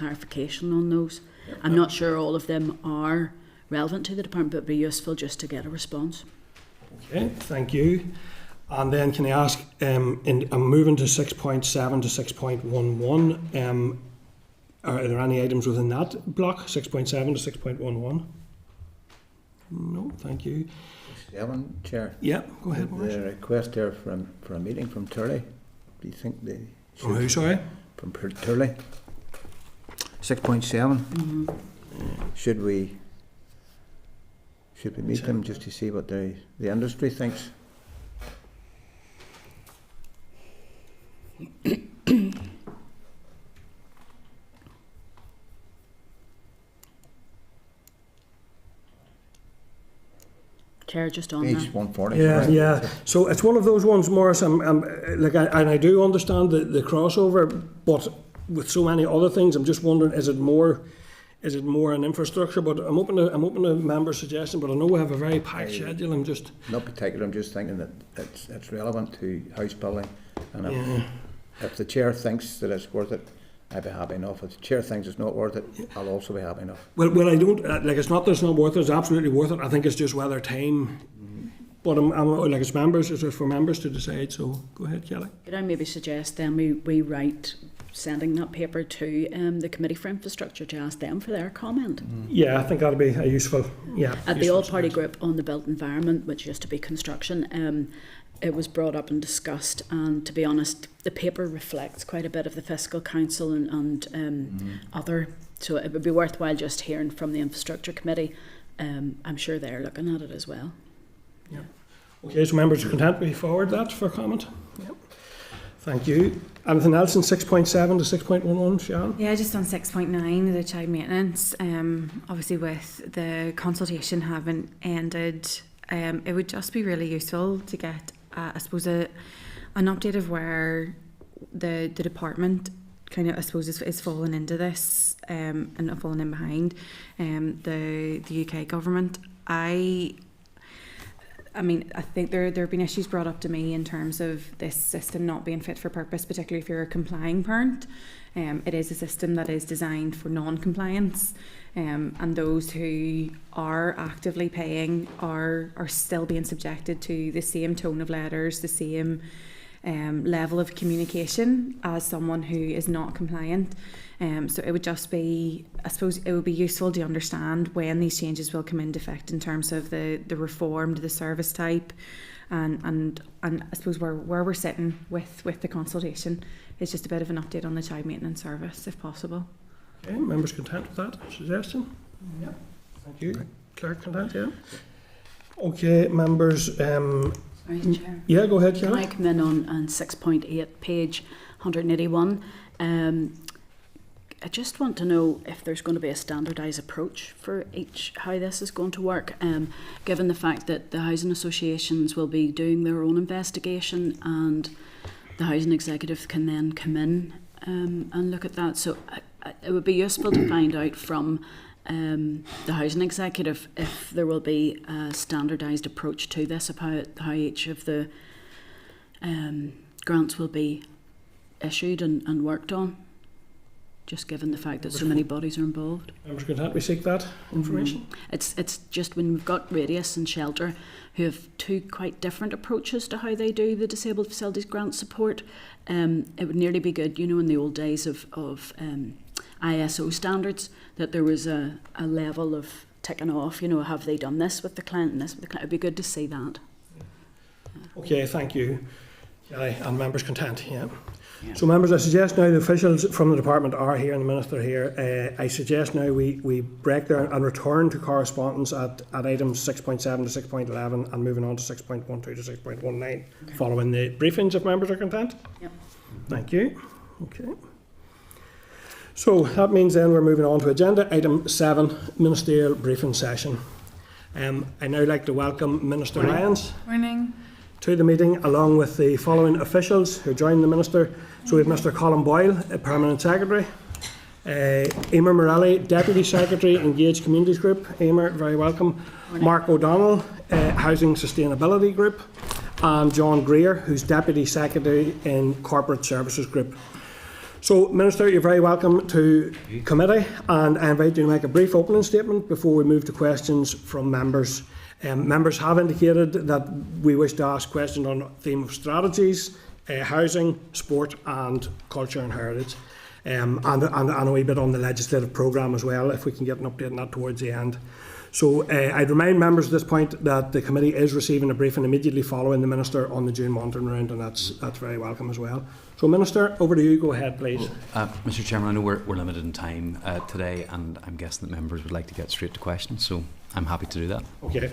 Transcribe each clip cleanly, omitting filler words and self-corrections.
clarification on those. I'm not sure all of them are relevant to the department, but it would be useful just to get a response. Okay, thank you. And then can I ask, I'm moving to 6.7 to 6.11. Are there any items within that block, 6.7 to 6.11? No, thank you. 7, Chair. Yeah, go ahead, Maurice. The request there for a meeting from Turley. Do you think they should? From who, sorry? From Turley. 6.7. Should we meet them just to see what the industry thinks? Chair, just on Page that. 140. Yeah, right? yeah. So it's one of those ones, Maurice. I do understand the crossover, but with so many other things, I'm just wondering: is it more an infrastructure? But I'm open to members' suggestion. But I know we have a very packed schedule. I'm just not particular. I'm just thinking that it's relevant to house building, and if the chair thinks that it's worth it, I'd be happy enough. If the chair thinks it's not worth it, I'll also be happy enough. Well, I don't it's not that it's not worth it. It's absolutely worth it. I think it's just whether time. But I'm like it's members. It's for members to decide. So go ahead, Kelly. Could I maybe suggest then we write sending that paper to the Committee for Infrastructure to ask them for their comment? Yeah, I think that'd be a useful. Yeah. At the all-party group on the built environment, which used to be construction, it was brought up and discussed, and to be honest, the paper reflects quite a bit of the Fiscal Council and other, so it would be worthwhile just hearing from the Infrastructure Committee. I'm sure they're looking at it as well. Yeah. Okay, so members are content we forward that for comment? Yep. Thank you. Anything else in 6.7 to 6.11, Sharon? Yeah, just on 6.9, the child maintenance, obviously with the consultation having ended, it would just be really useful to get, I suppose, an update of where the department kind of, I suppose, is falling into this and falling in behind the UK government. I mean, I think there have been issues brought up to me in terms of this system not being fit for purpose, particularly if you're a complying parent. It is a system that is designed for non-compliance, and those who are actively paying are still being subjected to the same tone of letters, the same level of communication as someone who is not compliant. So it would just be, I suppose it would be useful to understand when these changes will come into effect in terms of the reform to the service type, and I suppose where we're sitting with the consultation is just a bit of an update on the child maintenance service, if possible. Okay, members content with that suggestion? Yeah. Thank you. Clerk content, yeah? Okay, members. Sorry, Chair. Yeah, go ahead, Can Kelly. I come in on 6.8, page 181? I just want to know if there's going to be a standardised approach for how this is going to work, given the fact that the housing associations will be doing their own investigation and the housing executive can then come in and look at that. So it would be useful to find out from the housing executive if there will be a standardised approach to this, of how each of the grants will be issued and worked on, just given the fact that so many bodies are involved. Members content we seek that information? It's just when we've got Radius and Shelter who have two quite different approaches to how they do the disabled facilities grant support, it would nearly be good, in the old days of ISO standards, that there was a level of ticking off, have they done this with the client and this with the client. It'd be good to see that. Okay, thank you. And members content, yeah. So members, I suggest now the officials from the department are here and the minister here. I suggest now we break there and return to correspondence at items 6.7 to 6.11 and moving on to 6.12 to 6.19 following the briefings, if members are content. Yep. Thank you. Okay. So that means then we're moving on to agenda item 7, ministerial briefing session. I now like to welcome Minister Lyons. Morning. To the meeting, along with the following officials who join the Minister. So we have Mr Colin Boyle, Permanent Secretary, Emer Morelli, Deputy Secretary, Engaged Communities Group. Emer, very welcome. Morning. Mark O'Donnell, Housing Sustainability Group, and John Greer, who's Deputy Secretary in Corporate Services Group. So, Minister, you're very welcome to committee, and I invite you to make a brief opening statement before we move to questions from members. Members have indicated that we wish to ask questions on the theme of strategies, housing, sport and culture and heritage, and a wee bit on the legislative programme as well, if we can get an update on that towards the end. So I'd remind members at this point that the committee is receiving a briefing immediately following the Minister on the June monitoring round, and that's very welcome as well. So, Minister, over to you. Go ahead, please. Mr. Chairman, I know we're limited in time today, and I'm guessing that members would like to get straight to questions, so I'm happy to do that. Okay.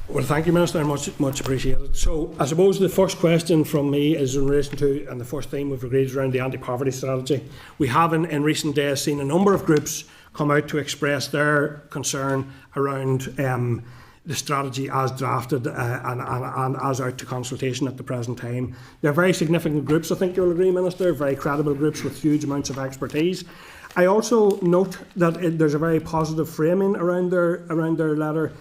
Well, thank you, Minister, much appreciated. So, I suppose the first question from me is in relation to, and the first theme we've agreed is around the anti-poverty strategy. We have in recent days seen a number of groups come out to express their concern around the strategy as drafted and as out to consultation at the present time. They're very significant groups, I think you'll agree, Minister, very credible groups with huge amounts of expertise. I also note that there's a very positive framing around their letter,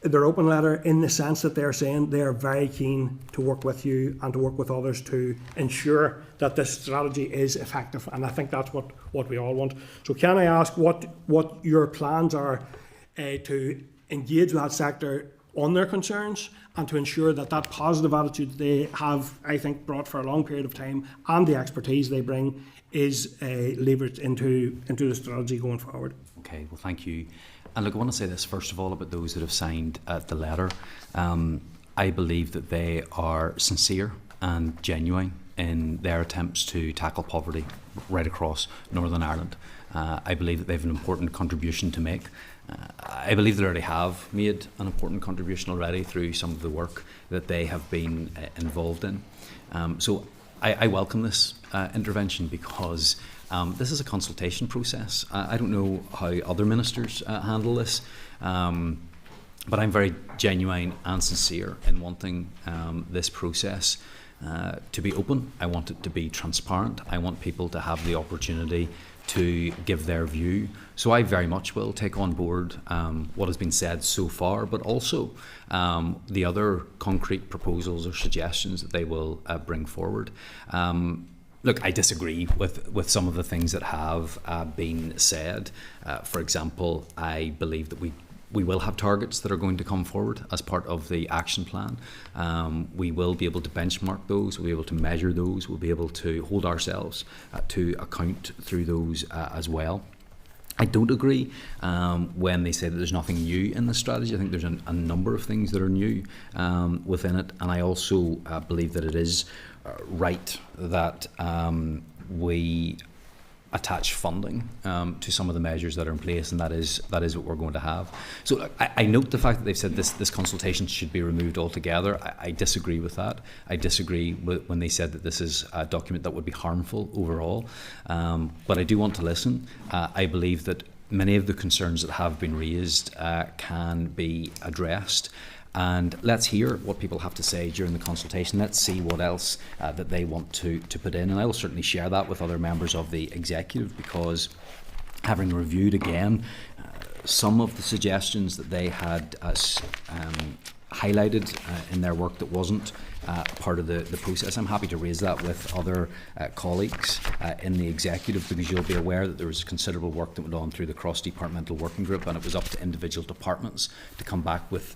their open letter, in the sense that they're saying they are very keen to work with you and to work with others to ensure that this strategy is effective, and I think that's what we all want. So can I ask what your plans are to engage with that sector on their concerns and to ensure that that positive attitude they have, I think, brought for a long period of time, and the expertise they bring is leveraged into the strategy going forward? Okay, well, thank you. And look, I want to say this first of all about those that have signed the letter. I believe that they are sincere and genuine in their attempts to tackle poverty right across Northern Ireland. I believe that they have an important contribution to make. I believe they already have made an important contribution already through some of the work that they have been involved in. So I welcome this intervention because this is a consultation process. I don't know how other ministers handle this, but I'm very genuine and sincere in wanting this process to be open. I want it to be transparent. I want people to have the opportunity to give their view. So I very much will take on board what has been said so far, but also the other concrete proposals or suggestions that they will bring forward. Look, I disagree with some of the things that have been said. For example, I believe that we will have targets that are going to come forward as part of the action plan. We will be able to benchmark those, we'll be able to measure those, we'll be able to hold ourselves to account through those as well. I don't agree when they say that there's nothing new in the strategy. I think there's a number of things that are new within it, and I also believe that it is right that we attach funding to some of the measures that are in place, and that is what we're going to have. So I note the fact that they've said this consultation should be removed altogether. I disagree with that. I disagree when they said that this is a document that would be harmful overall. But I do want to listen. I believe that many of the concerns that have been raised can be addressed. And let's hear what people have to say during the consultation. Let's see what else that they want to put in. And I will certainly share that with other members of the executive, because having reviewed again some of the suggestions that they had highlighted in their work that wasn't part of the process, I'm happy to raise that with other colleagues in the executive, because you'll be aware that there was considerable work that went on through the cross-departmental working group, and it was up to individual departments to come back with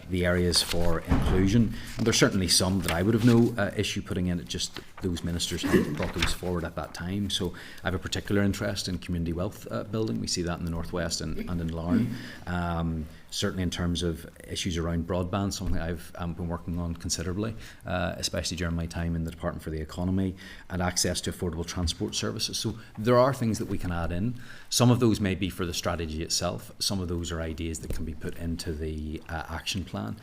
the areas for inclusion. And there's certainly some that I would have no issue putting in. It just those ministers hadn't brought those forward at that time. So I have a particular interest in community wealth building. We see that in the Northwest and in Larne. Certainly in terms of issues around broadband, something I've been working on considerably, especially during my time in the Department for the Economy, and access to affordable transport services. So there are things that we can add in. Some of those may be for the strategy itself. Some of those are ideas that can be put into the action plan.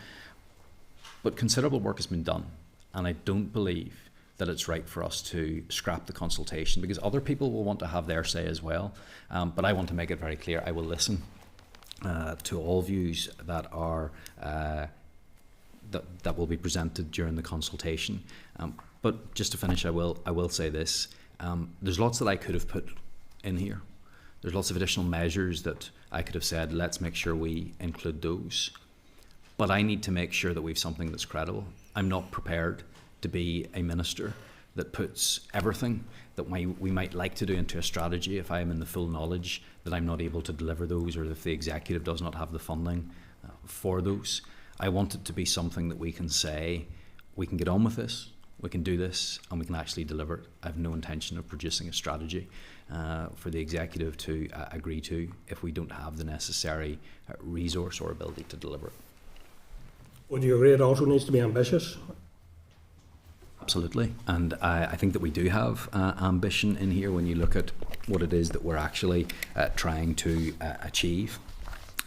But considerable work has been done, and I don't believe that it's right for us to scrap the consultation, because other people will want to have their say as well. But I want to make it very clear, I will listen to all views that are that will be presented during the consultation. But just to finish, I will say this: there's lots that I could have put in here. There's lots of additional measures that I could have said, let's make sure we include those. But I need to make sure that we have something that's credible. I'm not prepared to be a minister that puts everything that we might like to do into a strategy, if I am in the full knowledge that I'm not able to deliver those, or if the executive does not have the funding for those. I want it to be something that we can say, we can get on with this, we can do this, and we can actually deliver it. I have no intention of producing a strategy for the executive to agree to if we don't have the necessary resource or ability to deliver it. Would you agree it also needs to be ambitious? Absolutely, and I think that we do have ambition in here when you look at what it is that we're actually trying to achieve.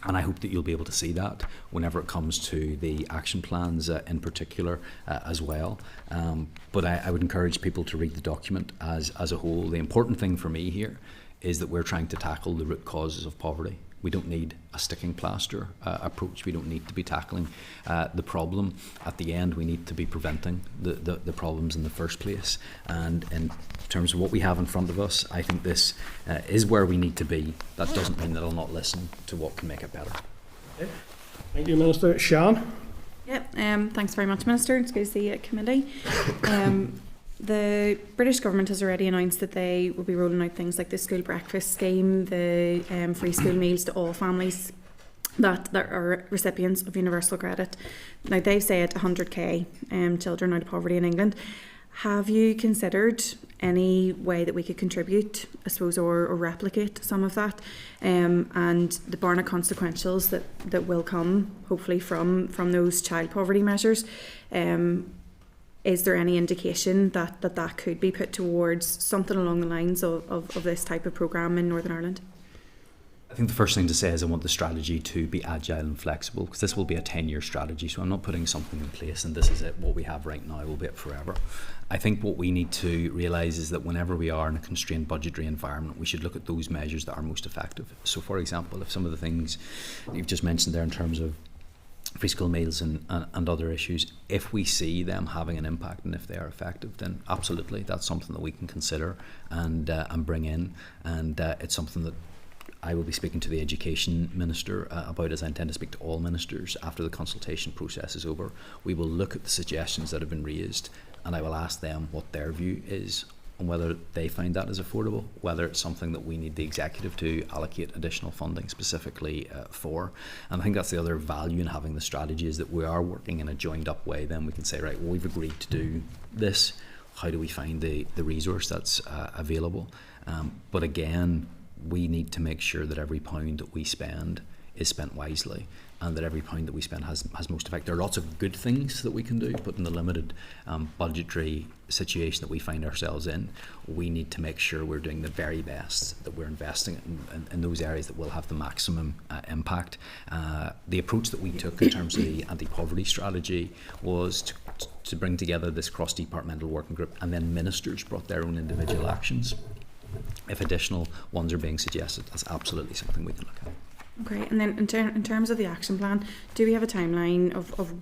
And I hope that you'll be able to see that whenever it comes to the action plans in particular as well. But I would encourage people to read the document as a whole. The important thing for me here is that we're trying to tackle the root causes of poverty. We don't need a sticking plaster approach. We don't need to be tackling the problem. At the end, we need to be preventing the problems in the first place. And in terms of what we have in front of us, I think this is where we need to be. That doesn't mean that I'll not listen to what can make it better. Okay. Thank you, Minister. Sian? Yep, thanks very much, Minister. It's good to see you at committee. The British government has already announced that they will be rolling out things like the school breakfast scheme, the free school meals to all families that are recipients of universal credit. Now, they've said 100k children out of poverty in England. Have you considered any way that we could contribute, I suppose, or replicate some of that, and the Barna consequentials that will come, hopefully, from those child poverty measures? Is there any indication that could be put towards something along the lines of this type of programme in Northern Ireland? I think the first thing to say is I want the strategy to be agile and flexible, because this will be a 10-year strategy, so I'm not putting something in place and this is it, what we have right now will be it forever. I think what we need to realise is that whenever we are in a constrained budgetary environment, we should look at those measures that are most effective. So, for example, if some of the things you've just mentioned there in terms of free school meals and other issues, if we see them having an impact and if they are effective, then absolutely that's something that we can consider and bring in, and it's something that I will be speaking to the Education Minister about, as I intend to speak to all ministers after the consultation process is over. We will look at the suggestions that have been raised and I will ask them what their view is on whether they find that as affordable, whether it's something that we need the executive to allocate additional funding specifically for. And I think that's the other value in having the strategy, is that we are working in a joined up way. Then we can say, right, well, we've agreed to do this. How do we find the resource that's available? But again, we need to make sure that every pound that we spend is spent wisely, and that every pound that we spend has most effect. There are lots of good things that we can do, but in the limited budgetary situation that we find ourselves in, we need to make sure we're doing the very best, that we're investing in those areas that will have the maximum impact. The approach that we took in terms of the anti-poverty strategy was to bring together this cross-departmental working group, and then ministers brought their own individual actions. If additional ones are being suggested, that's absolutely something we can look at. Okay, and then in terms of the action plan, do we have a timeline of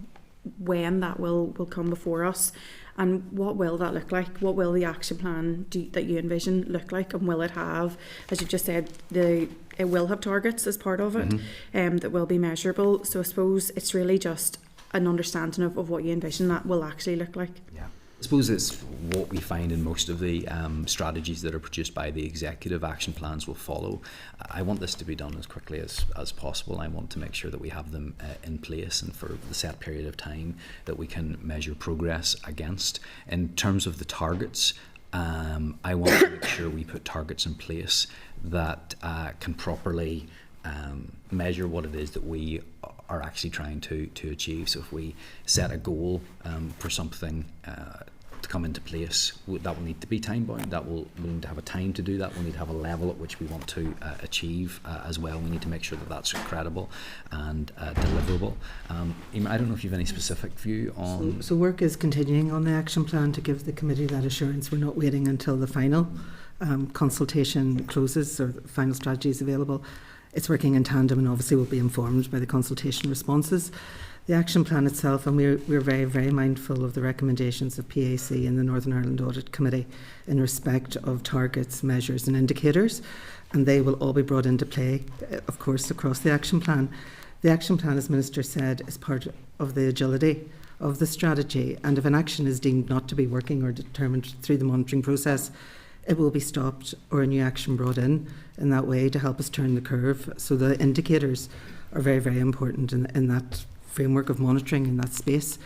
when that will come before us, and what will that look like? What will the action plan that you envision look like, and will it have, as you've just said, it will have targets as part of it, that will be measurable? So I suppose it's really just an understanding of what you envision that will actually look like. Yeah. I suppose it's what we find in most of the strategies that are produced by the executive. Action plans will follow. I want this to be done as quickly as possible. I want to make sure that we have them in place and for the set period of time that we can measure progress against. In terms of the targets, I want to make sure we put targets in place that can properly measure what it is that we are actually trying to achieve. So if we set a goal for something to come into place, that will need to be time bound. We'll need to have a time to do that. We'll need to have a level at which we want to achieve as well. We need to make sure that that's credible and deliverable. Emer, I don't know if you have any specific view on... So work is continuing on the action plan to give the committee that assurance. We're not waiting until the final consultation closes or the final strategy is available. It's working in tandem and obviously will be informed by the consultation responses. The action plan itself, and we're very, very mindful of the recommendations of PAC and the Northern Ireland Audit Committee in respect of targets, measures and indicators, and they will all be brought into play, of course, across the action plan. The action plan, as Minister said, is part of the agility of the strategy, and if an action is deemed not to be working or determined through the monitoring process, it will be stopped or a new action brought in that way to help us turn the curve. So the indicators are very, very important in that framework of monitoring in that space.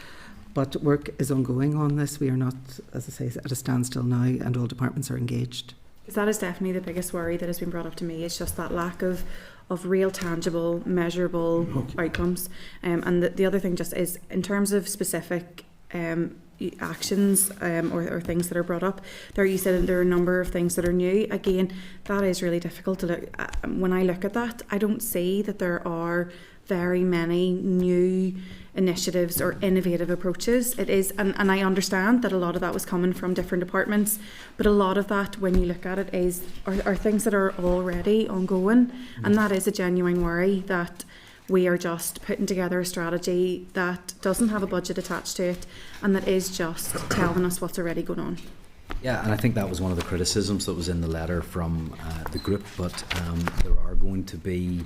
But work is ongoing on this. We are not, as I say, at a standstill now, and all departments are engaged. Because that is definitely the biggest worry that has been brought up to me. It's just that lack of real tangible, measurable outcomes. And the other thing just is, in terms of specific actions or things that are brought up, there you said there are a number of things that are new. Again, that is really difficult to look at. When I look at that, I don't see that there are very many new initiatives or innovative approaches. It is, and I understand that a lot of that was coming from different departments, but a lot of that, when you look at it, are things that are already ongoing, and that is a genuine worry that we are just putting together a strategy that doesn't have a budget attached to it, and that is just telling us what's already going on. Yeah, and I think that was one of the criticisms that was in the letter from the group, but there are going to be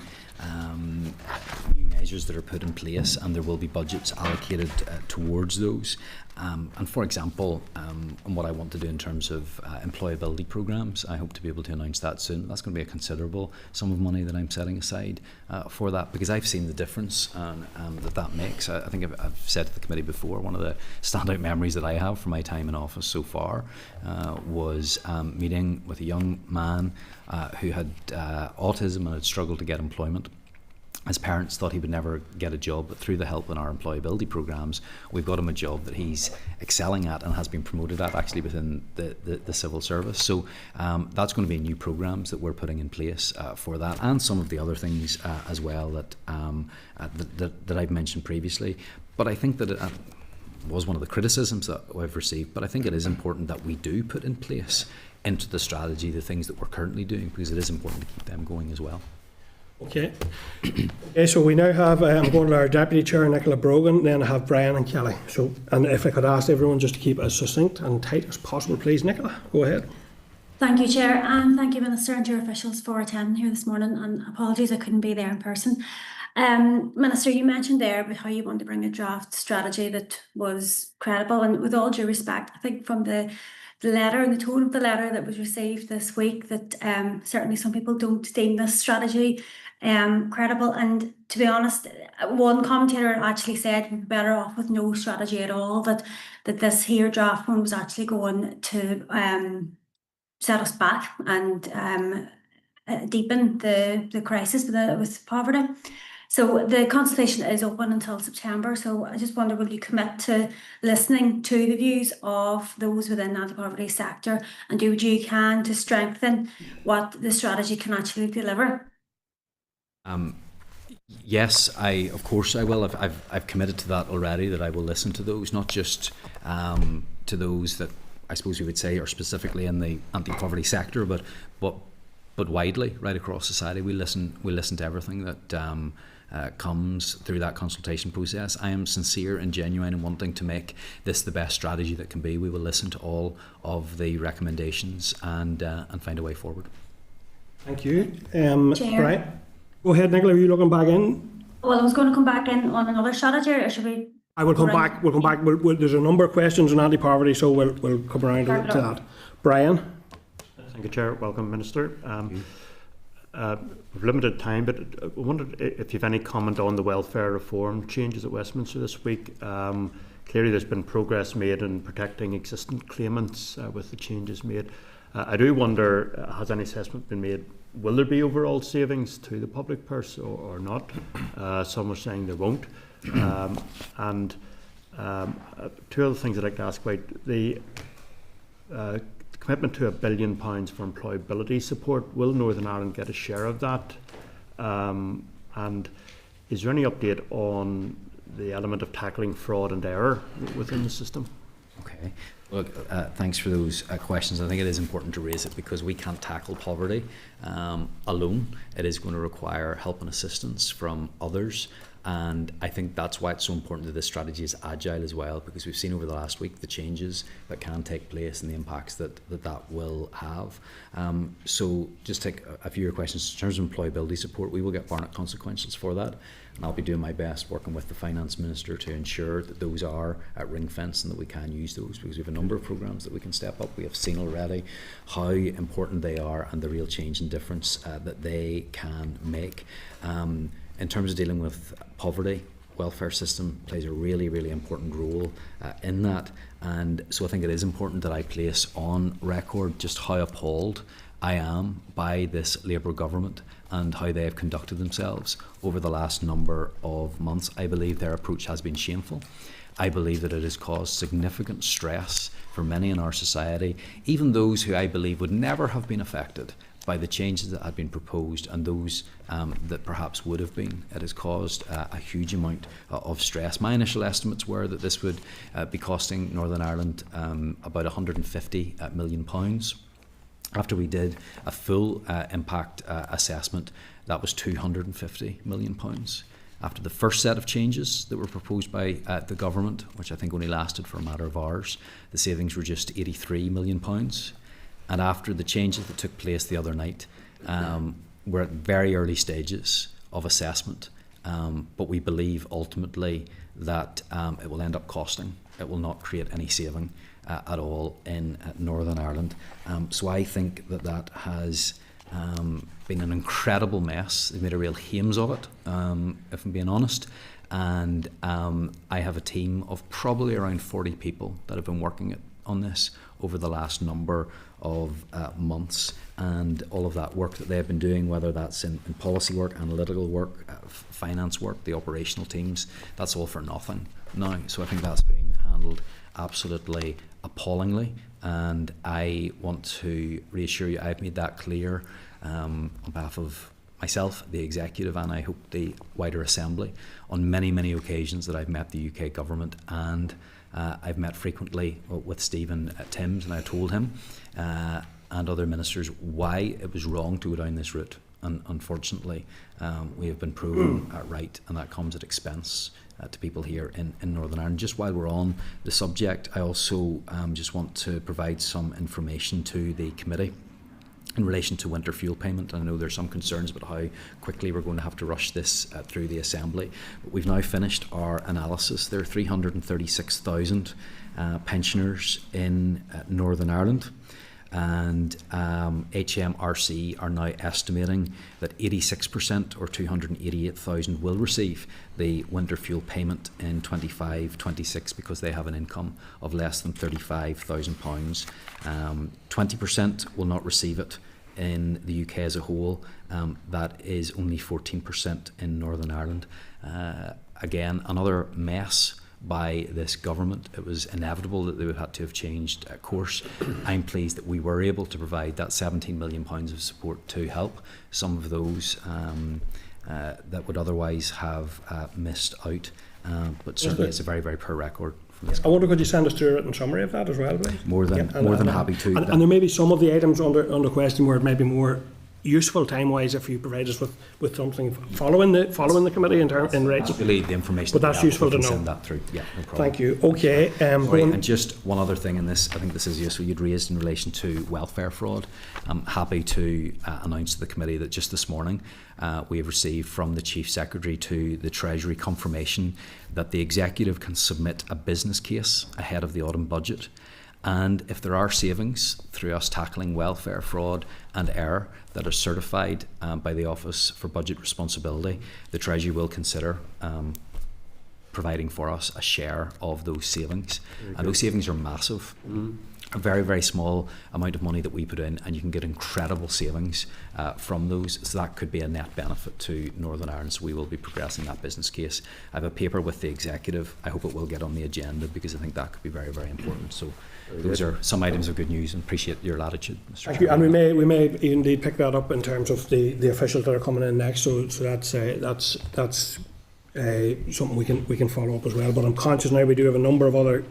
new measures that are put in place, and there will be budgets allocated towards those. And for example, and what I want to do in terms of employability programmes, I hope to be able to announce that soon. That's going to be a considerable sum of money that I'm setting aside for that, because I've seen the difference that makes. I think I've said to the committee before, one of the standout memories that I have from my time in office so far was meeting with a young man who had autism and had struggled to get employment. His parents thought he would never get a job, but through the help in our employability programmes, we've got him a job that he's excelling at and has been promoted at, actually, within the civil service. So that's going to be new programmes that we're putting in place for that, and some of the other things as well that I've mentioned previously. But I think that it was one of the criticisms that I've received, but I think it is important that we do put in place into the strategy the things that we're currently doing, because it is important to keep them going as well. Okay. Okay, so we now have, I'm going to our Deputy Chair, Nicola Brogan, then I have Brian and Kelly. So, and if I could ask everyone just to keep it as succinct and tight as possible, please. Nicola, go ahead. Thank you, Chair, and thank you, Minister, and your officials for attending here this morning, and apologies I couldn't be there in person. Minister, you mentioned there about how you want to bring a draft strategy that was credible, and with all due respect, I think from the letter and the tone of the letter that was received this week, that certainly some people don't deem this strategy credible. And to be honest, one commentator actually said we'd be better off with no strategy at all, that this here draft one was actually going to set us back and deepen the crisis with poverty. So the consultation is open until September. So I just wonder, will you commit to listening to the views of those within the anti-poverty sector, and do what you can to strengthen what the strategy can actually deliver? Yes, of course I will. I've committed to that already, that I will listen to those, not just to those that I suppose you would say are specifically in the anti-poverty sector, but widely, right across society. We listen to everything that comes through that consultation process. I am sincere and genuine in wanting to make this the best strategy that can be. We will listen to all of the recommendations and find a way forward. Thank you. Chair. Right. Go ahead, Nicola. Are you looking back in? Well, I was going to come back in on another strategy, or should we? I will come back. We'll come back. There's a number of questions on anti-poverty, so we'll come around to that. Brian. Thank you, Chair. Welcome, Minister. We've limited time, but I wondered if you have any comment on the welfare reform changes at Westminster this week. Clearly there's been progress made in protecting existing claimants with the changes made. I do wonder, has any assessment been made? Will there be overall savings to the public purse or not? Some are saying there won't. And two other things I'd like to ask about. The commitment to £1 billion for employability support. Will Northern Ireland get a share of that? And is there any update on the element of tackling fraud and error within the system? Okay. Look, thanks for those questions. I think it is important to raise it because we can't tackle poverty alone. It is going to require help and assistance from others. And I think that's why it's so important that this strategy is agile as well, because we've seen over the last week the changes that can take place and the impacts that will have. So just take a few of your questions. In terms of employability support, we will get Barnett consequentials for that. And I'll be doing my best working with the Finance Minister to ensure that those are at ring fence and that we can use those, because we have a number of programmes that we can step up. We have seen already how important they are and the real change and difference that they can make. In terms of dealing with poverty, welfare system plays a really, really important role in that. And so I think it is important that I place on record just how appalled I am by this Labour government and how they have conducted themselves over the last number of months. I believe their approach has been shameful. I believe that it has caused significant stress for many in our society, even those who I believe would never have been affected by the changes that had been proposed and those that perhaps would have been. It has caused a huge amount of stress. My initial estimates were that this would be costing Northern Ireland about £150 million. After we did a full impact assessment, that was £250 million. After the first set of changes that were proposed by the government, which I think only lasted for a matter of hours, the savings were just £83 million. And after the changes that took place the other night, we're at very early stages of assessment, but we believe ultimately that it will end up costing. It will not create any saving at all in Northern Ireland. So I think that has been an incredible mess. They've made a real hames of it, if I'm being honest. And I have a team of probably around 40 people that have been working on this over the last number of months, and all of that work that they've been doing, whether that's in policy work, analytical work, finance work, the operational teams, that's all for nothing now. So I think that's being handled absolutely appallingly, and I want to reassure you I've made that clear on behalf of myself, the executive, and I hope the wider assembly on many, many occasions that I've met the UK government, and I've met frequently with Stephen Timms, and I told him and other ministers why it was wrong to go down this route. And unfortunately, we have been proven right, and that comes at expense to people here in Northern Ireland. Just while we're on the subject, I also just want to provide some information to the committee in relation to winter fuel payment. I know there's some concerns about how quickly we're going to have to rush this through the Assembly, but we've now finished our analysis. There are 336,000 pensioners in Northern Ireland, and HMRC are now estimating that 86% or 288,000 will receive the winter fuel payment in 25-26 because they have an income of less than £35,000. 20% will not receive it in the UK as a whole. That is only 14% in Northern Ireland. Again, another mess by this government. It was inevitable that they would have to have changed course. I'm pleased that we were able to provide that £17 million of support to help some of those that would otherwise have missed out. But certainly it's a very, very poor record. I wonder, could you send us through a written summary of that as well, please? More than happy to. And there may be some of the items under question where it may be more useful time-wise if you provide us with something following the committee in writing. Really the information, but that's useful to know. Send that through. Yeah, no problem. Thank you. Okay. Sorry, and just one other thing in this, I think this is useful. You'd raised in relation to welfare fraud. I'm happy to announce to the committee that just this morning we have received from the Chief Secretary to the Treasury confirmation that the Executive can submit a business case ahead of the autumn budget. And if there are savings through us tackling welfare fraud and error that are certified by the Office for Budget Responsibility, the Treasury will consider providing for us a share of those savings. And those savings are massive. A very, very small amount of money that we put in, and you can get incredible savings from those. So that could be a net benefit to Northern Ireland. So we will be progressing that business case. I have a paper with the Executive. I hope it will get on the agenda because I think that could be very, very important. So those are some items of good news, and appreciate your latitude, Mr. Thank you. And we may indeed pick that up in terms of the officials that are coming in next. So that's something we can follow up as well. But I'm conscious now we do have a number of other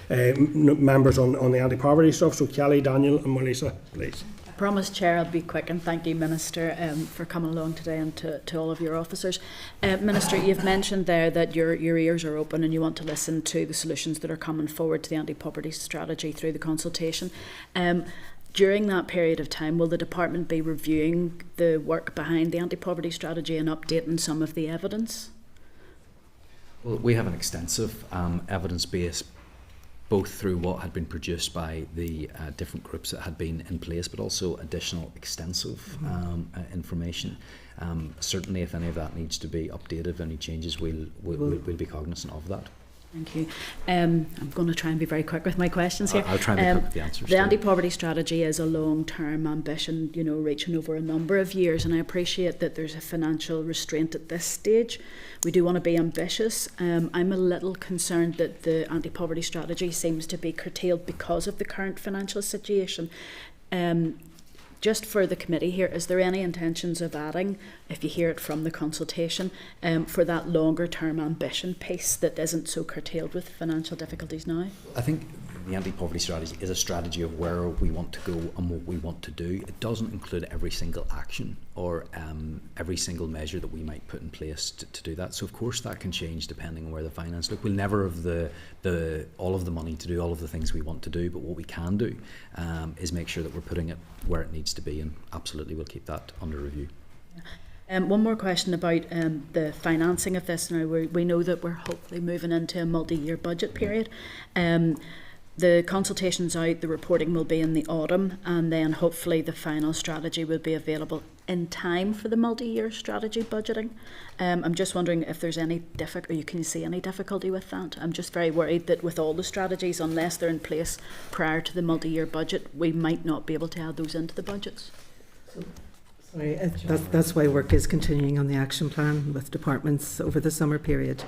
members on the anti-poverty stuff. So Kelly, Daniel and Melissa, please. I promise, Chair, I'll be quick, and thank you, Minister, for coming along today, and to all of your officers. Minister, you've mentioned there that your ears are open and you want to listen to the solutions that are coming forward to the anti-poverty strategy through the consultation. During that period of time, will the department be reviewing the work behind the anti-poverty strategy and updating some of the evidence? Well, we have an extensive evidence base, both through what had been produced by the different groups that had been in place, but also additional extensive information. Certainly, if any of that needs to be updated, any changes, we'll be cognizant of that. Thank you. I'm going to try and be very quick with my questions here. I'll try and be quick with the answers. The anti-poverty strategy is a long-term ambition, you know, reaching over a number of years, and I appreciate that there's a financial restraint at this stage. We do want to be ambitious. I'm a little concerned that the anti-poverty strategy seems to be curtailed because of the current financial situation. Just for the committee here, is there any intentions of adding, if you hear it from the consultation, for that longer term ambition piece that isn't so curtailed with financial difficulties now? I think the anti-poverty strategy is a strategy of where we want to go and what we want to do. It doesn't include every single action or every single measure that we might put in place to do that. So of course that can change depending on where the finance look. We'll never have all of the money to do all of the things we want to do, but what we can do is make sure that we're putting it where it needs to be, and absolutely we'll keep that under review. One more question about the financing of this. Now we know that we're hopefully moving into a multi-year budget period. The consultation's out, the reporting will be in the autumn, and then hopefully the final strategy will be available in time for the multi-year strategy budgeting. I'm just wondering if there's any can you see any difficulty with that? I'm just very worried that with all the strategies, unless they're in place prior to the multi-year budget, we might not be able to add those into the budgets. Sorry, that's why work is continuing on the action plan with departments over the summer period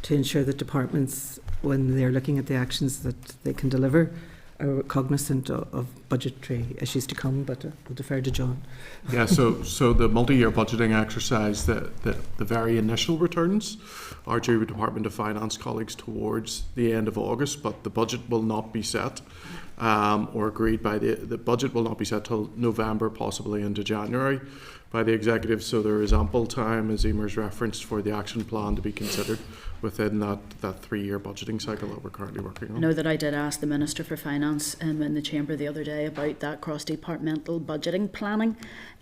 to ensure that departments, when they're looking at the actions that they can deliver, are cognizant of budgetary issues to come, but I'll defer to John. Yeah, so the multi-year budgeting exercise, the very initial returns are due with Department of Finance colleagues towards the end of August, but the budget will not be set or agreed by the budget will not be set till November, possibly into January, by the executive. So there is ample time, as Emer's referenced, for the action plan to be considered within that 3-year budgeting cycle that we're currently working on. I know that I did ask the Minister for Finance in the Chamber the other day about that cross-departmental budgeting planning.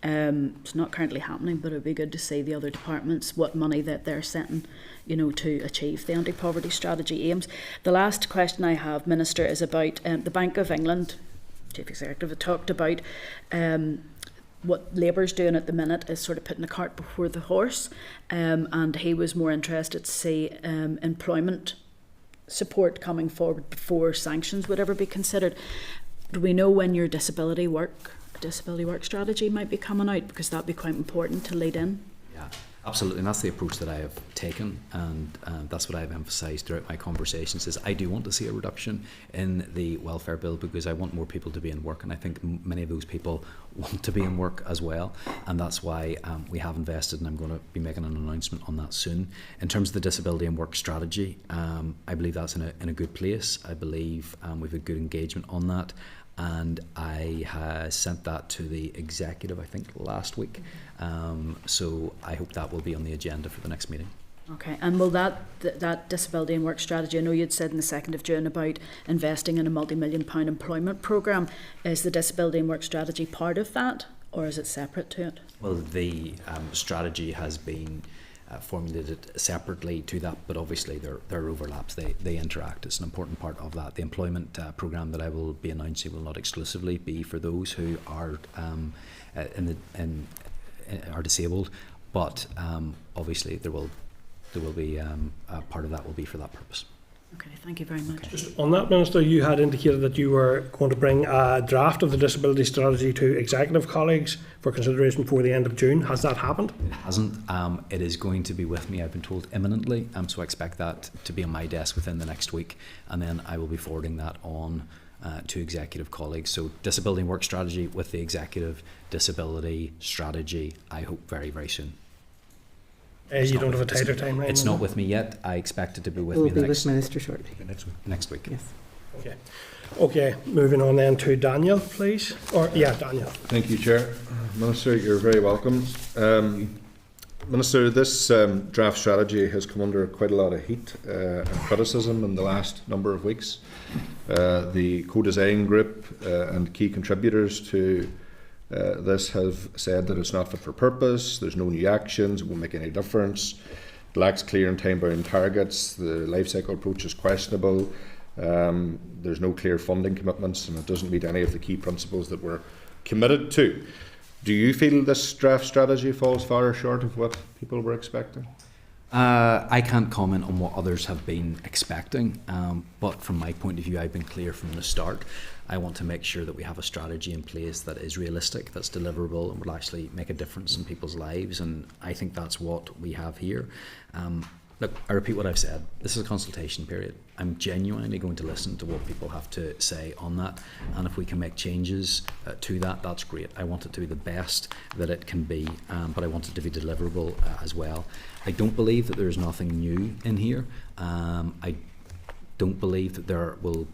It's not currently happening, but it would be good to see the other departments, what money that they're setting, you know, to achieve the anti-poverty strategy aims. The last question I have, Minister, is about the Bank of England Chief Executive had talked about what Labour's doing at the minute is sort of putting the cart before the horse, and he was more interested to see employment support coming forward before sanctions would ever be considered. Do we know when your disability work strategy might be coming out, because that'd be quite important to lead in? Yeah, absolutely, and that's the approach that I have taken, and that's what I've emphasised throughout my conversations, is I do want to see a reduction in the welfare bill, because I want more people to be in work, and I think many of those people want to be in work as well, and that's why we have invested, and I'm going to be making an announcement on that soon. In terms of the disability and work strategy, I believe that's in a good place. I believe we've had good engagement on that, and I sent that to the executive, I think, last week. So I hope that will be on the agenda for the next meeting. Okay, and will that disability and work strategy, I know you'd said in the 2nd of June about investing in a multi-million-pound employment programme. Is the disability and work strategy part of that, or is it separate to it? Well, the strategy has been formulated separately to that, but obviously there are overlaps. They interact. It's an important part of that. The employment programme that I will be announcing will not exclusively be for those who are are disabled, but obviously there will be a part of that will be for that purpose. Okay, thank you very much. Okay. Just on that, Minister, you had indicated that you were going to bring a draft of the disability strategy to executive colleagues for consideration before the end of June. Has that happened? It hasn't. It is going to be with me, I've been told, imminently, so I expect that to be on my desk within the next week, and then I will be forwarding that on to executive colleagues. So disability and work strategy with the executive disability strategy, I hope very, very soon. You don't have a tighter timeline? It's not with me yet. I expect it to be with It will me be with Minister shortly. next week. Yes. Okay, moving on then to Daniel, please. Daniel. Thank you, Chair. Minister, you're very welcome. Minister, this draft strategy has come under quite a lot of heat and criticism in the last number of weeks. The co-design group and key contributors to this have said that it's not fit for purpose, there's no new actions, it won't make any difference, it lacks clear and time-bound targets, the life cycle approach is questionable, there's no clear funding commitments, and it doesn't meet any of the key principles that we're committed to. Do you feel this draft strategy falls far short of what people were expecting? I can't comment on what others have been expecting, but from my point of view, I've been clear from the start. I want to make sure that we have a strategy in place that is realistic, that's deliverable, and will actually make a difference in people's lives, and I think that's what we have here. Look, I repeat what I've said. This is a consultation period. I'm genuinely going to listen to what people have to say on that, and if we can make changes to that, that's great. I want it to be the best that it can be, but I want it to be deliverable as well. I don't believe that there's nothing new in here. I don't believe that there will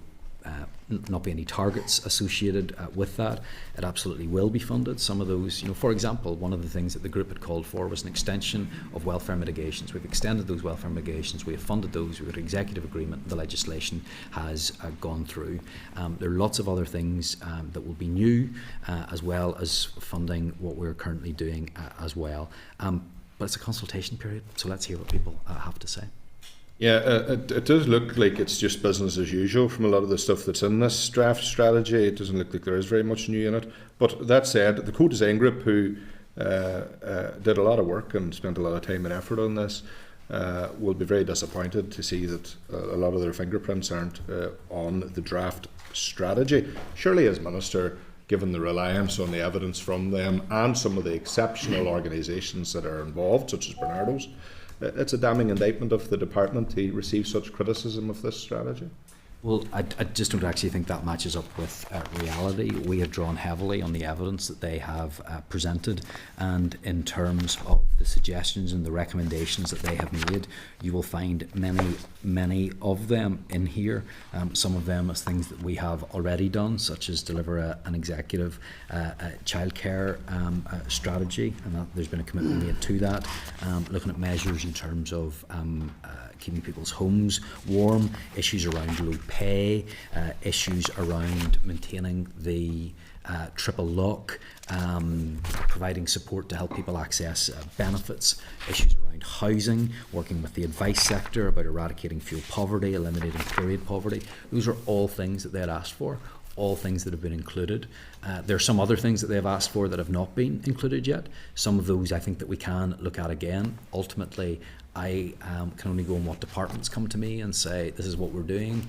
not be any targets associated with that. It absolutely will be funded. Some of those, for example, one of the things that the group had called for was an extension of welfare mitigations. We've extended those welfare mitigations, we have funded those, we've got an executive agreement, the legislation has gone through. There are lots of other things that will be new, as well as funding what we're currently doing as well. But it's a consultation period, so let's hear what people have to say. Yeah, it does look like it's just business as usual from a lot of the stuff that's in this draft strategy. It doesn't look like there is very much new in it. But that said, the co-design group, who did a lot of work and spent a lot of time and effort on this, will be very disappointed to see that a lot of their fingerprints aren't on the draft strategy. Surely, as Minister, given the reliance on the evidence from them and some of the exceptional organisations that are involved, such as Bernardo's, it's a damning indictment of the department to receive such criticism of this strategy. Well, I just don't actually think that matches up with reality. We have drawn heavily on the evidence that they have presented, and in terms of the suggestions and the recommendations that they have made, you will find many of them in here. Some of them as things that we have already done, such as deliver an executive childcare strategy, and there's been a commitment made to that. Looking at measures in terms of keeping people's homes warm, issues around low pay, issues around maintaining the triple lock, providing support to help people access benefits, issues around housing, working with the advice sector about eradicating fuel poverty, eliminating period poverty. Those are all things that they had asked for, all things that have been included. There are some other things that they've asked for that have not been included yet. Some of those I think that we can look at again. Ultimately, I can only go on what departments come to me and say, this is what we're doing.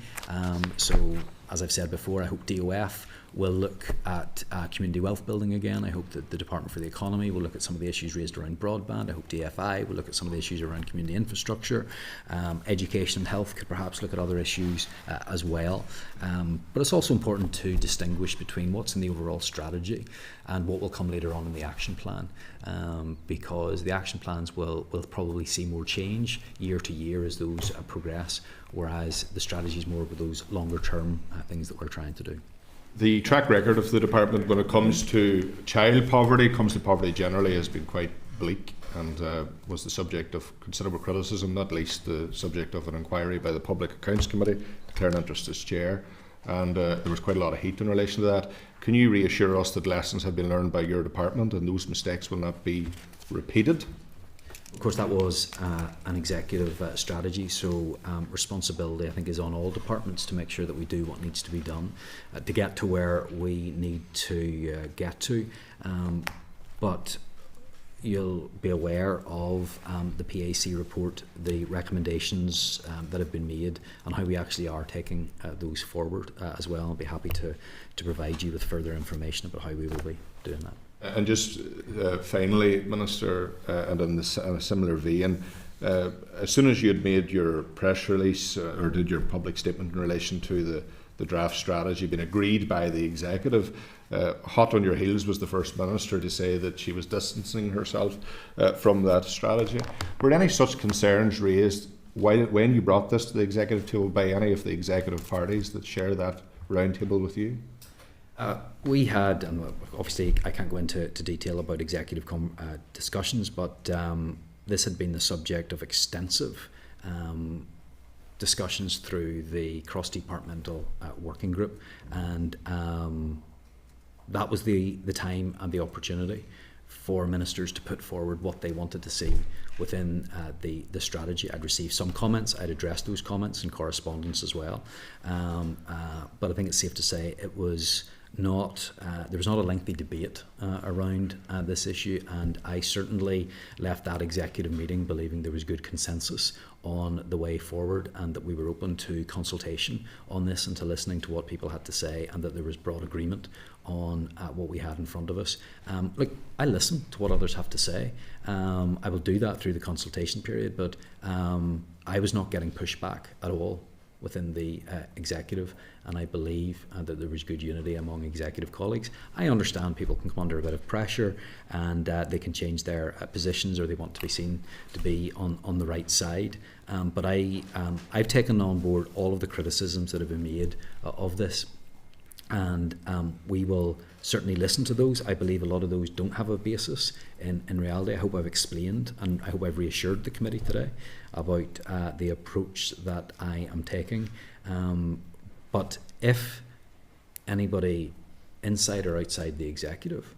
So, as I've said before, I hope DOF will look at community wealth building again. I hope that the Department for the Economy will look at some of the issues raised around broadband. I hope DFI will look at some of the issues around community infrastructure. Education and health could perhaps look at other issues as well. But it's also important to distinguish between what's in the overall strategy and what will come later on in the action plan, because the action plans will probably see more change year to year as those progress, whereas the strategy is more of those longer term things that we're trying to do. The track record of the department when it comes to child poverty, comes to poverty generally, has been quite bleak and was the subject of considerable criticism, not least the subject of an inquiry by the Public Accounts Committee, declaring interest as chair, and there was quite a lot of heat in relation to that. Can you reassure us that lessons have been learned by your department and those mistakes will not be repeated? Of course, that was an executive strategy, so responsibility, I think, is on all departments to make sure that we do what needs to be done to get to where we need to get to. But you'll be aware of the PAC report, the recommendations that have been made, and how we actually are taking those forward as well. I'll be happy to provide you with further information about how we will be doing that. And just finally, Minister, and in a similar vein, as soon as you had made your press release or did your public statement in relation to the draft strategy being agreed by the executive, hot on your heels was the First Minister to say that she was distancing herself from that strategy. Were any such concerns raised when you brought this to the executive table by any of the executive parties that share that roundtable with you? We had, and obviously I can't go into detail about executive discussions, but this had been the subject of extensive discussions through the cross-departmental working group, and that was the time and the opportunity for ministers to put forward what they wanted to see within the strategy. I'd received some comments, I'd addressed those comments in correspondence as well, but I think it's safe to say it was not there was not a lengthy debate around this issue, and I certainly left that executive meeting believing there was good consensus on the way forward, and that we were open to consultation on this and to listening to what people had to say, and that there was broad agreement on what we had in front of us. Look, I listen to what others have to say. I will do that through the consultation period, but I was not getting pushback at all within the executive, and I believe that there was good unity among executive colleagues. I understand people can come under a bit of pressure, and they can change their positions, or they want to be seen to be on the right side. But I've taken on board all of the criticisms that have been made of this, and we will certainly listen to those. I believe a lot of those don't have a basis in reality. I hope I've explained, and I hope I've reassured the committee today about the approach that I am taking. But if anybody inside or outside the executive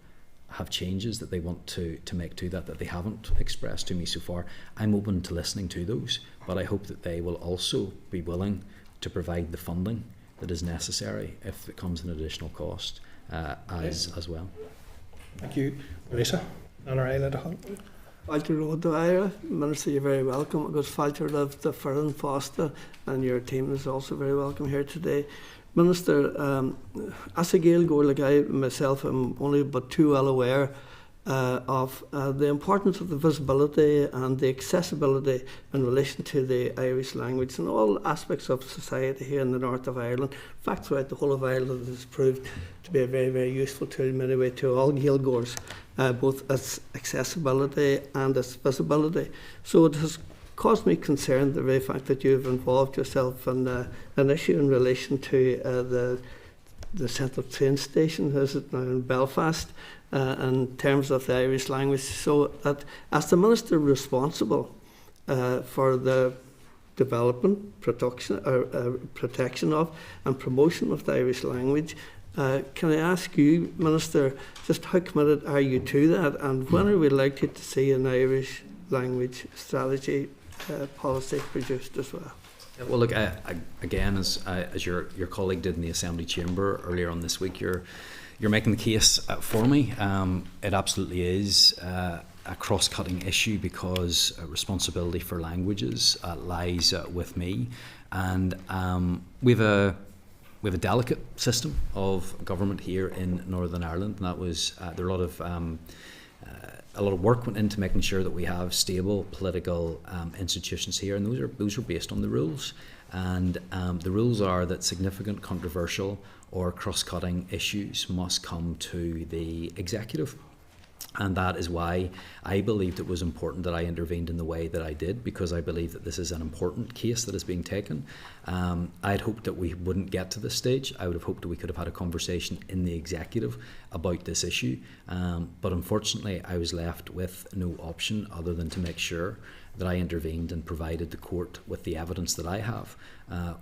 have changes that they want to make to that they haven't expressed to me so far, I'm open to listening to those, but I hope that they will also be willing to provide the funding that is necessary if it comes an additional cost as well. Thank you. Lisa, Honorary Walter Rodwire, Minister, you're very welcome. Agus Falter of the Fern Foster, and your team is also very welcome here today. Minister, as a Gaeilgeoir, like I myself am only but too well aware of the importance of the visibility and the accessibility in relation to the Irish language and all aspects of society here in the north of Ireland. In fact, throughout the whole of Ireland, it has proved to be a very, very useful tool in many ways to all Gaeilgeoirs, both its accessibility and its visibility. So it has caused me concern, the very fact that you've involved yourself in an issue in relation to the central train station, as it now in Belfast, in terms of the Irish language, so that as the Minister responsible for the development, protection of and promotion of the Irish language, can I ask you, Minister, just how committed are you to that, and when are we likely to see an Irish language strategy policy produced as well? Well, look, again, as your colleague did in the Assembly Chamber earlier on this week, you're making the case for me. It absolutely is a cross-cutting issue, because responsibility for languages lies with me, and we have a delicate system of government here in Northern Ireland, and that was there are a lot of work went into making sure that we have stable political institutions here, and those are based on the rules. And the rules are that significant, controversial or cross-cutting issues must come to the executive. And that is why I believed it was important that I intervened in the way that I did, because I believe that this is an important case that is being taken. I'd hoped that we wouldn't get to this stage. I would have hoped that we could have had a conversation in the executive about this issue. But unfortunately, I was left with no option other than to make sure that I intervened and provided the court with the evidence that I have,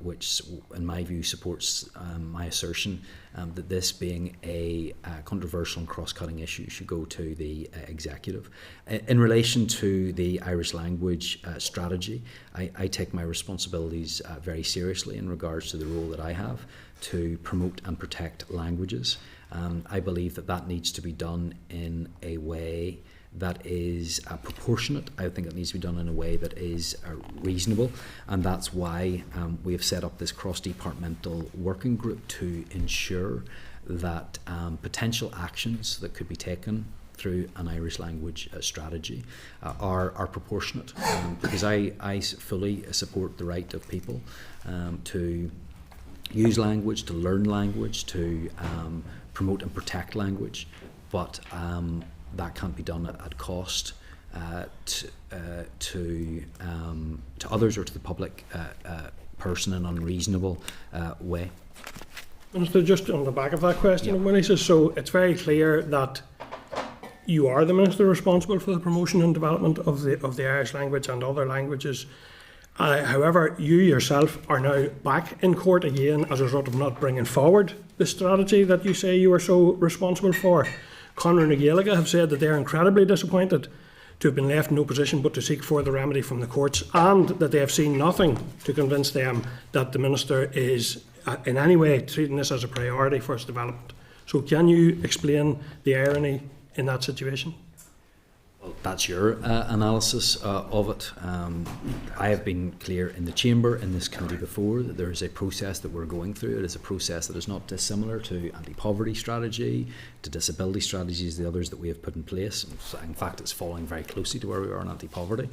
which in my view supports my assertion that this being a controversial and cross-cutting issue should go to the executive. In relation to the Irish language strategy, I take my responsibilities very seriously in regards to the role that I have to promote and protect languages. I believe that needs to be done in a way that is proportionate. I think it needs to be done in a way that is reasonable, and that's why we have set up this cross-departmental working group to ensure that potential actions that could be taken through an Irish language strategy are proportionate, because I fully support the right of people to use language, to learn language, to promote and protect language, but that can't be done at cost to others or to the public person in an unreasonable way. Minister, just on the back of that question, Willie says, so it's very clear that you are the Minister responsible for the promotion and development of the Irish language and other languages. However, you yourself are now back in court again as a result of not bringing forward the strategy that you say you are so responsible for. Conor and Gaeilge have said that they are incredibly disappointed to have been left in no position but to seek further remedy from the courts, and that they have seen nothing to convince them that the Minister is in any way treating this as a priority for its development. So can you explain the irony in that situation? Well, that's your analysis of it. I have been clear in the Chamber, in this committee before, that there is a process that we're going through. It is a process that is not dissimilar to anti-poverty strategy, to disability strategies, the others that we have put in place. In fact, it's following very closely to where we are in anti-poverty.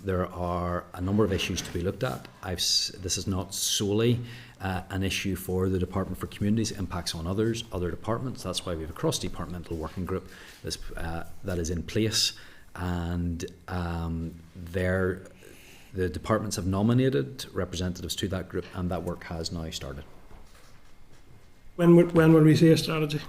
There are a number of issues to be looked at. This is not solely an issue for the Department for Communities. It impacts on other departments. That's why we have a cross-departmental working group that is in place, and the departments have nominated representatives to that group, and that work has now started. When will we see a strategy?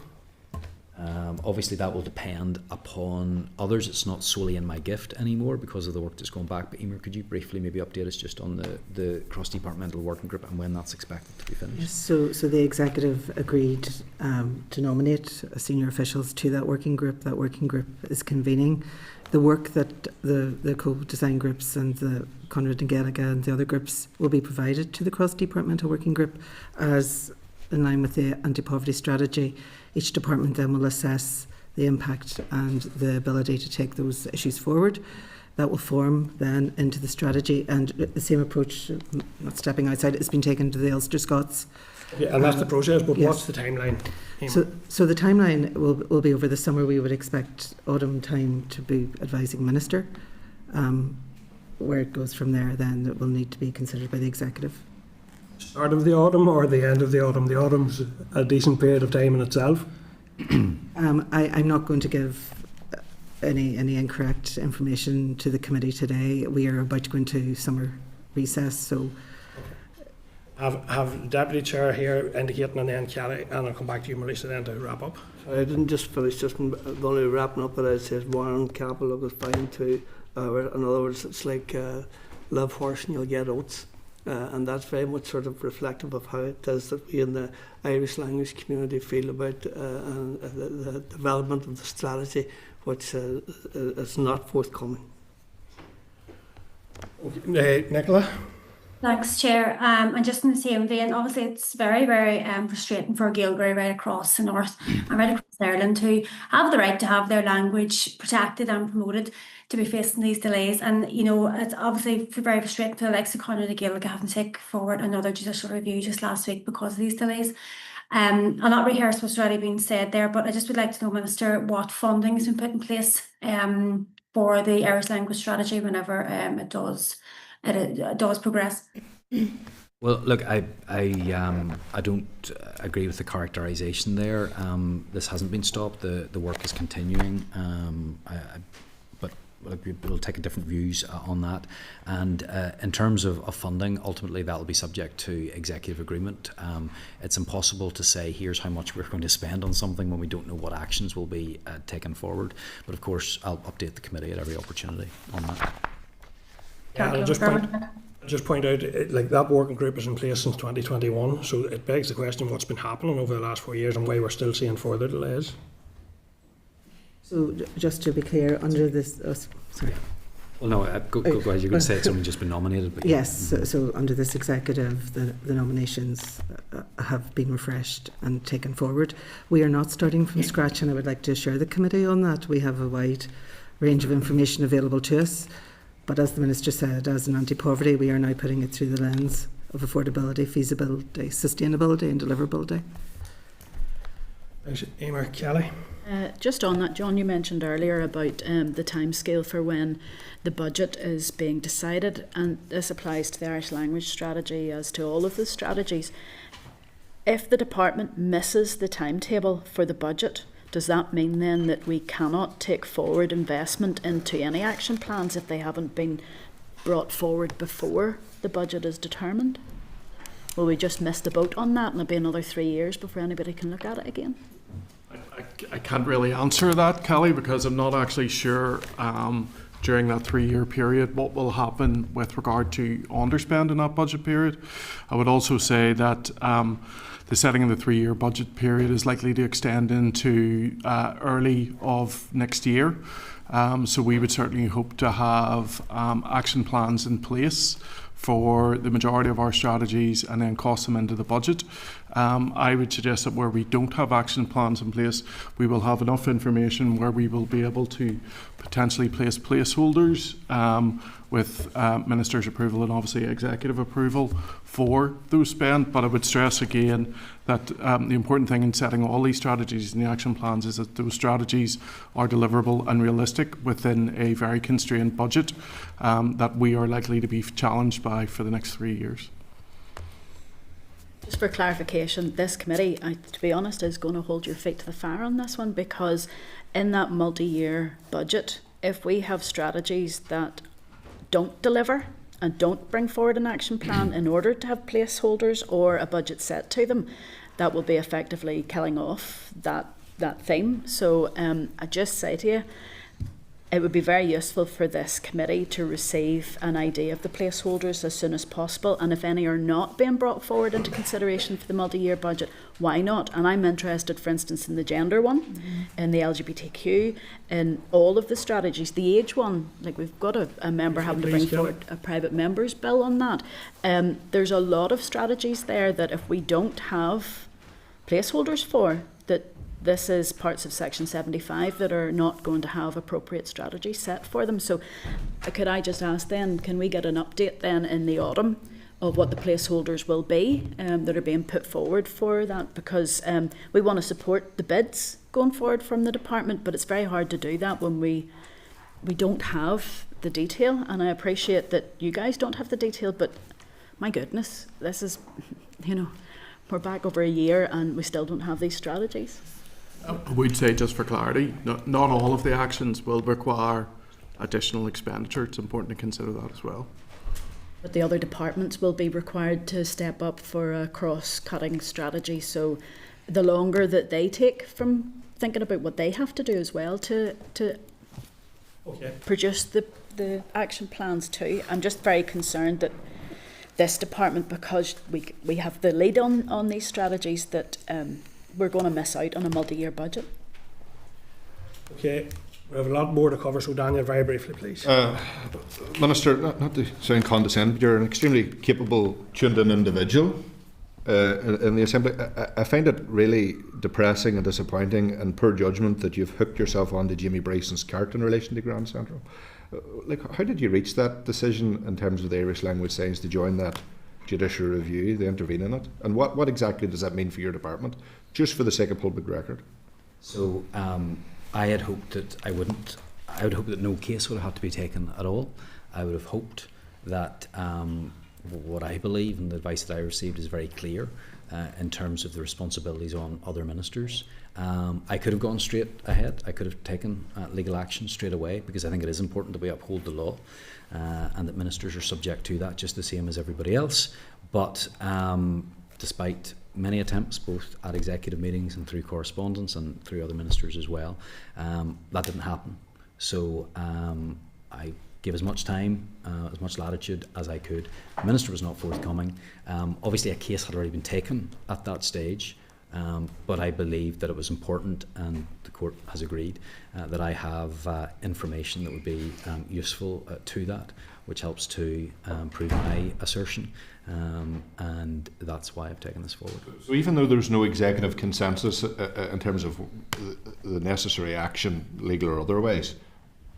Obviously that will depend upon others. It's not solely in my gift anymore because of the work that's going back. But Emer, could you briefly maybe update us just on the cross-departmental working group and when that's expected to be finished? Yes, so the executive agreed to nominate senior officials to that working group. That working group is convening. The work that the co-design groups and the Conrad and Gaeilge and the other groups will be provided to the cross-departmental working group as in line with the anti-poverty strategy. Each department then will assess the impact and the ability to take those issues forward. That will form then into the strategy, and the same approach, not stepping outside, has been taken to the Ulster Scots. Yeah, and that's the process, but yes. What's the timeline? So the timeline will be over the summer. We would expect autumn time to be advising Minister. Where it goes from there, then it will need to be considered by the executive. Start of the autumn or the end of the autumn? The autumn's a decent period of time in itself. I'm not going to give any incorrect information to the committee today. We are about to go into summer recess, so have the Deputy Chair here indicating, and then Kelly, and I'll come back to you, Melissa, then to wrap up. I didn't just finish, just only wrapping up, but it says Warren Capital was fine too. In other words, it's like live horse and you'll get oats. And that's very much sort of reflective of how it is that we in the Irish language community feel about the development of the strategy, which is not forthcoming. Nicola? Thanks, Chair. And just in the same vein, obviously it's very, very frustrating for Gaeilge right across the north and right across Ireland who have the right to have their language protected and promoted, to be facing these delays. And, you know, it's obviously very frustrating for the likes of Conor and Gaeilge having to take forward another judicial review just last week because of these delays. I'll not rehearse what's already been said there, but I just would like to know, Minister, what funding has been put in place for the Irish language strategy whenever it does progress. Well, look, I don't agree with the characterisation there. This hasn't been stopped. The work is continuing. But we'll take a different views on that. And in terms of funding, ultimately that will be subject to executive agreement. It's impossible to say here's how much we're going to spend on something when we don't know what actions will be taken forward. But of course, I'll update the committee at every opportunity on that. Yeah, I'll just point out, like, that working group is in place since 2021, so it begs the question what's been happening over the last 4 years and why we're still seeing further delays. So just to be clear, under this, sorry. Well, no, go ahead. You're going to say it's only just been nominated. But yes, so under this executive, the nominations have been refreshed and taken forward. We are not starting from scratch, and I would like to assure the committee on that. We have a wide range of information available to us. But as the Minister said, as an anti-poverty, we are now putting it through the lens of affordability, feasibility, sustainability and deliverability. Thanks, Emer. Kelly? Just on that, John, you mentioned earlier about the timescale for when the budget is being decided, and this applies to the Irish language strategy as to all of the strategies. If the department misses the timetable for the budget, does that mean then that we cannot take forward investment into any action plans if they haven't been brought forward before the budget is determined? Will we just miss the boat on that and it'll be another 3 years before anybody can look at it again? I can't really answer that, Kelly, because I'm not actually sure during that 3-year period what will happen with regard to underspend in that budget period. I would also say that the setting of the 3-year budget period is likely to extend into early of next year. So we would certainly hope to have action plans in place for the majority of our strategies and then cost them into the budget. I would suggest that where we don't have action plans in place, we will have enough information where we will be able to potentially place placeholders with Minister's approval and obviously executive approval for those spend. But I would stress again that the important thing in setting all these strategies and the action plans is that those strategies are deliverable and realistic within a very constrained budget that we are likely to be challenged by for the next 3 years. Just for clarification, this committee, to be honest, is going to hold your feet to the fire on this one, because in that multi-year budget, if we have strategies that don't deliver and don't bring forward an action plan in order to have placeholders or a budget set to them, that will be effectively killing off that theme. So I just say to you, it would be very useful for this committee to receive an idea of the placeholders as soon as possible, and if any are not being brought forward into consideration for the multi-year budget, why not? And I'm interested, for instance, in the gender one, in the LGBTQ, in all of the strategies, the age one, like we've got a member having to bring forward a private member's bill on that. There's a lot of strategies there that if we don't have placeholders for, that this is parts of Section 75 that are not going to have appropriate strategies set for them. So could I just ask then, can we get an update then in the autumn of what the placeholders will be that are being put forward for that? Because we want to support the bids going forward from the department, but it's very hard to do that when we don't have the detail. And I appreciate that you guys don't have the detail, but my goodness, this is, we're back over a year and we still don't have these strategies. I would say, just for clarity, not all of the actions will require additional expenditure. It's important to consider that as well. But the other departments will be required to step up for a cross-cutting strategy. So the longer that they take from thinking about what they have to do as well to produce the action plans too. I'm just very concerned that this department, because we have the lead on these strategies, that we're going to miss out on a multi-year budget. Okay, we have a lot more to cover, so Daniel, very briefly, please. Minister, not to sound condescending, but you're an extremely capable, tuned-in individual in the Assembly. I find it really depressing and disappointing and poor judgment that you've hooked yourself onto Jamie Bryson's cart in relation to Grand Central. How did you reach that decision in terms of the Irish language science to join that judicial review, to intervene in it? And what exactly does that mean for your department, just for the sake of public record? So I had hoped that I would hope that no case would have had to be taken at all. I would have hoped that what I believe and the advice that I received is very clear in terms of the responsibilities on other ministers. I could have gone straight ahead. I could have taken legal action straight away, because I think it is important that we uphold the law and that ministers are subject to that just the same as everybody else. But despite many attempts, both at executive meetings and through correspondence and through other ministers as well, that didn't happen. So I gave as much time, as much latitude as I could. The minister was not forthcoming. Obviously a case had already been taken at that stage, but I believe that it was important, and the court has agreed, that I have information that would be useful to that, which helps to prove my assertion, and that's why I've taken this forward. So even though there's no executive consensus in terms of the necessary action, legal or otherwise,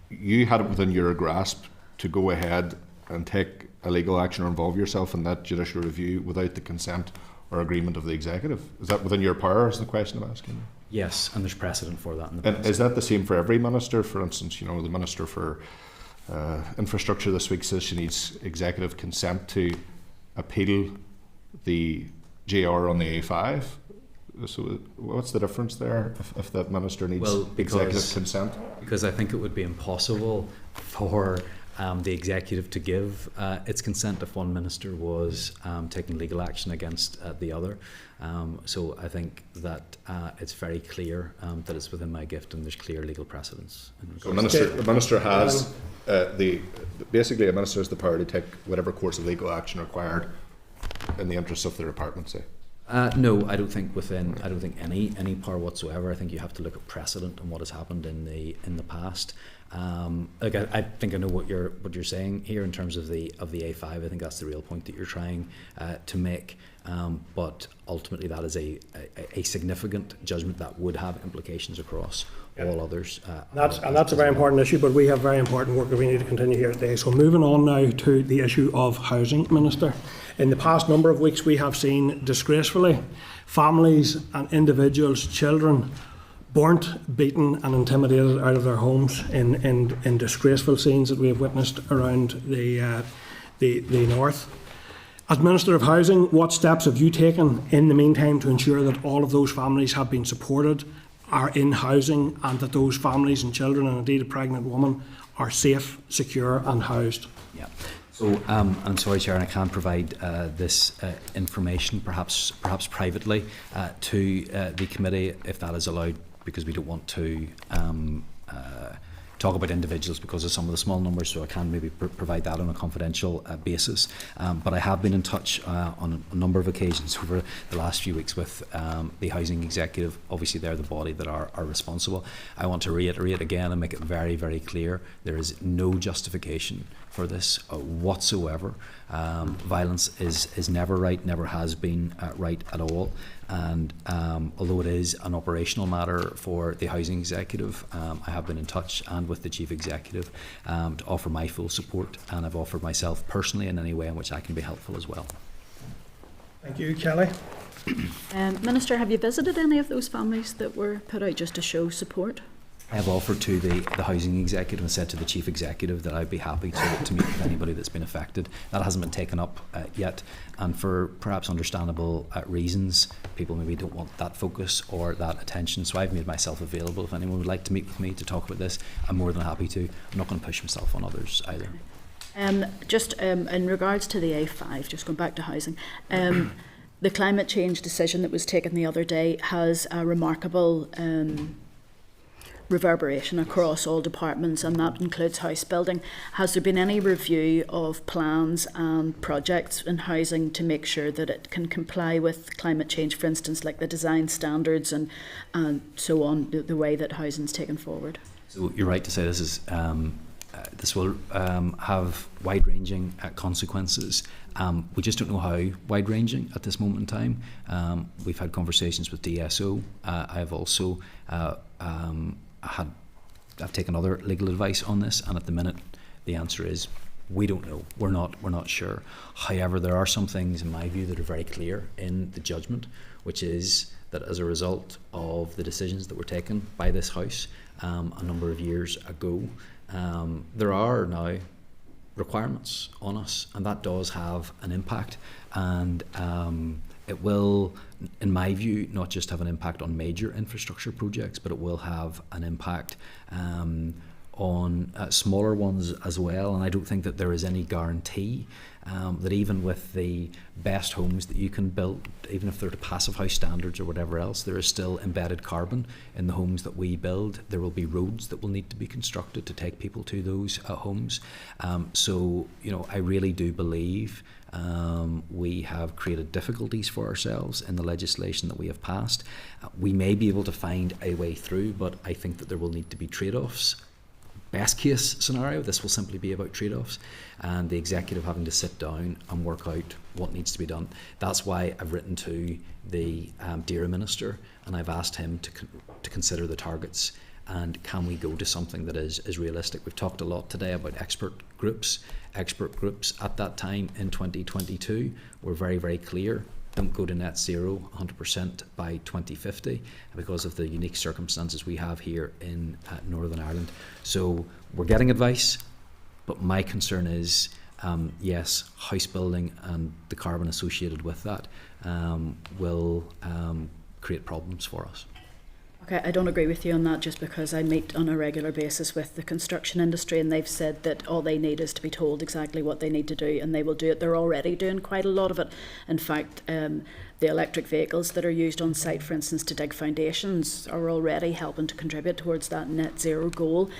you had it within your grasp to go ahead and take a legal action or involve yourself in that judicial review without the consent or agreement of the executive? Is that within your power, is the question I'm asking? Yes, and there's precedent for that. And is that the same for every minister? For instance, the Minister for Infrastructure this week says she needs executive consent to appeal the JR on the A5. So what's the difference there if the Minister needs executive consent? Because I think it would be impossible for the executive to give its consent if one minister was taking legal action against the other. So I think that it's very clear that it's within my gift, and there's clear legal precedence. So the minister has basically a minister has the power to take whatever course of legal action required in the interests of the department. Say. No, I don't think any power whatsoever. I think you have to look at precedent and what has happened in the past. I think I know what you're saying here in terms of the A5. I think that's the real point that you're trying to make. But ultimately, that is a significant judgment that would have implications across all others. That's a very important issue, but we have very important work that we need to continue here today. So moving on now to the issue of housing, Minister. In the past number of weeks, we have seen, disgracefully, families and individuals, children, burnt, beaten and intimidated out of their homes in disgraceful scenes that we have witnessed around the north. As Minister of Housing, what steps have you taken in the meantime to ensure that all of those families have been supported, are in housing, and that those families and children, and indeed a pregnant woman, are safe, secure and housed? Yeah. So I'm sorry, Chair, and I can't provide this information, perhaps privately, to the committee, if that is allowed, because we don't want to talk about individuals because of some of the small numbers, so I can maybe provide that on a confidential basis. But I have been in touch on a number of occasions over the last few weeks with the Housing Executive. Obviously, they're the body that are responsible. I want to reiterate again and make it very, very clear, there is no justification for this whatsoever. Violence is never right, never has been right at all. And although it is an operational matter for the Housing Executive, I have been in touch and with the Chief Executive to offer my full support, and I've offered myself personally in any way in which I can be helpful as well. Thank you. Kelly? Minister, have you visited any of those families that were put out just to show support? I have offered to the Housing Executive and said to the Chief Executive that I'd be happy to meet with anybody that's been affected. That hasn't been taken up yet, and for perhaps understandable reasons, people maybe don't want that focus or that attention, so I've made myself available. If anyone would like to meet with me to talk about this, I'm more than happy to. I'm not going to push myself on others either. Just in regards to the A5, just going back to housing, the climate change decision that was taken the other day has a remarkable reverberation across all departments, and that includes house building. Has there been any review of plans and projects in housing to make sure that it can comply with climate change, for instance, like the design standards and so on, the way that housing is taken forward? So you're right to say this will have wide-ranging consequences. We just don't know how wide-ranging at this moment in time. We've had conversations with DSO. I've also I've taken other legal advice on this, and at the minute the answer is we don't know. We're not sure. However, there are some things in my view that are very clear in the judgment, which is that as a result of the decisions that were taken by this House a number of years ago, there are now requirements on us, and that does have an impact, and it will, in my view, not just have an impact on major infrastructure projects, but it will have an impact on smaller ones as well. And I don't think that there is any guarantee that even with the best homes that you can build, even if they're to passive house standards or whatever else, there is still embedded carbon in the homes that we build. There will be roads that will need to be constructed to take people to those homes. So, I really do believe we have created difficulties for ourselves in the legislation that we have passed. We may be able to find a way through, but I think that there will need to be trade-offs. Best case scenario, this will simply be about trade-offs, and the executive having to sit down and work out what needs to be done. That's why I've written to the DERA Minister, and I've asked him to consider the targets, and can we go to something that is realistic. We've talked a lot today about expert groups. Expert groups at that time in 2022 were very, very clear. Don't go to net zero 100% by 2050 because of the unique circumstances we have here in Northern Ireland. So we're getting advice, but my concern is, yes, house building and the carbon associated with that will create problems for us. Okay, I don't agree with you on that, just because I meet on a regular basis with the construction industry, and they've said that all they need is to be told exactly what they need to do, and they will do it. They're already doing quite a lot of it. In fact, the electric vehicles that are used on site, for instance, to dig foundations, are already helping to contribute towards that net zero goal.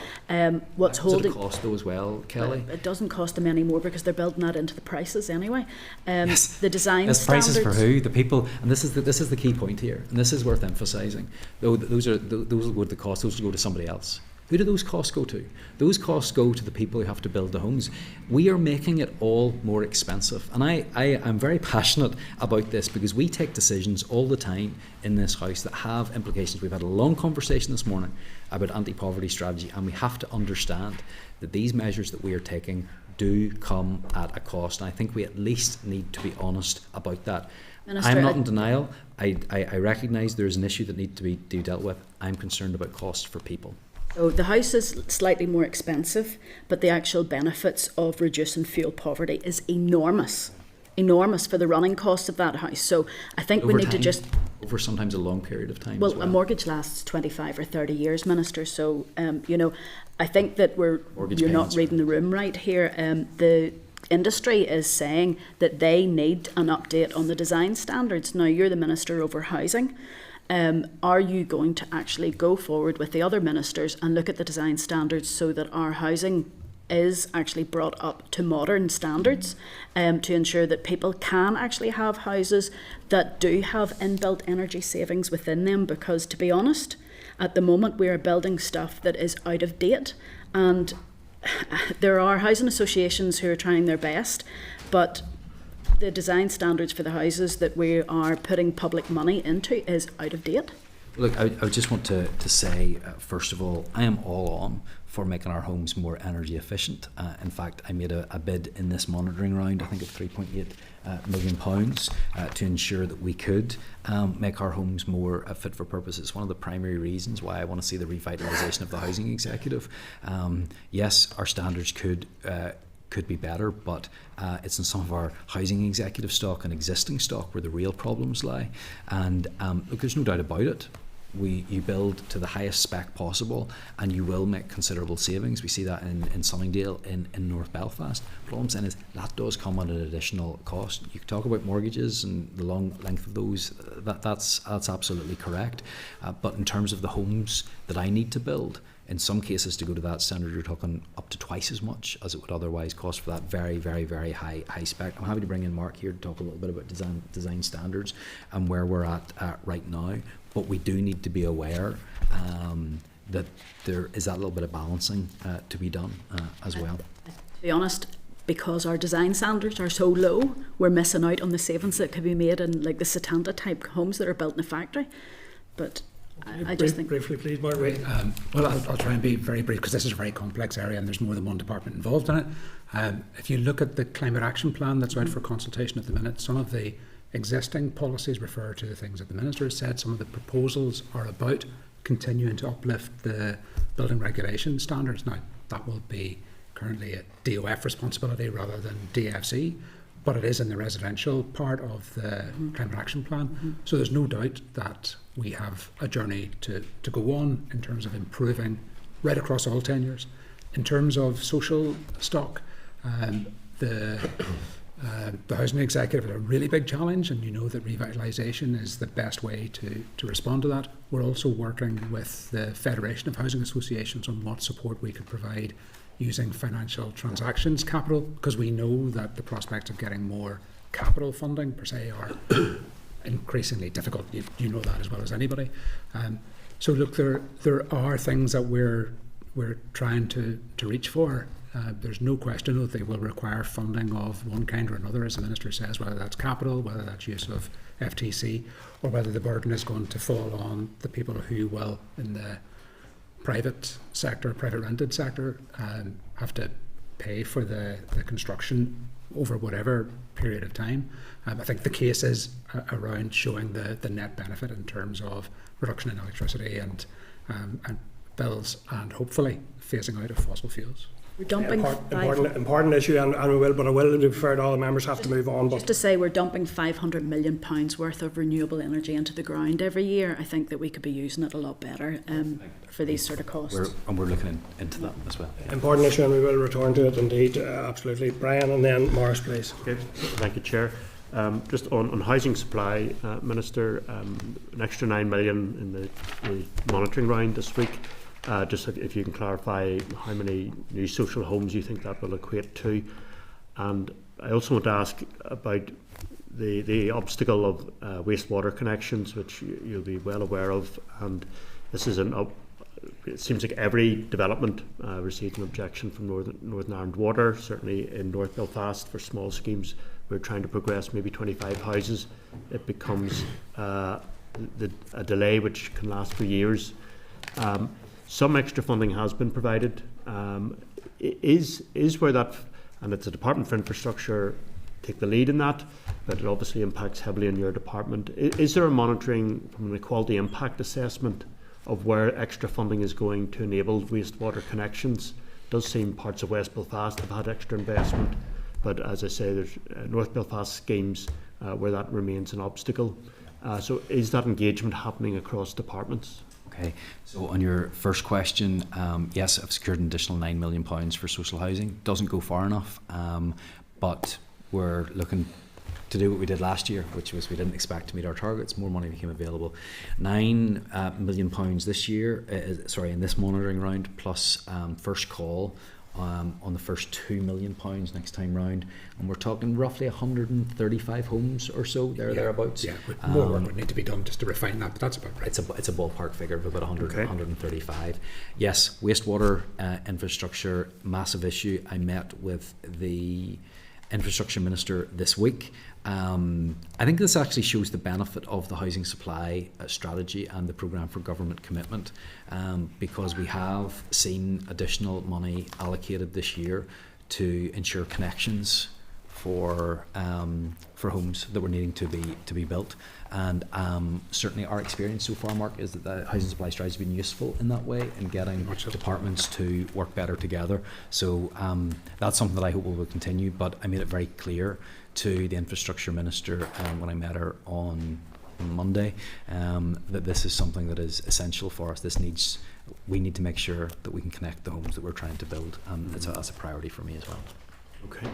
What's holding cost though as well, Kelly? It doesn't cost them any more because they're building that into the prices anyway. Yes. The design It's standards. prices for who? The people, and this is the key point here, and this is worth emphasising. Those will go to the cost. Those will go to somebody else. Who do those costs go to? Those costs go to the people who have to build the homes. We are making it all more expensive. And I am very passionate about this because we take decisions all the time in this house that have implications. We've had a long conversation this morning about anti-poverty strategy, and we have to understand that these measures that we are taking do come at a cost. And I think we at least need to be honest about that. Minister, I'm not in denial. I recognise there is an issue that needs to be dealt with. I'm concerned about costs for people. So the house is slightly more expensive, but the actual benefits of reducing fuel poverty is enormous for the running costs of that house. So I think we need to just... Over sometimes a long period of time. Well, a mortgage lasts 25 or 30 years, Minister. So, I think that you're not reading the room right here. The industry is saying that they need an update on the design standards. Now, you're the Minister over Housing. Are you going to actually go forward with the other ministers and look at the design standards so that our housing is actually brought up to modern standards, to ensure that people can actually have houses that do have inbuilt energy savings within them? Because, to be honest, at the moment we are building stuff that is out of date, and there are housing associations who are trying their best, but the design standards for the houses that we are putting public money into is out of date. Look, I just want to say, first of all, I am all on for making our homes more energy efficient. In fact, I made a bid in this monitoring round, I think of £3.8 million, to ensure that we could make our homes more fit for purpose. It's one of the primary reasons why I want to see the revitalisation of the housing executive. Yes, our standards could be better, but it's in some of our housing executive stock and existing stock where the real problems lie. And look, there's no doubt about it. You build to the highest spec possible and you will make considerable savings. We see that in Sunningdale, in North Belfast. But all I'm saying is that does come at an additional cost. You can talk about mortgages and the long length of those, that's absolutely correct. But in terms of the homes that I need to build, in some cases, to go to that standard, you're talking up to twice as much as it would otherwise cost for that very, very, very high spec. I'm happy to bring in Mark here to talk a little bit about design standards and where we're at right now. But we do need to be aware that there is that little bit of balancing to be done as well. To be honest, because our design standards are so low, we're missing out on the savings that could be made in like the Setanta type homes that are built in a factory. But I just think... Briefly, please, Mark. Well, I'll try and be very brief because this is a very complex area and there's more than one department involved in it. If you look at the climate action plan that's out for consultation at the minute, some of the existing policies refer to the things that the Minister has said. Some of the proposals are about continuing to uplift the building regulation standards. Now, that will be currently a DOF responsibility rather than DFC, but it is in the residential part of the climate action plan. So there's no doubt that we have a journey to go on in terms of improving right across all tenures. In terms of social stock, the housing executive had a really big challenge, and you know that revitalisation is the best way to respond to that. We're also working with the Federation of Housing Associations on what support we could provide using financial transactions capital, because we know that the prospects of getting more capital funding per se are increasingly difficult. You know that as well as anybody. So look, there are things that we're trying to reach for. There's no question that they will require funding of one kind or another, as the Minister says, whether that's capital, whether that's use of FTC, or whether the burden is going to fall on the people who will, in the private sector, private rented sector, have to pay for the construction over whatever period of time. I think the case is around showing the net benefit in terms of reduction in electricity and bills, and hopefully phasing out of fossil fuels. We're dumping important issue, and we will, but I will, to be fair to all the members, have to move on. But just to say, we're dumping £500 million worth of renewable energy into the ground every year. I think that we could be using it a lot better for these sort of costs. We're looking into that as well. Important issue, and we will return to it indeed, absolutely. Brian, and then Morris, please. Okay. Thank you, Chair. Just on housing supply, Minister, an extra 9 million in the monitoring round this week. Just if you can clarify how many new social homes you think that will equate to. And I also want to ask about the obstacle of wastewater connections, which you'll be well aware of. And this is it seems like every development receives an objection from Northern Ireland Water. Certainly in North Belfast, for small schemes, we're trying to progress maybe 25 houses. It becomes a delay which can last for years. Some extra funding has been provided. Is where that, and it's a Department for Infrastructure take the lead in that, but it obviously impacts heavily on your department. Is there a monitoring from an equality impact assessment of where extra funding is going to enable wastewater connections? It does seem parts of West Belfast have had extra investment, but as I say, there's North Belfast schemes where that remains an obstacle. So is that engagement happening across departments? Okay, so on your first question, yes, I've secured an additional £9 million for social housing. Doesn't go far enough, but we're looking to do what we did last year, which was we didn't expect to meet our targets. More money became available. £9 million this year, in this monitoring round, plus first call on the first £2 million next time round, and we're talking roughly 135 homes or so thereabouts. Yeah, more work would need to be done just to refine that, but that's about right. It's a ballpark figure of about 135. Yes, wastewater infrastructure, massive issue. I met with the Infrastructure Minister this week. I think this actually shows the benefit of the housing supply strategy and the programme for government commitment, because we have seen additional money allocated this year to ensure connections for homes that were needing to be built. And certainly our experience so far, Mark, is that the housing supply strategy has been useful in that way, in getting departments to work better together. So that's something that I hope will continue, but I made it very clear to the Infrastructure Minister when I met her on Monday that this is something that is essential for us. We need to make sure that we can connect the homes that we're trying to build. That's a priority for me as well. Okay.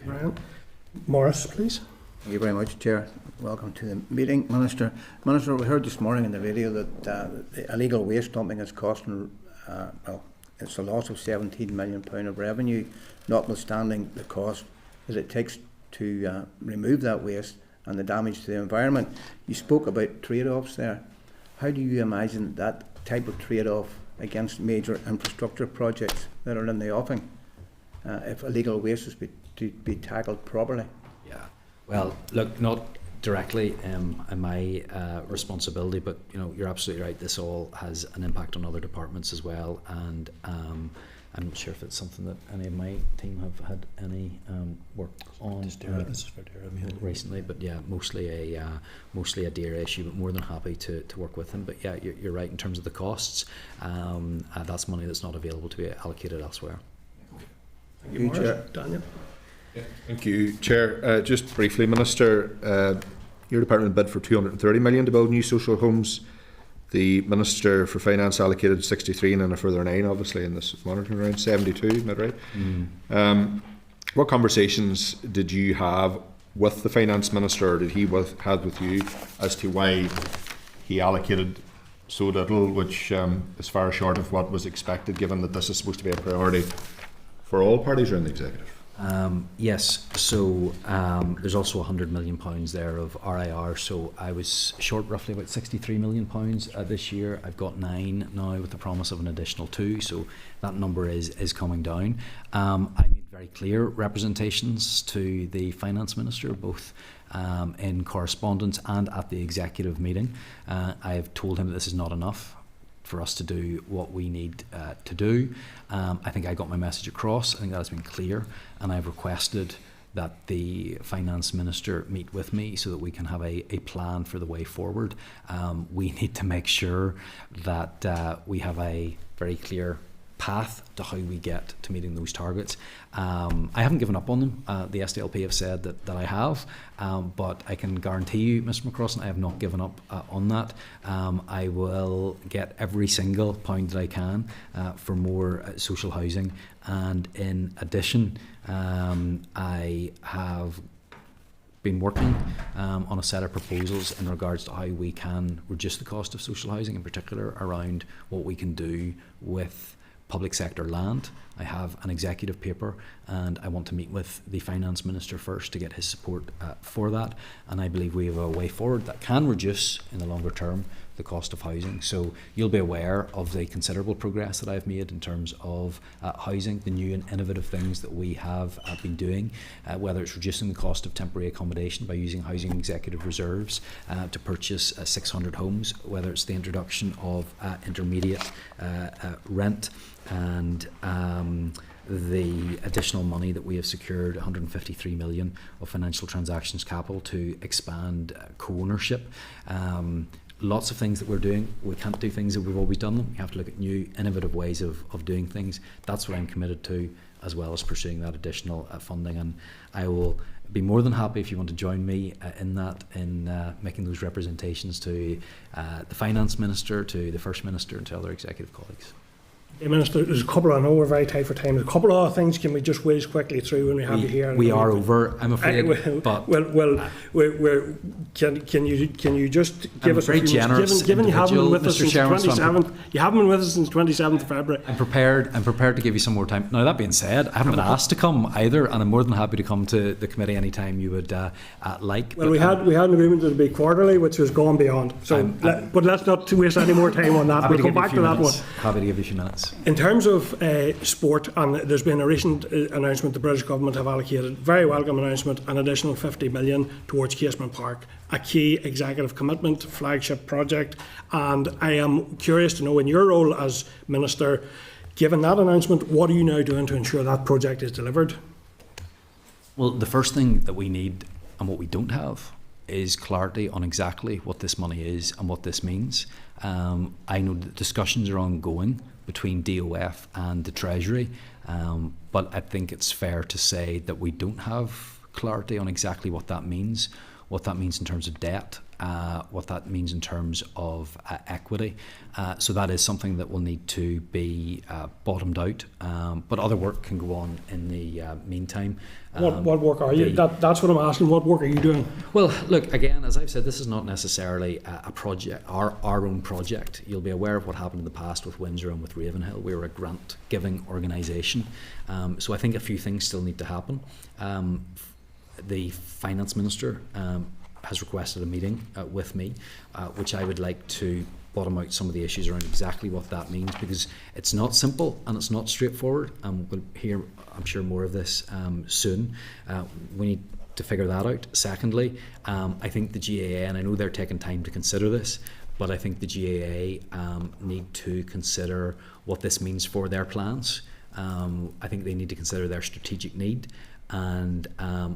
Brian. Morris, please. Thank you very much, Chair. Welcome to the meeting, Minister. Minister, we heard this morning in the radio that the illegal waste dumping is costing, it's a loss of £17 million of revenue, notwithstanding the cost that it takes to remove that waste and the damage to the environment. You spoke about trade-offs there. How do you imagine that type of trade-off against major infrastructure projects that are in the offing if illegal waste is to be tackled properly? Yeah, well, look, not directly in my responsibility, but you're absolutely right. This all has an impact on other departments as well, and I'm not sure if it's something that any of my team have had any work on recently, but yeah, mostly a dear issue, but more than happy to work with them. But yeah, you're right in terms of the costs. That's money that's not available to be allocated elsewhere. Thank you, Chair. Daniel. Yeah, thank you, Chair. Just briefly, Minister, your department bid for 230 million to build new social homes. The Minister for Finance allocated 63 and then a further 9, obviously, in this monitoring round, 72, isn't that right? What conversations did you have with the Finance Minister, or did he had with you, as to why he allocated so little, which is far short of what was expected, given that this is supposed to be a priority for all parties around the executive? Yes, so there's also £100 million there of RIR, so I was short roughly about £63 million this year. I've got 9 now with the promise of an additional 2, so that number is coming down. I made very clear representations to the Finance Minister, both in correspondence and at the executive meeting. I have told him that this is not enough for us to do what we need to do. I think I got my message across. I think that has been clear, and I've requested that the Finance Minister meet with me so that we can have a plan for the way forward. We need to make sure that we have a very clear path to how we get to meeting those targets. I haven't given up on them. The SDLP have said that I have, but I can guarantee you, Mr. McCrossan, I have not given up on that. I will get every single pound that I can for more social housing, and in addition, I have been working on a set of proposals in regards to how we can reduce the cost of social housing, in particular around what we can do with public sector land. I have an executive paper, and I want to meet with the Finance Minister first to get his support for that, and I believe we have a way forward that can reduce in the longer term the cost of housing. So you'll be aware of the considerable progress that I've made in terms of housing, the new and innovative things that we have been doing, whether it's reducing the cost of temporary accommodation by using housing executive reserves to purchase 600 homes, whether it's the introduction of intermediate rent, and the additional money that we have secured, 153 million of financial transactions capital to expand co-ownership. Lots of things that we're doing. We can't do things that we've always done them. We have to look at new, innovative ways of doing things. That's what I'm committed to, as well as pursuing that additional funding. And I will be more than happy if you want to join me in that, in making those representations to the Finance Minister, to the First Minister, and to other executive colleagues. Hey, Minister, there's a couple, I know we're very tight for time, there's a couple of things can we just whiz quickly through when we have you here? We are over, I'm afraid, but... Can you just give us a few generous given you haven't been with us since Chairman, 27th, you haven't been with us since 27th of February. I'm prepared to give you some more time. Now, that being said, I haven't been asked to come either, and I'm more than happy to come to the committee anytime you would like. Well, we had an agreement that it would be quarterly, which has gone beyond. So, but let's not waste any more time on that. We'll come back to that one. Happy to give you a few minutes. In terms of sport, and there's been a recent announcement, the British government have allocated, very welcome announcement, an additional 50 million towards Casement Park, a key executive commitment, flagship project, and I am curious to know, in your role as Minister, given that announcement, what are you now doing to ensure that project is delivered? Well, the first thing that we need, and what we don't have, is clarity on exactly what this money is and what this means. I know that discussions are ongoing between DOF and the Treasury, but I think it's fair to say that we don't have clarity on exactly what that means in terms of debt, what that means in terms of equity. So that is something that will need to be bottomed out, but other work can go on in the meantime. What work are you? That's what I'm asking. What work are you doing? Well, look, again, as I've said, this is not necessarily a project, our own project. You'll be aware of what happened in the past with Windsor and with Ravenhill. We were a grant-giving organisation. So I think a few things still need to happen. The Finance Minister has requested a meeting with me, which I would like to bottom out some of the issues around exactly what that means, because it's not simple and it's not straightforward. We'll hear, I'm sure, more of this soon. We need to figure that out. Secondly, I think the GAA, and I know they're taking time to consider this, but I think the GAA need to consider what this means for their plans. I think they need to consider their strategic need and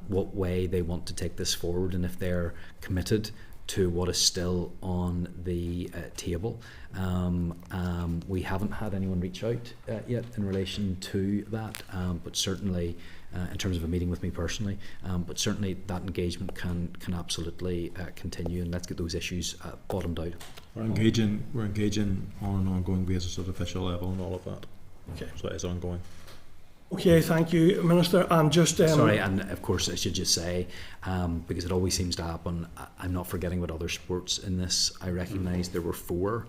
what way they want to take this forward, and if they're committed to what is still on the table. We haven't had anyone reach out yet in relation to that, but certainly in terms of a meeting with me personally, but certainly that engagement can absolutely continue, and let's get those issues bottomed out. We're engaging on an ongoing basis at official level and all of that. Okay. So it is ongoing. Okay, thank you, Minister. I'm just... Sorry, and of course I should just say, because it always seems to happen, I'm not forgetting about other sports in this. I recognise there were 4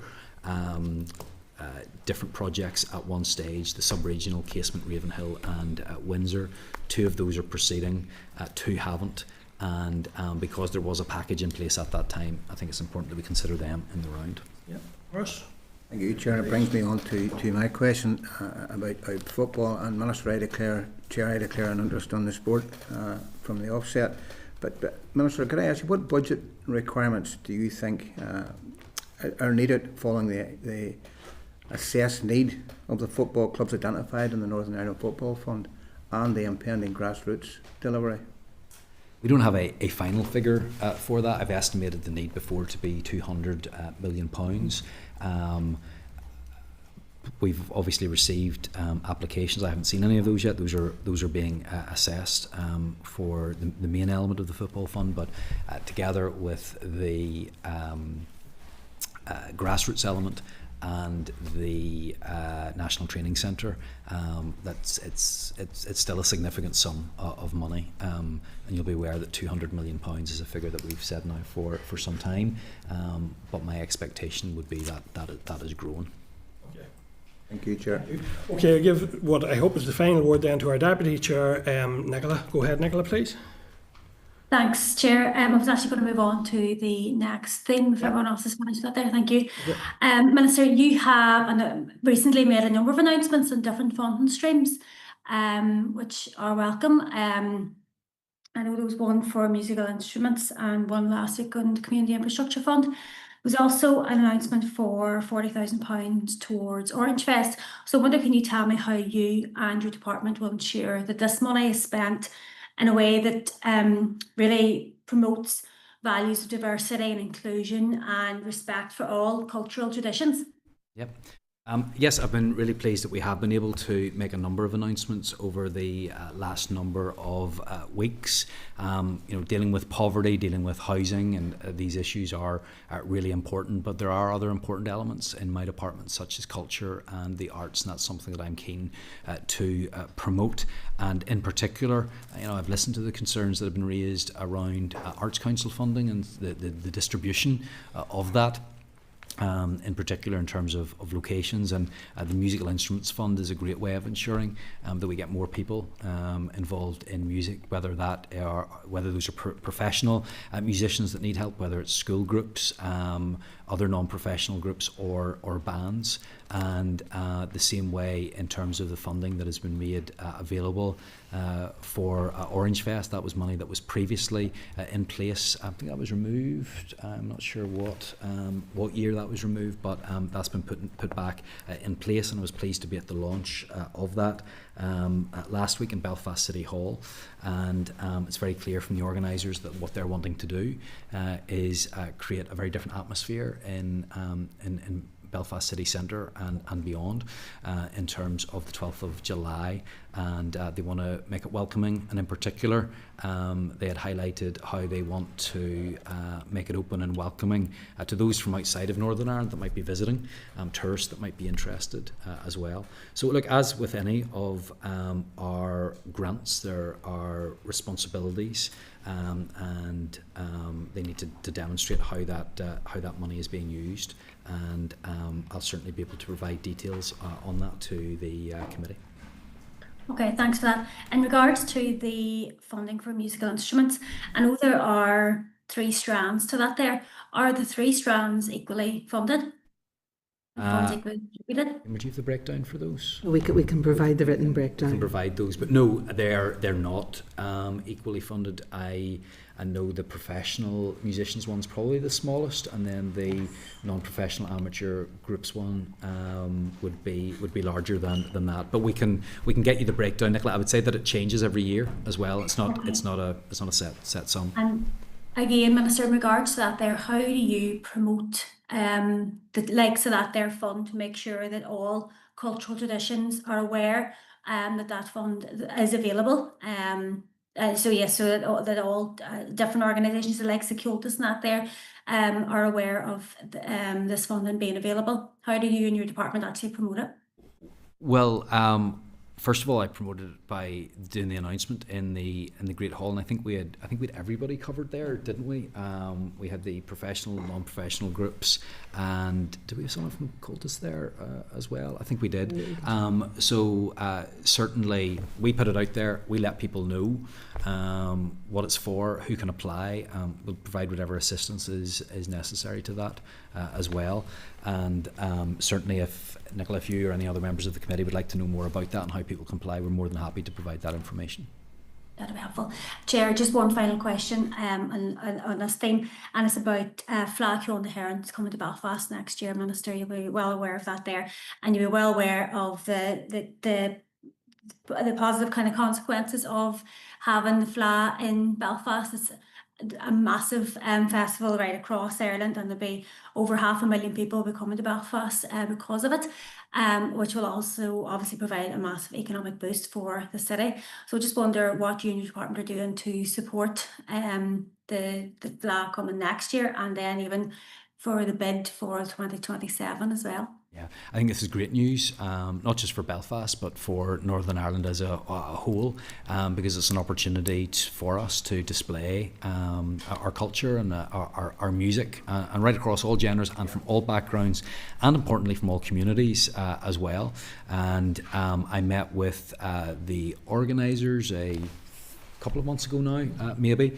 different projects at one stage, the sub-regional, Casement, Ravenhill and Windsor. 2 of those are proceeding, 2 haven't, and because there was a package in place at that time, I think it's important that we consider them in the round. Yeah, Russ? Thank you, Chair. It brings me on to my question about football. And Minister, I declare an interest on the sport from the offset. But Minister, could I ask you, what budget requirements do you think are needed following the assessed need of the football clubs identified in the Northern Ireland Football Fund and the impending grassroots delivery? We don't have a final figure for that. I've estimated the need before to be £200 million. we've obviously received applications. I haven't seen any of those yet. Those are being assessed for the main element of the football fund, but together with the grassroots element and the National Training Centre, it's still a significant sum of money, and you'll be aware that £200 million is a figure that we've said now for some time, but my expectation would be that is growing. Thank you, Chair. Okay, I'll give what I hope is the final word then to our Deputy Chair, Nicola. Go ahead, Nicola, please. Thanks, Chair. I was actually going to move on to the next thing if everyone else has managed that there. Thank you. Minister, you have recently made a number of announcements on different funding streams, which are welcome. I know there was one for musical instruments and one last week on the Community Infrastructure Fund. There was also an announcement for £40,000 towards Orange Fest. So I wonder, can you tell me how you and your department will ensure that this money is spent in a way that really promotes values of diversity and inclusion and respect for all cultural traditions? Yep. Yes, I've been really pleased that we have been able to make a number of announcements over the last number of weeks. Dealing with poverty, dealing with housing, and these issues are really important. But there are other important elements in my department, such as culture and the arts, and that's something that I'm keen to promote. And in particular, I've listened to the concerns that have been raised around Arts Council funding and the distribution of that. In particular in terms of locations, and the Musical Instruments Fund is a great way of ensuring that we get more people involved in music, whether those are professional musicians that need help, whether it's school groups, other non-professional groups or bands, and the same way in terms of the funding that has been made available for Orange Fest. That was money that was previously in place. I think that was removed. I'm not sure what year that was removed, but that's been put back in place, and I was pleased to be at the launch of that last week in Belfast City Hall. And it's very clear from the organisers that what they're wanting to do is create a very different atmosphere in Belfast City Centre and beyond in terms of the 12th of July, and they want to make it welcoming, and in particular they had highlighted how they want to make it open and welcoming to those from outside of Northern Ireland that might be visiting, tourists that might be interested as well. So look, as with any of our grants, there are responsibilities, and they need to demonstrate how that money is being used, and I'll certainly be able to provide details on that to the committee. Okay, thanks for that. In regards to the funding for musical instruments, I know there are 3 strands to that there. Are the 3 strands equally funded? Funds equally distributed? Would you have the breakdown for those? We can provide the written breakdown. We can provide those, but no, they're not equally funded. I know the professional musicians one's probably the smallest, and then the non-professional amateur groups one would be larger than that. But we can get you the breakdown, Nicola. I would say that it changes every year as well. It's not a set sum. And again, Minister, in regards to that there, how do you promote the likes of that there fund to make sure that all cultural traditions are aware that fund is available? So that all different organisations, the likes of Cultus and that there, are aware of this funding being available. How do you and your department actually promote it? Well, first of all, I promoted it by doing the announcement in the Great Hall, and I think we had everybody covered there, didn't we? We had the professional and non-professional groups, and did we have someone from Cultus there as well? I think we did. So certainly we put it out there. We let people know what it's for, who can apply. We'll provide whatever assistance is necessary to that as well. And certainly, if Nicola, if you or any other members of the committee would like to know more about that and how people can apply, we're more than happy to provide that information. That'd be helpful. Chair, just one final question on this theme, and it's about Flag on the Herons coming to Belfast next year. Minister, you'll be well aware of that there, and you'll be well aware of the positive kind of consequences of having the FLA in Belfast. It's a massive festival right across Ireland, and there'll be over 500,000 people will be coming to Belfast because of it, which will also obviously provide a massive economic boost for the city. So I just wonder what you and your department are doing to support the flag coming next year, and then even for the bid for 2027 as well. Yeah, I think this is great news, not just for Belfast, but for Northern Ireland as a whole, because it's an opportunity for us to display our culture and our music, and right across all genders and from all backgrounds, and importantly from all communities as well. And I met with the organisers a couple of months ago now, maybe.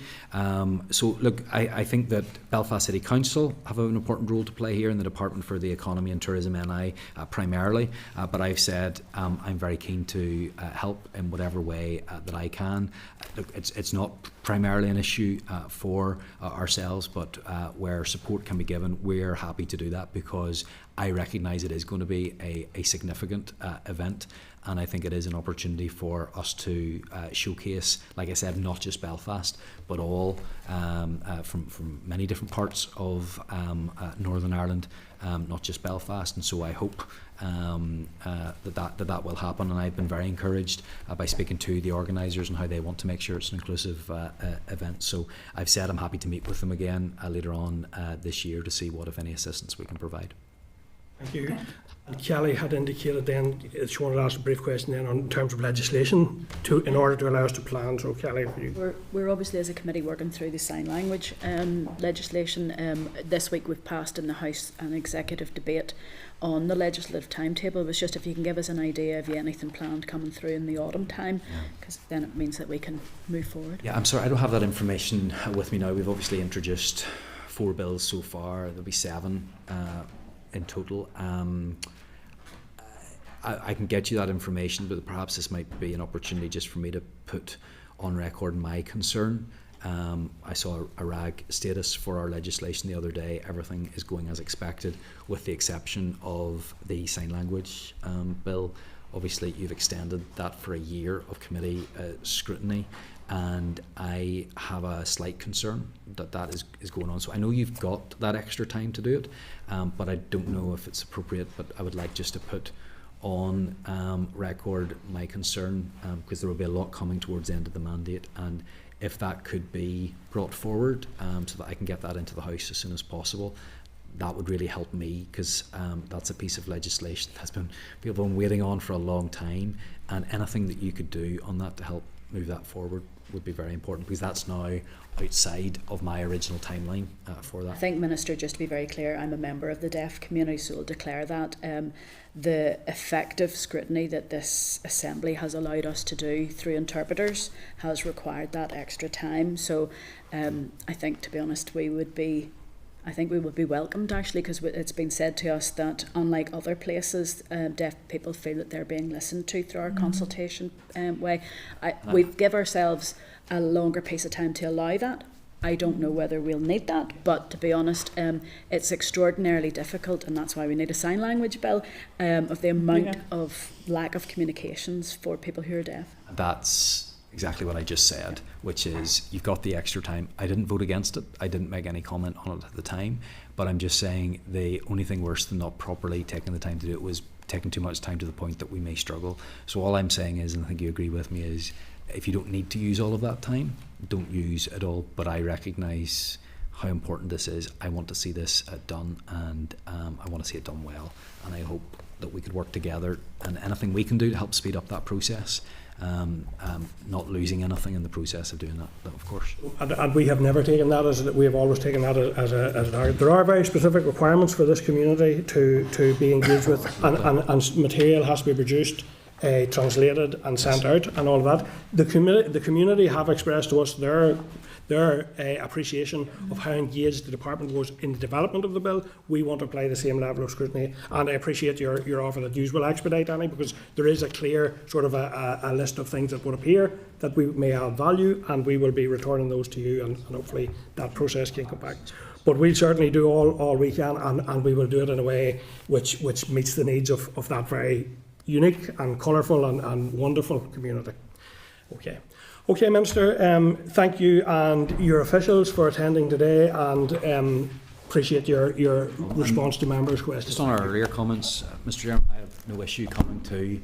So look, I think that Belfast City Council have an important role to play here in the Department for the Economy and Tourism NI primarily, but I've said I'm very keen to help in whatever way that I can. Look, it's not primarily an issue for ourselves, but where support can be given, we're happy to do that, because I recognise it is going to be a significant event. And I think it is an opportunity for us to showcase, like I said, not just Belfast, but all from many different parts of Northern Ireland, not just Belfast. And so I hope that will happen. And I've been very encouraged by speaking to the organisers and how they want to make sure it's an inclusive event. So I've said I'm happy to meet with them again later on this year to see what, if any, assistance we can provide. Thank you. And Kelly had indicated then she wanted to ask a brief question then on terms of legislation in order to allow us to plan. So Kelly, we're obviously as a committee working through the sign language legislation. This week we've passed in the House an executive debate on the legislative timetable. It was just if you can give us an idea of anything planned coming through in the autumn time, because then it means that we can move forward. Yeah, I'm sorry, I don't have that information with me now. We've obviously introduced 4 bills so far. There'll be 7 in total. I can get you that information, but perhaps this might be an opportunity just for me to put on record my concern. I saw a RAG status for our legislation the other day. Everything is going as expected, with the exception of the sign language bill. Obviously, you've extended that for a year of committee scrutiny, and I have a slight concern that is going on. So I know you've got that extra time to do it, but I don't know if it's appropriate. But I would like just to put on record my concern, because there will be a lot coming towards the end of the mandate, and if that could be brought forward so that I can get that into the House as soon as possible, that would really help me, because that's a piece of legislation that's been people have been waiting on for a long time, and anything that you could do on that to help move that forward would be very important, because that's now outside of my original timeline for that. I think, Minister, just to be very clear, I'm a member of the deaf community, so I'll declare that the effective scrutiny that this Assembly has allowed us to do through interpreters has required that extra time. So I think, to be honest, we would be welcomed, actually, because it's been said to us that unlike other places, deaf people feel that they're being listened to through our consultation way. We give ourselves a longer piece of time to allow that. I don't know whether we'll need that, but to be honest, it's extraordinarily difficult, and that's why we need a sign language bill, of the amount of lack of communications for people who are deaf. That's exactly what I just said, which is you've got the extra time. I didn't vote against it. I didn't make any comment on it at the time, but I'm just saying the only thing worse than not properly taking the time to do it was taking too much time to the point that we may struggle. So all I'm saying is, and I think you agree with me, is if you don't need to use all of that time, don't use it all. But I recognise how important this is. I want to see this done, and I want to see it done well. And I hope that we could work together, and anything we can do to help speed up that process, not losing anything in the process of doing that, of course. And we have never taken that we have always taken that as a target. There are very specific requirements for this community to be engaged with, and material has to be produced, translated and sent out, and all of that. The community have expressed to us their appreciation of how engaged the department was in the development of the bill. We want to apply the same level of scrutiny, and I appreciate your offer that you will expedite, Annie, because there is a clear sort of a list of things that would appear that we may have value, and we will be returning those to you, and hopefully that process can come back. But we'll certainly do all we can, and we will do it in a way which meets the needs of that very unique and colourful and wonderful community. Okay, Minister, thank you and your officials for attending today, and appreciate your response to members' questions. Just on our earlier comments, Mr. Chairman, I have no issue coming to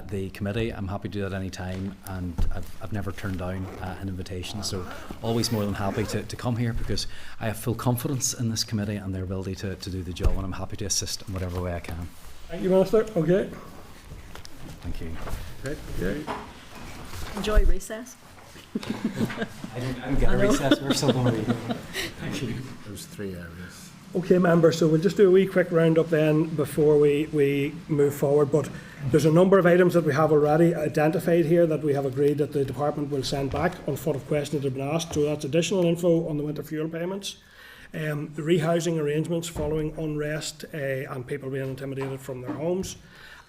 the committee. I'm happy to do that any time, and I've never turned down an invitation, so always more than happy to come here, because I have full confidence in this committee and their ability to do the job, and I'm happy to assist in whatever way I can. Thank you, Minister. Okay. Thank you. Okay. Enjoy recess. I don't get a recess. We're still going to be here. Those three areas. Okay, members, so we'll just do a wee quick round-up then before we move forward. But there's a number of items that we have already identified here that we have agreed that the Department will send back on foot of questions that have been asked. So that's additional info on the winter fuel payments, the rehousing arrangements following unrest and people being intimidated from their homes,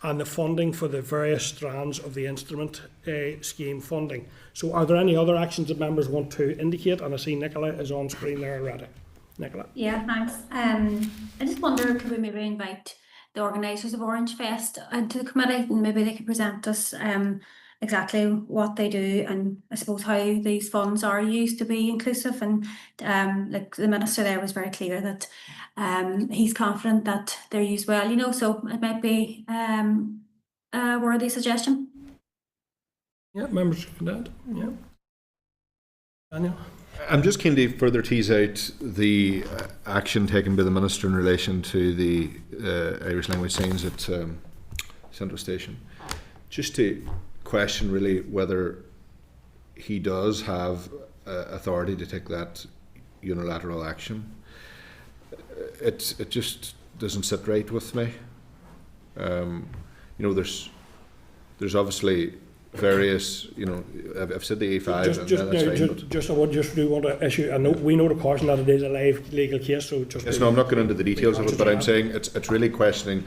and the funding for the various strands of the instrument scheme funding. So are there any other actions that members want to indicate? And I see Nicola is on screen there already. Nicola. Yeah, thanks. I just wonder, could we maybe invite the organisers of Orange Fest into the committee, and maybe they could present us exactly what they do, and I suppose how these funds are used to be inclusive. And like the Minister there was very clear that he's confident that they're used well, you know, so it might be a worthy suggestion. Yeah, members can add. Yeah. Daniel. I'm just keen to further tease out the action taken by the Minister in relation to the Irish language signs at Central Station. Just to question really whether he does have authority to take that unilateral action. It just doesn't sit right with me. You know, there's obviously various, you know, I've said the E5. I would just do want to issue. I know we know the caution that it is a live legal case, so just. Yes, no, I'm not going into the details of it, but I'm saying it's really questioning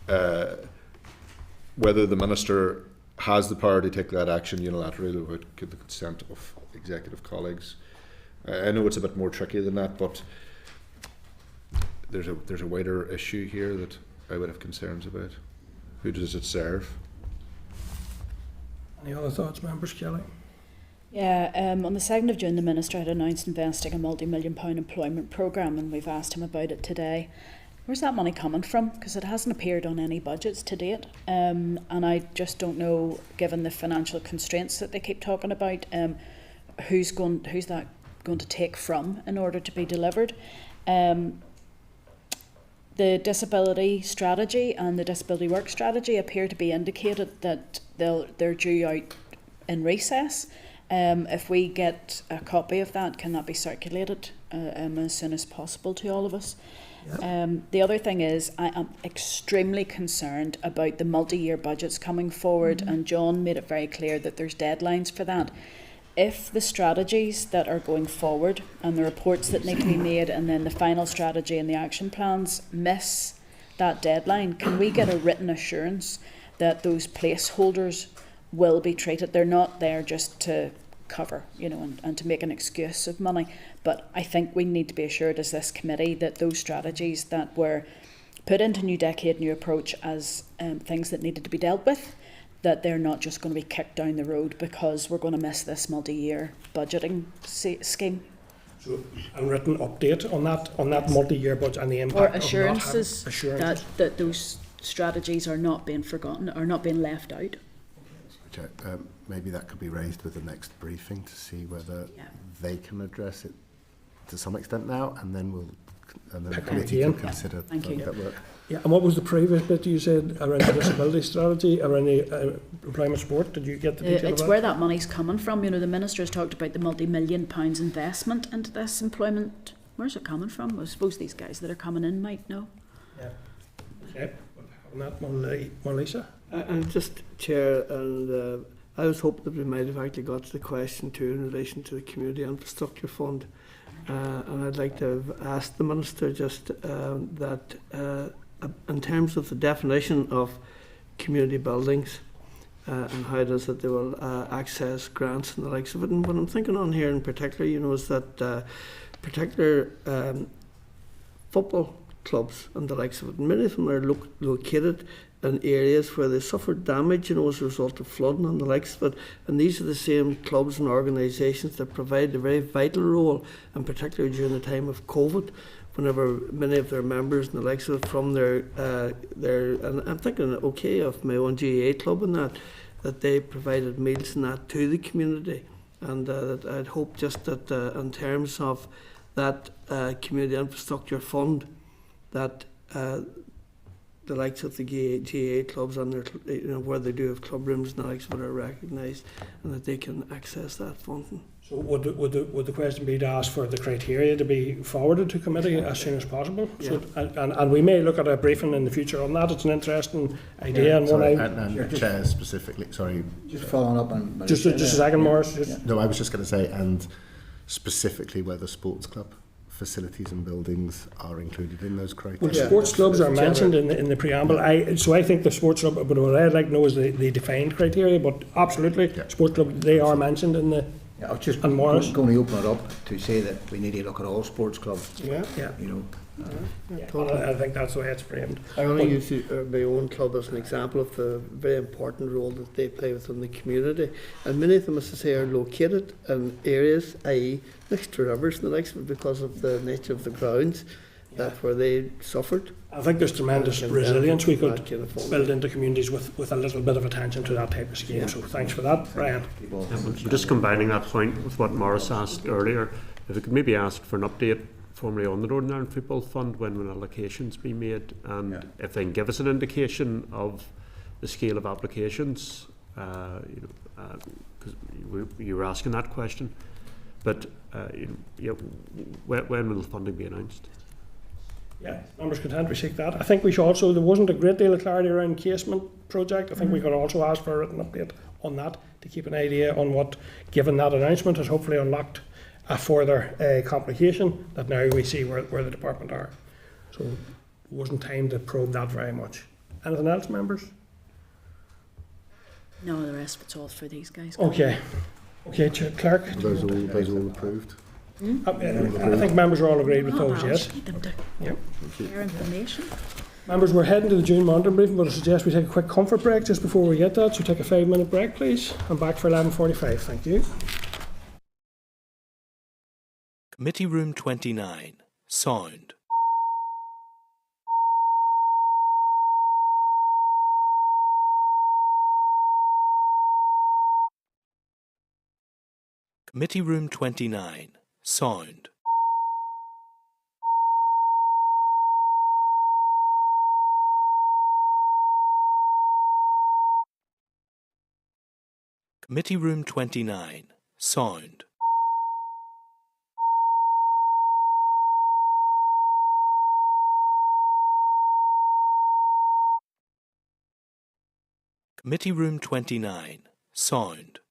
whether the Minister has the power to take that action unilaterally without the consent of executive colleagues. I know it's a bit more tricky than that, but there's a wider issue here that I would have concerns about. Who does it serve? Any other thoughts, members? Kelly? Yeah, on the 2nd of June, the Minister had announced investing a multi-million-pound employment programme, and we've asked him about it today. Where's that money coming from? Because it hasn't appeared on any budgets to date, and I just don't know, given the financial constraints that they keep talking about, who's that going to take from in order to be delivered. The disability strategy and the disability work strategy appear to be indicated that they're due out in recess. If we get a copy of that, can that be circulated as soon as possible to all of us? Yep. The other thing is, I am extremely concerned about the multi-year budgets coming forward, and John made it very clear that there's deadlines for that. If the strategies that are going forward and the reports that need to be made, and then the final strategy and the action plans miss that deadline, can we get a written assurance that those placeholders will be treated? They're not there just to cover, you know, and to make an excuse of money. But I think we need to be assured as this committee that those strategies that were put into New Decade, New Approach as things that needed to be dealt with, that they're not just going to be kicked down the road because we're going to miss this multi-year budgeting scheme. So a written update on that multi-year budget and the impact or assurances, of not having that those strategies are not being forgotten, are not being left out. Maybe that could be raised with the next briefing to see whether they can address it to some extent now, and then the committee can consider that work. Yeah, and what was the previous bit you said around the disability strategy, around the employment support? Did you get the detail It's of that? where that money's coming from. You know, the Minister has talked about the multi-million pounds investment into this employment. Where's it coming from? I suppose these guys that are coming in might know. Yeah. Okay. On that one, Lisa? And just, Chair, and I was hoping that we might have actually got to the question too in relation to the Community Infrastructure Fund. And I'd like to have asked the Minister just that in terms of the definition of community buildings and how it is that they will access grants and the likes of it. And what I'm thinking on here in particular, you know, is that particular football clubs and the likes of it, many of them are located in areas where they suffered damage, you know, as a result of flooding and the likes of it. And these are the same clubs and organisations that provide a very vital role, and particularly during the time of COVID, whenever many of their members and the likes of it from their and I'm thinking, okay, of my own GAA club and that they provided meals and that to the community. And that I'd hope just that in terms of that community infrastructure fund, that the likes of the GAA clubs and their, you know, where they do have club rooms and the likes of it are recognised, and that they can access that funding. So would the question be to ask for the criteria to be forwarded to committee as soon as possible? Yeah. So, and we may look at a briefing in the future on that. It's an interesting idea. And sorry, one and Chair specifically, sorry. Just following up on... Just a second, Morris. No, I was just going to say, and specifically whether sports club facilities and buildings are included in those criteria. Well, sports clubs are mentioned in the preamble. So I think the sports club, but what I'd like to know is the defined criteria, but absolutely, sports club, they are mentioned in the... Yeah, I was just and Morris. going to open it up to say that we need to look at all sports clubs. Yeah. You know. I think that's the way it's framed. I only use my own club as an example of the very important role that they play within the community. And many of them, as I say, are located in areas, i.e. next to rivers and the likes of it, because of the nature of the grounds that where they suffered. I think there's tremendous resilience we could build into communities with a little bit of attention to that type of scheme. So thanks for that, Brian. Just combining that point with what Morris asked earlier, if we could maybe ask for an update formally on the Northern Ireland Football Fund when allocations be made, and if they can give us an indication of the scale of applications, because you were asking that question, but when will the funding be announced? Yeah, members content, we seek that. I think we should also, there wasn't a great deal of clarity around casement project. I think we could also ask for a written update on that to keep an idea on what, given that announcement, has hopefully unlocked a further complication that now we see where the department are. So it wasn't time to probe that very much. Anything else, members? No, the rest of it's all for these guys. Okay. Okay, Clerk. Those all approved? I think members are all agreed with those, yes? Need them to share information. Members, we're heading to the June Monday briefing, but I suggest we take a quick comfort break just before we get that. So take a 5-minute break, please. I'm back for 11:45. Thank you. Committee Room 29. Sound. Committee Room 29. Sound. Committee Room 29. Sound.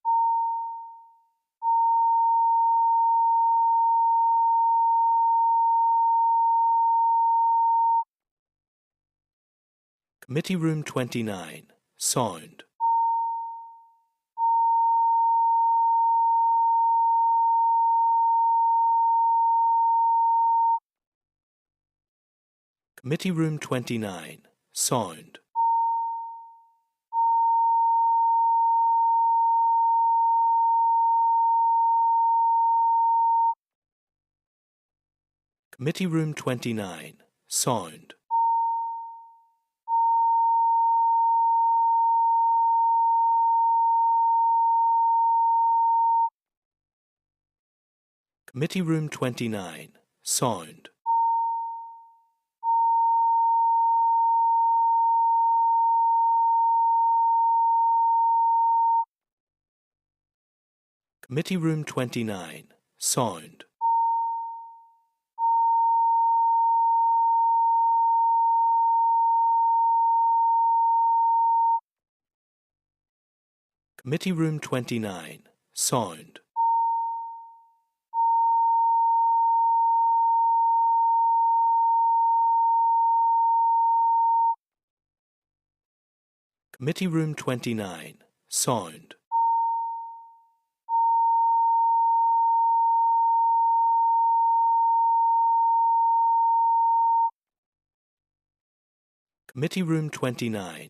Committee Room 29. Sound. Committee Room 29. Sound. Committee Room 29. Sound. Committee Room 29. Sound. Committee Room 29. Sound. Committee Room 29. Sound. Committee Room 29. Sound. Committee Room 29. Sound. Committee Room 29.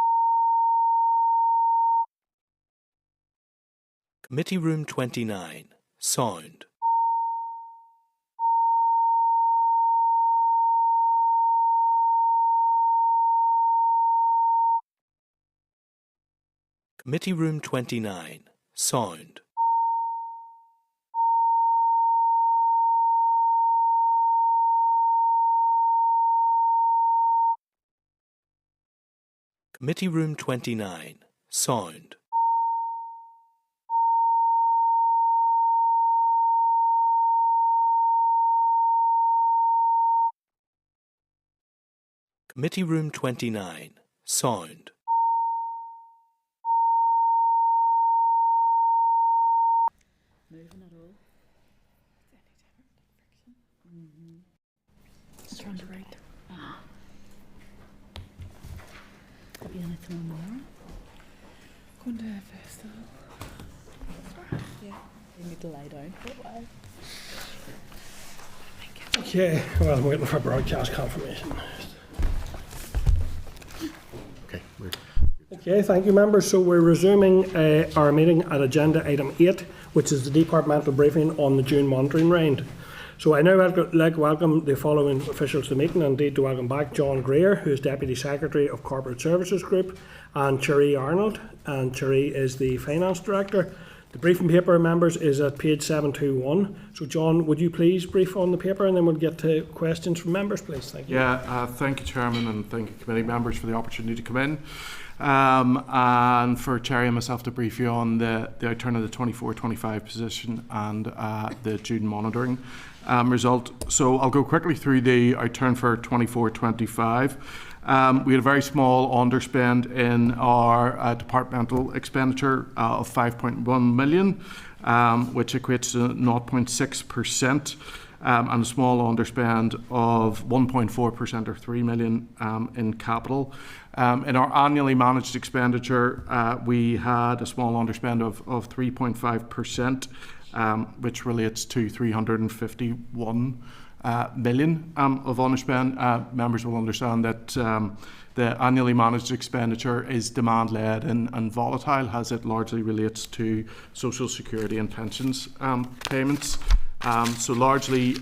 Committee Room 29, Sound. Committee Room 29, Sound. Committee Room 29, Sound. Committee Room 29, Sound. Moving at all? Just trying to write. Have you anything on there? Going to festival. Yeah. You need to lie down for a while. Okay, well, I'm waiting for broadcast confirmation. Okay, we're Okay, thank you, members. So we're resuming our meeting at agenda item 8, which is the departmental briefing on the June monitoring round. So I now would like to welcome the following officials to the meeting, and indeed to welcome back John Greer, who is Deputy Secretary of Corporate Services Group, and Cherie Arnold, and Cherie is the Finance Director. The briefing paper, members, is at page 721. So John, would you please brief on the paper, and then we'll get to questions from members, please. Thank you. Yeah, thank you, Chairman, and thank you, committee members, for the opportunity to come in. And for Cherry and myself to brief you on the outturn of the 24-25 position and the June monitoring result. So I'll go quickly through the outturn for 24-25. We had a very small underspend in our departmental expenditure of 5.1 million, which equates to 0.6%. And a small underspend of 1.4% or 3 million in capital. In our annually managed expenditure, we had a small underspend of 3.5%, which relates to 351 million of underspend. Members will understand that the annually managed expenditure is demand-led and volatile, as it largely relates to social security and pensions payments. So largely,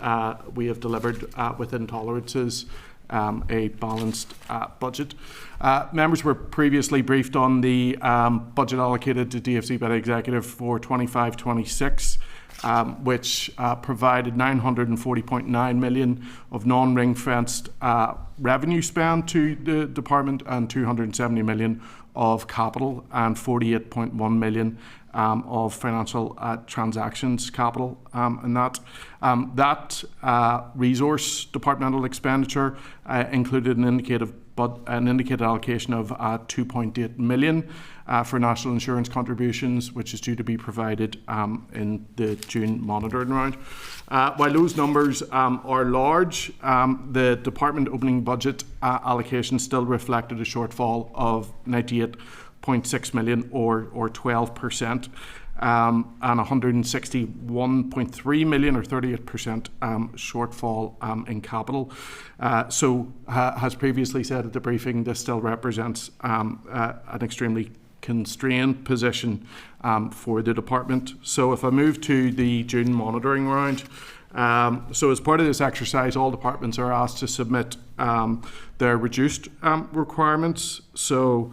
we have delivered within tolerances a balanced budget. Members were previously briefed on the budget allocated to DFC by the Executive for 25-26, which provided 940.9 million of non-ring-fenced revenue spend to the department and 270 million of capital and 48.1 million of financial transactions capital, and that resource departmental expenditure included an indicated allocation of 2.8 million for national insurance contributions, which is due to be provided in the June monitoring round. While those numbers are large, the department opening budget allocation still reflected a shortfall of 98.6 million or 12%, and 161.3 million or 38% shortfall in capital. So, as previously said at the briefing, this still represents an extremely constrained position for the department. So if I move to the June monitoring round, so as part of this exercise, all departments are asked to submit their reduced requirements. So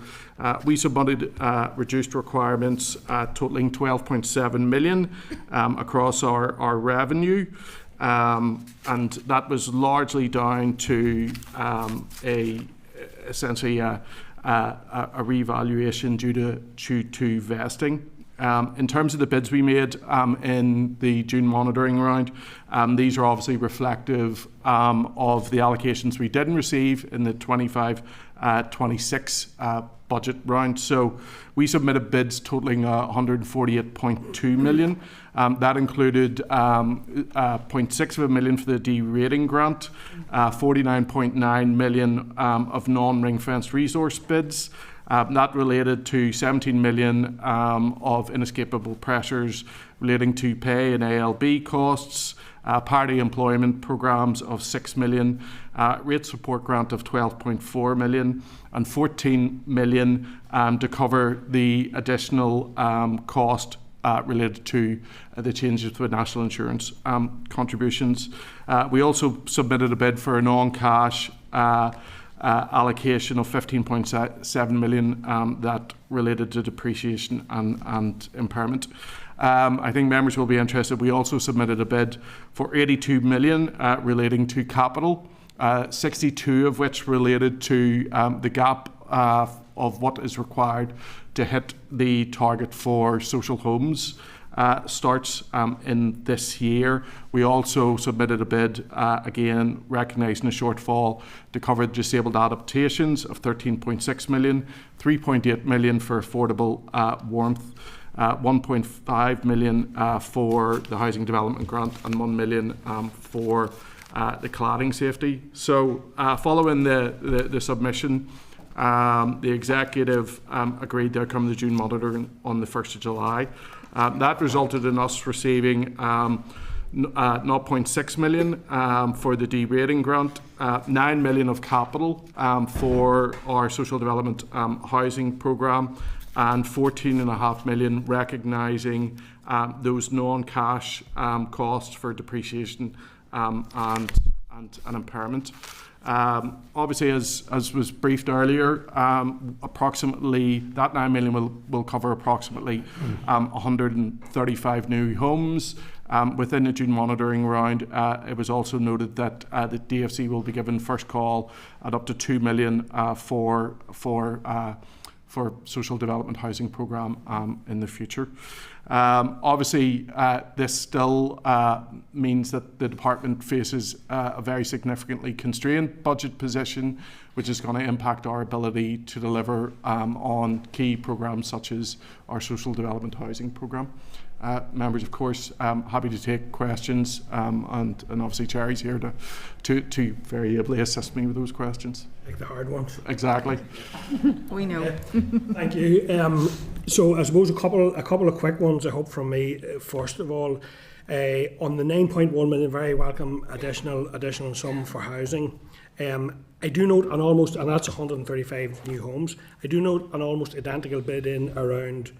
we submitted reduced requirements totaling 12.7 million across our revenue. And that was largely down to essentially a revaluation due to vesting. In terms of the bids we made in the June monitoring round, these are obviously reflective of the allocations we didn't receive in the 25-26 budget round. So we submitted bids totaling 148.2 million. That included 0.6 million for the de-rating grant, 49.9 million of non-ring-fenced resource bids. That related to 17 million of inescapable pressures relating to pay and ALB costs, party employment programmes of 6 million, rate support grant of 12.4 million, and 14 million to cover the additional cost related to the changes to the national insurance contributions. We also submitted a bid for a non-cash allocation of 15.7 million that related to depreciation and impairment. I think members will be interested. We also submitted a bid for 82 million relating to capital, 62 of which related to the gap of what is required to hit the target for social homes starts in this year. We also submitted a bid, again recognising a shortfall, to cover disabled adaptations of 13.6 million, 3.8 million for affordable warmth, 1.5 million for the housing development grant, and 1 million for the cladding safety. So following the submission, the executive agreed to come to June monitoring on the 1st of July. That resulted in us receiving 0.6 million for the derating grant, 9 million of capital for our social development housing programme, and 14.5 million recognising those non-cash costs for depreciation and impairment. Obviously, as was briefed earlier, approximately that 9 million will cover approximately 135 new homes. Within the June monitoring round, it was also noted that the DFC will be given first call at up to 2 million for social development housing programme in the future. Obviously, this still means that the department faces a very significantly constrained budget position, which is going to impact our ability to deliver on key programmes such as our social development housing programme. Members, of course, happy to take questions, and obviously Cherry's here to very ably assist me with those questions. Like the hard ones. Exactly. We know. Thank you. So I suppose a couple of quick ones, I hope, from me. First of all, on the 9.1 million, very welcome additional sum for housing. I do note and that's 135 new homes. I do note an almost identical bid in around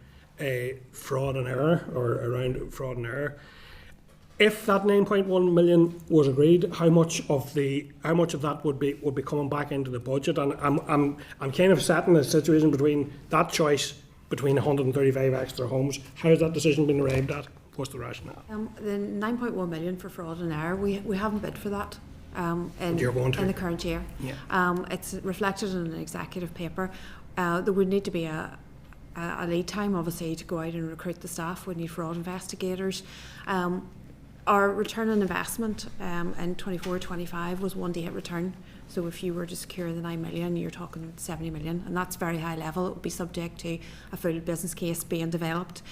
fraud and error. If that 9.1 million was agreed, how much of that would be coming back into the budget? And I'm kind of sat in a situation between that choice between 135 extra homes. How has that decision been arrived at? What's the rationale? The 9.1 million for fraud and error, we haven't bid for that in the current year. Yeah. It's reflected in an executive paper. There would need to be a lead time, obviously, to go out and recruit the staff. We need fraud investigators. Our return on investment in 24-25 was 1 day return. So if you were to secure the 9 million, you're talking 70 million, and that's very high level. It would be subject to a full business case being developed.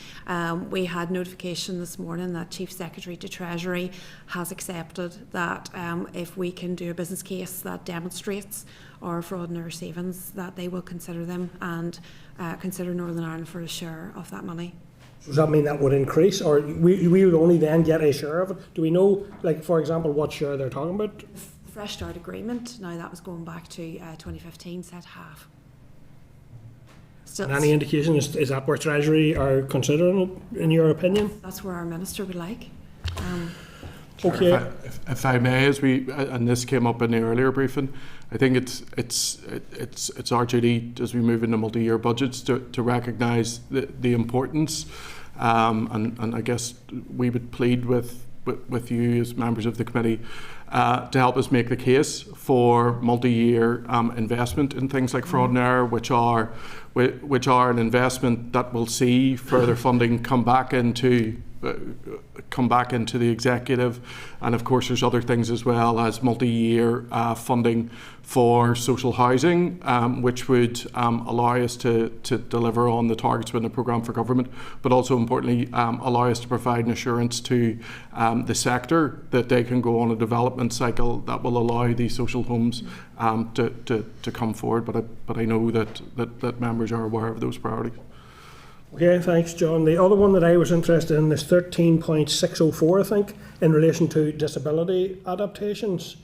We had notification this morning that Chief Secretary to Treasury has accepted that if we can do a business case that demonstrates our fraud and error savings, that they will consider them and consider Northern Ireland for a share of that money. So does that mean that would increase, or we would only then get a share of it? Do we know, like, for example, what share they're talking about? The Fresh Start agreement, now that was going back to 2015, said half. And any indication, is that where Treasury are considering it, in your opinion? That's where our Minister would like. Okay. If I may, and this came up in the earlier briefing, I think it's our duty as we move into multi-year budgets to recognise the importance, and I guess we would plead with you as members of the committee to help us make the case for multi-year investment in things like fraud and error, which are an investment that will see further funding come back into the executive. And of course there's other things as well as multi-year funding for social housing, which would allow us to deliver on the targets within the programme for government, but also importantly allow us to provide an assurance to the sector that they can go on a development cycle that will allow these social homes to come forward. But I know that members are aware of those priorities. Okay, thanks, John. The other one that I was interested in is 13.604, I think, in relation to disability adaptations.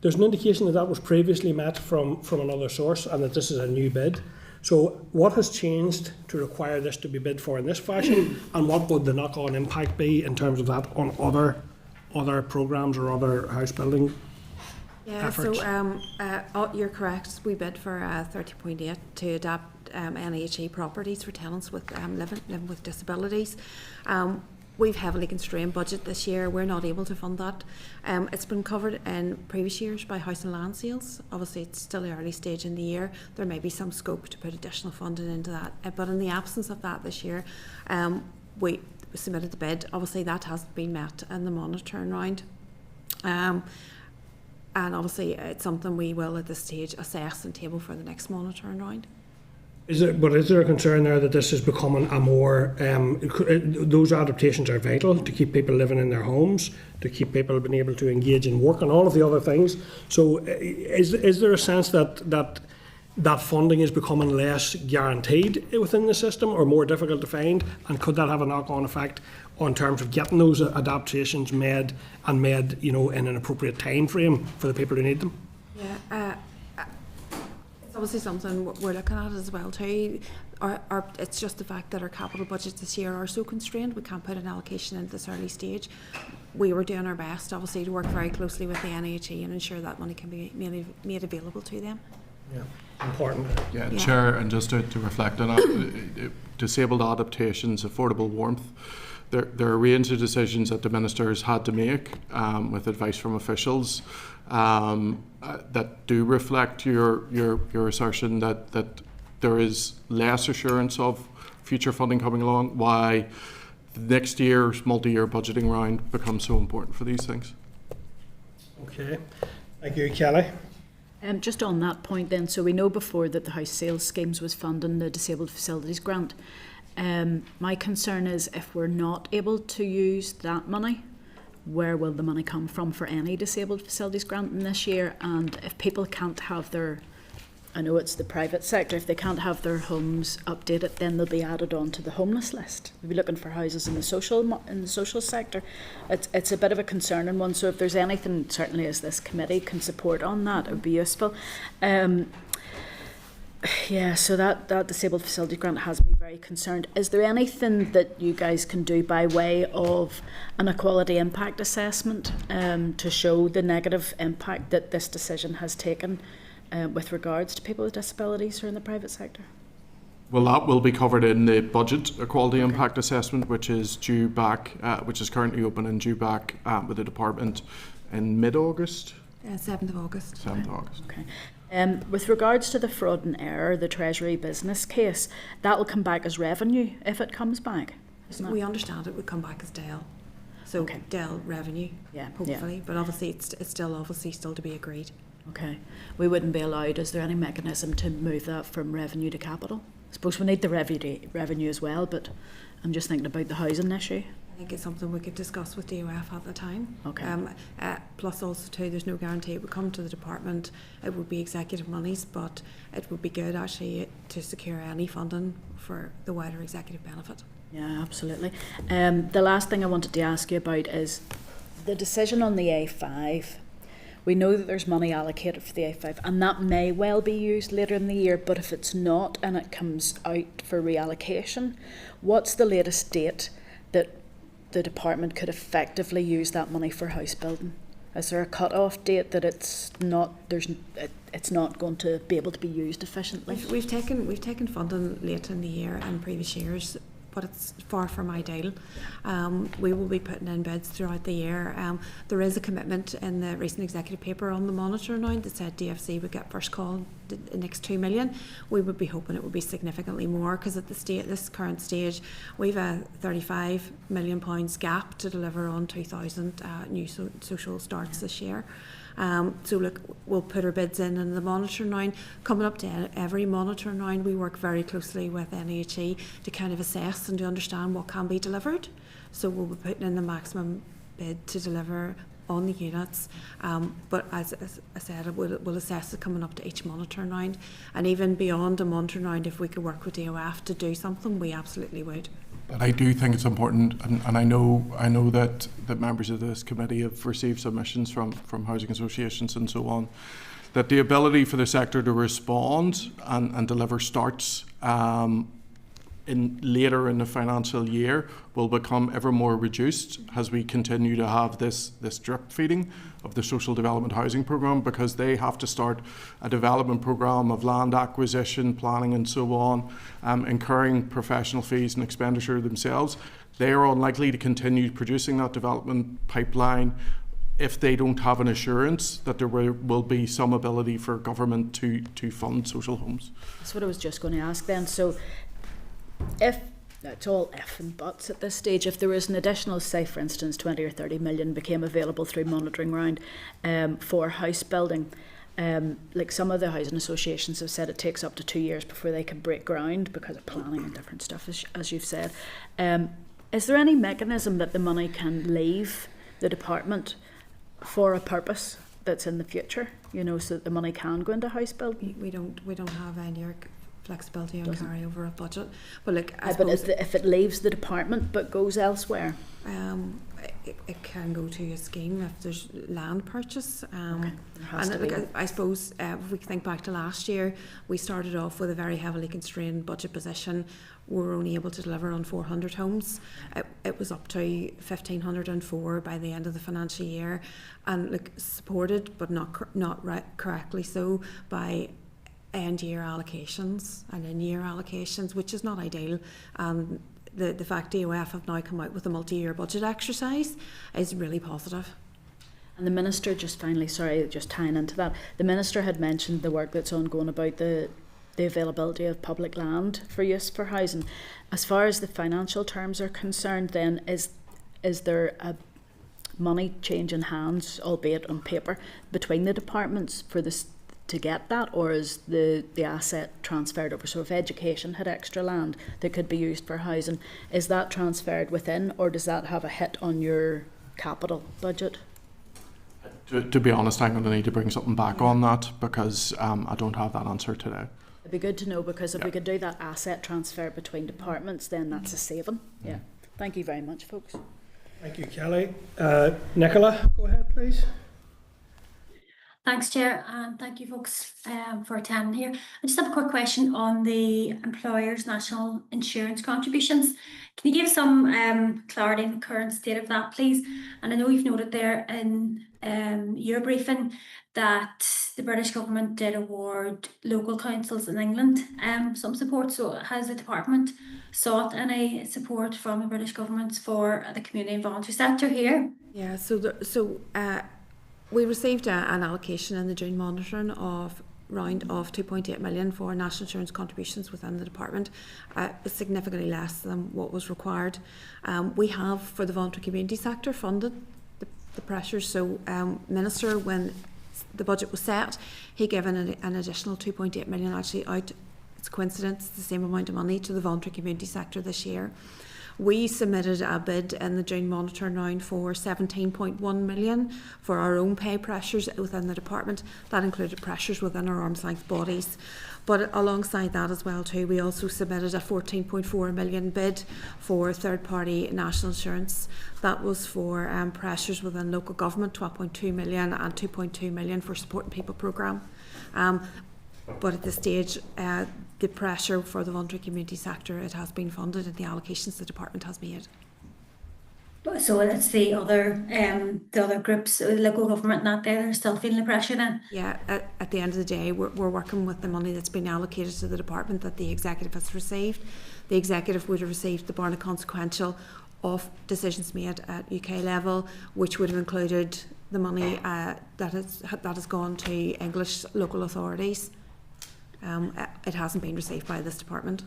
There's an indication that was previously met from another source and that this is a new bid. So what has changed to require this to be bid for in this fashion, and what would the knock-on impact be in terms of that on other programmes or other house building efforts? So you're correct. We bid for 30.8 to adapt NHE properties for tenants with living with disabilities. We've heavily constrained budget this year. We're not able to fund that. It's been covered in previous years by house and land sales. Obviously, it's still the early stage in the year. There may be some scope to put additional funding into that. But in the absence of that this year, we submitted the bid. Obviously, that hasn't been met in the monitoring round. And obviously, it's something we will at this stage assess and table for the next monitoring round. Is there a concern there that this is becoming a more, those adaptations are vital to keep people living in their homes, to keep people being able to engage in work and all of the other things. So is there a sense that funding is becoming less guaranteed within the system or more difficult to find? And could that have a knock-on effect on terms of getting those adaptations made in an appropriate time frame for the people who need them? Yeah. Obviously something we're looking at as well too. It's just the fact that our capital budgets this year are so constrained, we can't put an allocation in this early stage. We were doing our best obviously to work very closely with the NHE and ensure that money can be made available to them. Yeah, important. Yeah, Chair, and just to reflect on that, disabled adaptations, affordable warmth, there are a range of decisions that the ministers had to make with advice from officials that do reflect your assertion that there is less assurance of future funding coming along. Why next year's multi-year budgeting round becomes so important for these things. Okay, thank you, Kelly. Just on that point then, so we know before that the house sales schemes was funding the Disabled Facilities Grant. My concern is if we're not able to use that money, where will the money come from for any Disabled Facilities Grant in this year? And if people can't have their, I know it's the private sector, if they can't have their homes updated, then they'll be added on to the homeless list. We'll be looking for houses in the social sector. It's a bit of a concerning one. So if there's anything, certainly as this committee can support on that, it would be useful. Yeah, so that Disabled Facility Grant has me very concerned. Is there anything that you guys can do by way of an equality impact assessment to show the negative impact that this decision has taken with regards to people with disabilities who are in the private sector? Well, that will be covered in the budget equality impact assessment, which is due back, which is currently open and due back with the department in mid-August. 7th of August. 7th of August. Okay. With regards to the fraud and error, the Treasury business case, that will come back as revenue if it comes back. We understand it would come back as DEL. So okay. DEL revenue, hopefully. Yeah. But obviously it's still to be agreed. Okay. We wouldn't be allowed, is there any mechanism to move that from revenue to capital? I suppose we need the revenue as well, but I'm just thinking about the housing issue. I think it's something we could discuss with DOF at the time. Okay. Plus also too, there's no guarantee it would come to the department. It would be executive monies, but it would be good actually to secure any funding for the wider executive benefit. Yeah, absolutely. The last thing I wanted to ask you about is the decision on the A5. We know that there's money allocated for the A5 and that may well be used later in the year, but if it's not and it comes out for reallocation, what's the latest date that the department could effectively use that money for house building? Is there a cut-off date that it's not going to be able to be used efficiently? We've taken funding late in the year and previous years, but it's far from ideal. We will be putting in bids throughout the year. There is a commitment in the recent executive paper on the monitoring round that said DFC would get first call the next 2 million. We would be hoping it would be significantly more because at this current stage we've a £35 million gap to deliver on 2,000 new social starts this year. So look, we'll put our bids in the monitoring round. Coming up to every monitoring round, we work very closely with NHE to kind of assess and to understand what can be delivered. So we'll be putting in the maximum bid to deliver on the units. But as I said, we'll assess it coming up to each monitoring round. And even beyond a monitoring round, if we could work with DOF to do something, we absolutely would. But I do think it's important, and I know that members of this committee have received submissions from housing associations and so on. that the ability for the sector to respond and deliver starts later in the financial year will become ever more reduced as we continue to have this drip feeding of the social development housing programme, because they have to start a development programme of land acquisition, planning and so on, incurring professional fees and expenditure themselves. They are unlikely to continue producing that development pipeline if they don't have an assurance that there will be some ability for government to fund social homes. That's what I was just going to ask then. So if, it's all if and buts at this stage, if there was an additional, say for instance 20 or 30 million became available through monitoring round for house building, like some of the housing associations have said it takes up to 2 years before they can break ground because of planning and different stuff, as you've said. Is there any mechanism that the money can leave the department for a purpose that's in the future, you know, so that the money can go into house building? We don't have any flexibility on carryover of budget. But look, if it leaves the department but goes elsewhere, it can go to a scheme if there's land purchase. I suppose if we think back to last year, we started off with a very heavily constrained budget position. We were only able to deliver on 400 homes. It was up to 1,504 by the end of the financial year, and supported but not correctly so by end-year allocations and in-year allocations, which is not ideal. The fact DOF have now come out with a multi-year budget exercise is really positive. And the Minister, just finally, sorry, just tying into that, the Minister had mentioned the work that's ongoing about the availability of public land for use for housing. As far as the financial terms are concerned, then is there a money change in hands, albeit on paper, between the departments for this to get that, or is the asset transferred over? So if education had extra land that could be used for housing, is that transferred within, or does that have a hit on your capital budget? To be honest, I'm going to need to bring something back on that, because I don't have that answer today. It'd be good to know, because if we could do that asset transfer between departments, then that's a saving. Yeah. Thank you very much, folks. Thank you, Kelly. Nicola, go ahead, please. Thanks, Chair, and thank you folks for attending here. I just have a quick question on the employers' national insurance contributions. Can you give some clarity on the current state of that, please? And I know you've noted there in your briefing that the British government did award local councils in England some support. So has the department sought any support from the British government for the community and voluntary sector here? Yeah, we received an allocation in the June monitoring round of 2.8 million for national insurance contributions within the department, significantly less than what was required. We have, for the voluntary community sector, funded the pressures. So Minister, when the budget was set, he given an additional 2.8 million actually out. It's a coincidence, the same amount of money to the voluntary community sector this year. We submitted a bid in the June monitoring round for 17.1 million for our own pay pressures within the department. That included pressures within our arm's length bodies. But alongside that as well too, we also submitted a 14.4 million bid for third party national insurance. That was for pressures within local government, 12.2 million, and 2.2 million for Supporting People programme. But at this stage, the pressure for the voluntary community sector, it has been funded in the allocations the department has made. So it's the other groups, the local government, not there, they're still feeling the pressure then? Yeah, at the end of the day, we're working with the money that's been allocated to the department that the executive has received. The executive would have received the bar consequential of decisions made at UK level, which would have included the money that has gone to English local authorities. It hasn't been received by this department.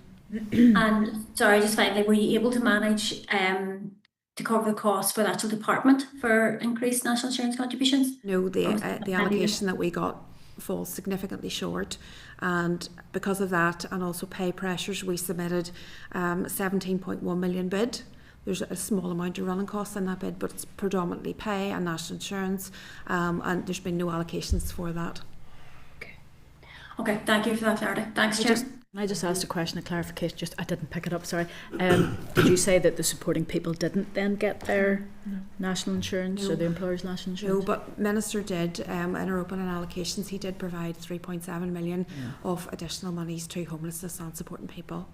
And sorry, just finally, were you able to manage to cover the cost for the actual department for increased national insurance contributions? No, the allocation that we got falls significantly short, and because of that and also pay pressures, we submitted 17.1 million bid. There's a small amount of running costs in that bid, but it's predominantly pay and national insurance, and there's been no allocations for that. Okay, thank you for that clarity. Thanks, Chair. I just asked a question of clarification, just I didn't pick it up, sorry. Did you say that the supporting people didn't then get their national insurance or the employer's national insurance? No, but Minister did, in our opening allocations, he did provide 3.7 million of additional monies to homelessness and supporting people.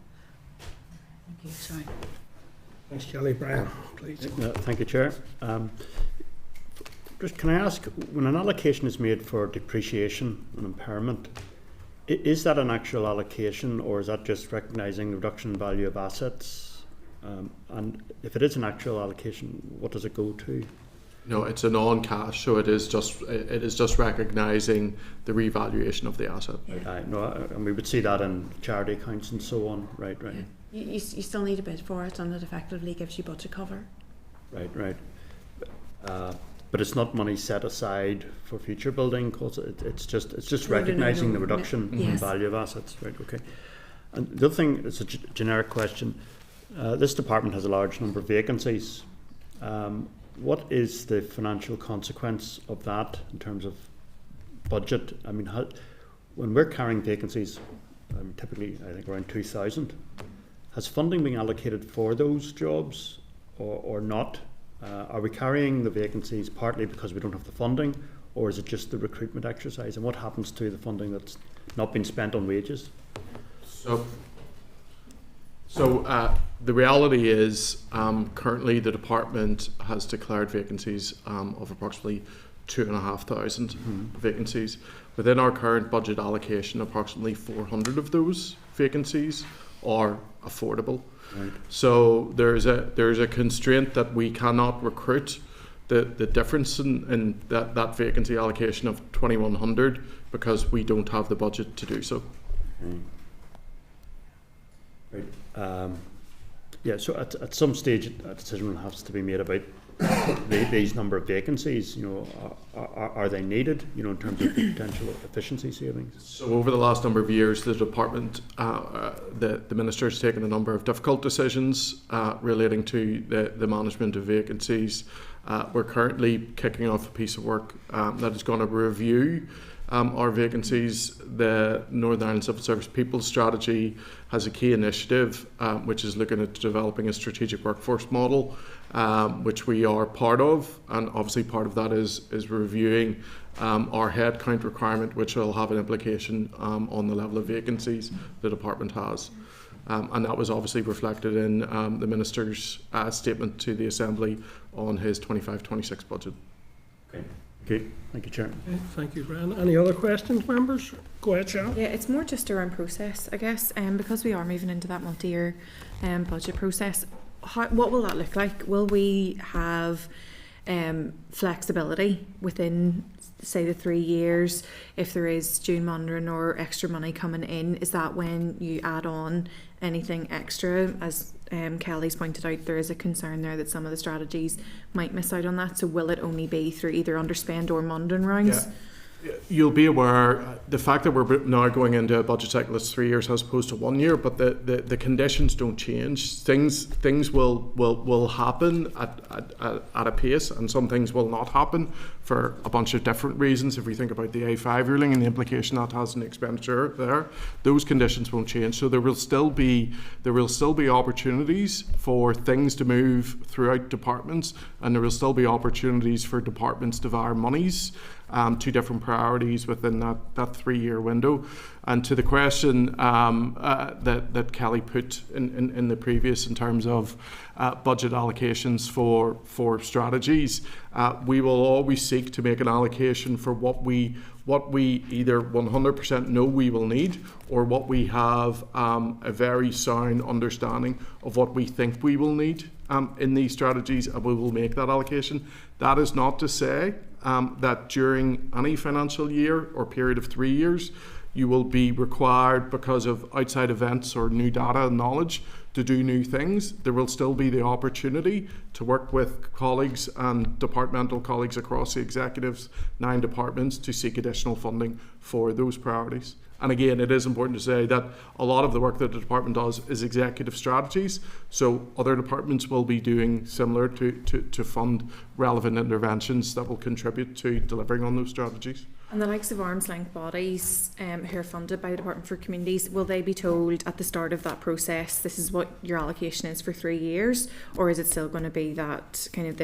Thank you, sorry. Thanks, Kelly. Brian, please. Thank you, Chair. Just can I ask, when an allocation is made for depreciation and impairment, is that an actual allocation, or is that just recognising the reduction in value of assets? And if it is an actual allocation, what does it go to? No, it's a non-cash, so it is just recognising the revaluation of the asset. And we would see that in charity accounts and so on. Right. Yeah. You still need a bid for it, and it effectively gives you budget cover. Right. But it's not money set aside for future building costs. It's just recognising the reduction in value of assets. Right. Okay. And the other thing is a generic question. This department has a large number of vacancies. What is the financial consequence of that in terms of budget? I mean, when we're carrying vacancies, typically I think around 2,000, has funding been allocated for those jobs or not? Are we carrying the vacancies partly because we don't have the funding, or is it just the recruitment exercise? And what happens to the funding that's not been spent on wages? So the reality is currently the department has declared vacancies of approximately 2,500 vacancies. Within our current budget allocation, approximately 400 of those vacancies are affordable. Right. So there's a constraint that we cannot recruit the difference in that vacancy allocation of 2,100 because we don't have the budget to do so. Right. So at some stage a decision has to be made about these number of vacancies. Are they needed? In terms of potential efficiency savings. So over the last number of years, the department, the minister has taken a number of difficult decisions relating to the management of vacancies. We're currently kicking off a piece of work that is going to review our vacancies. The Northern Ireland Civil Service People Strategy has a key initiative which is looking at developing a strategic workforce model, which we are part of, and obviously part of that is reviewing our headcount requirement, which will have an implication on the level of vacancies the department has. And that was obviously reflected in the Minister's statement to the Assembly on his 25-26 budget. Okay, thank you, Chair. Okay, thank you, Brian. Any other questions, members? Go ahead, Sharon. Yeah, it's more just around process, I guess, because we are moving into that multi-year budget process. What will that look like? Will we have flexibility within, say, the 3 years? If there is student monitoring or extra money coming in, is that when you add on anything extra? As Kelly's pointed out, there is a concern there that some of the strategies might miss out on that. So will it only be through either underspend or monitoring rounds? Yeah. You'll be aware the fact that we're now going into a budget cycle that's 3 years as opposed to 1 year, but the conditions don't change. Things will happen at a pace, and some things will not happen for a bunch of different reasons. If we think about the A5 ruling and the implication that has on the expenditure there, those conditions won't change. So there will still be opportunities for things to move throughout departments, and there will still be opportunities for departments to vary monies to different priorities within that 3 year window. And to the question that Kelly put in the previous in terms of budget allocations for strategies, we will always seek to make an allocation for what we either 100% know we will need, or what we have a very sound understanding of what we think we will need in these strategies, and we will make that allocation. That is not to say that during any financial year or period of 3 years, you will be required, because of outside events or new data and knowledge, to do new things. There will still be the opportunity to work with colleagues and departmental colleagues across the executive's 9 departments to seek additional funding for those priorities. And again, it is important to say that a lot of the work that the department does is executive strategies. So other departments will be doing similar to fund relevant interventions that will contribute to delivering on those strategies. And the likes of arm's length bodies who are funded by the Department for Communities, will they be told at the start of that process, this is what your allocation is for 3 years? Or is it still going to be that kind of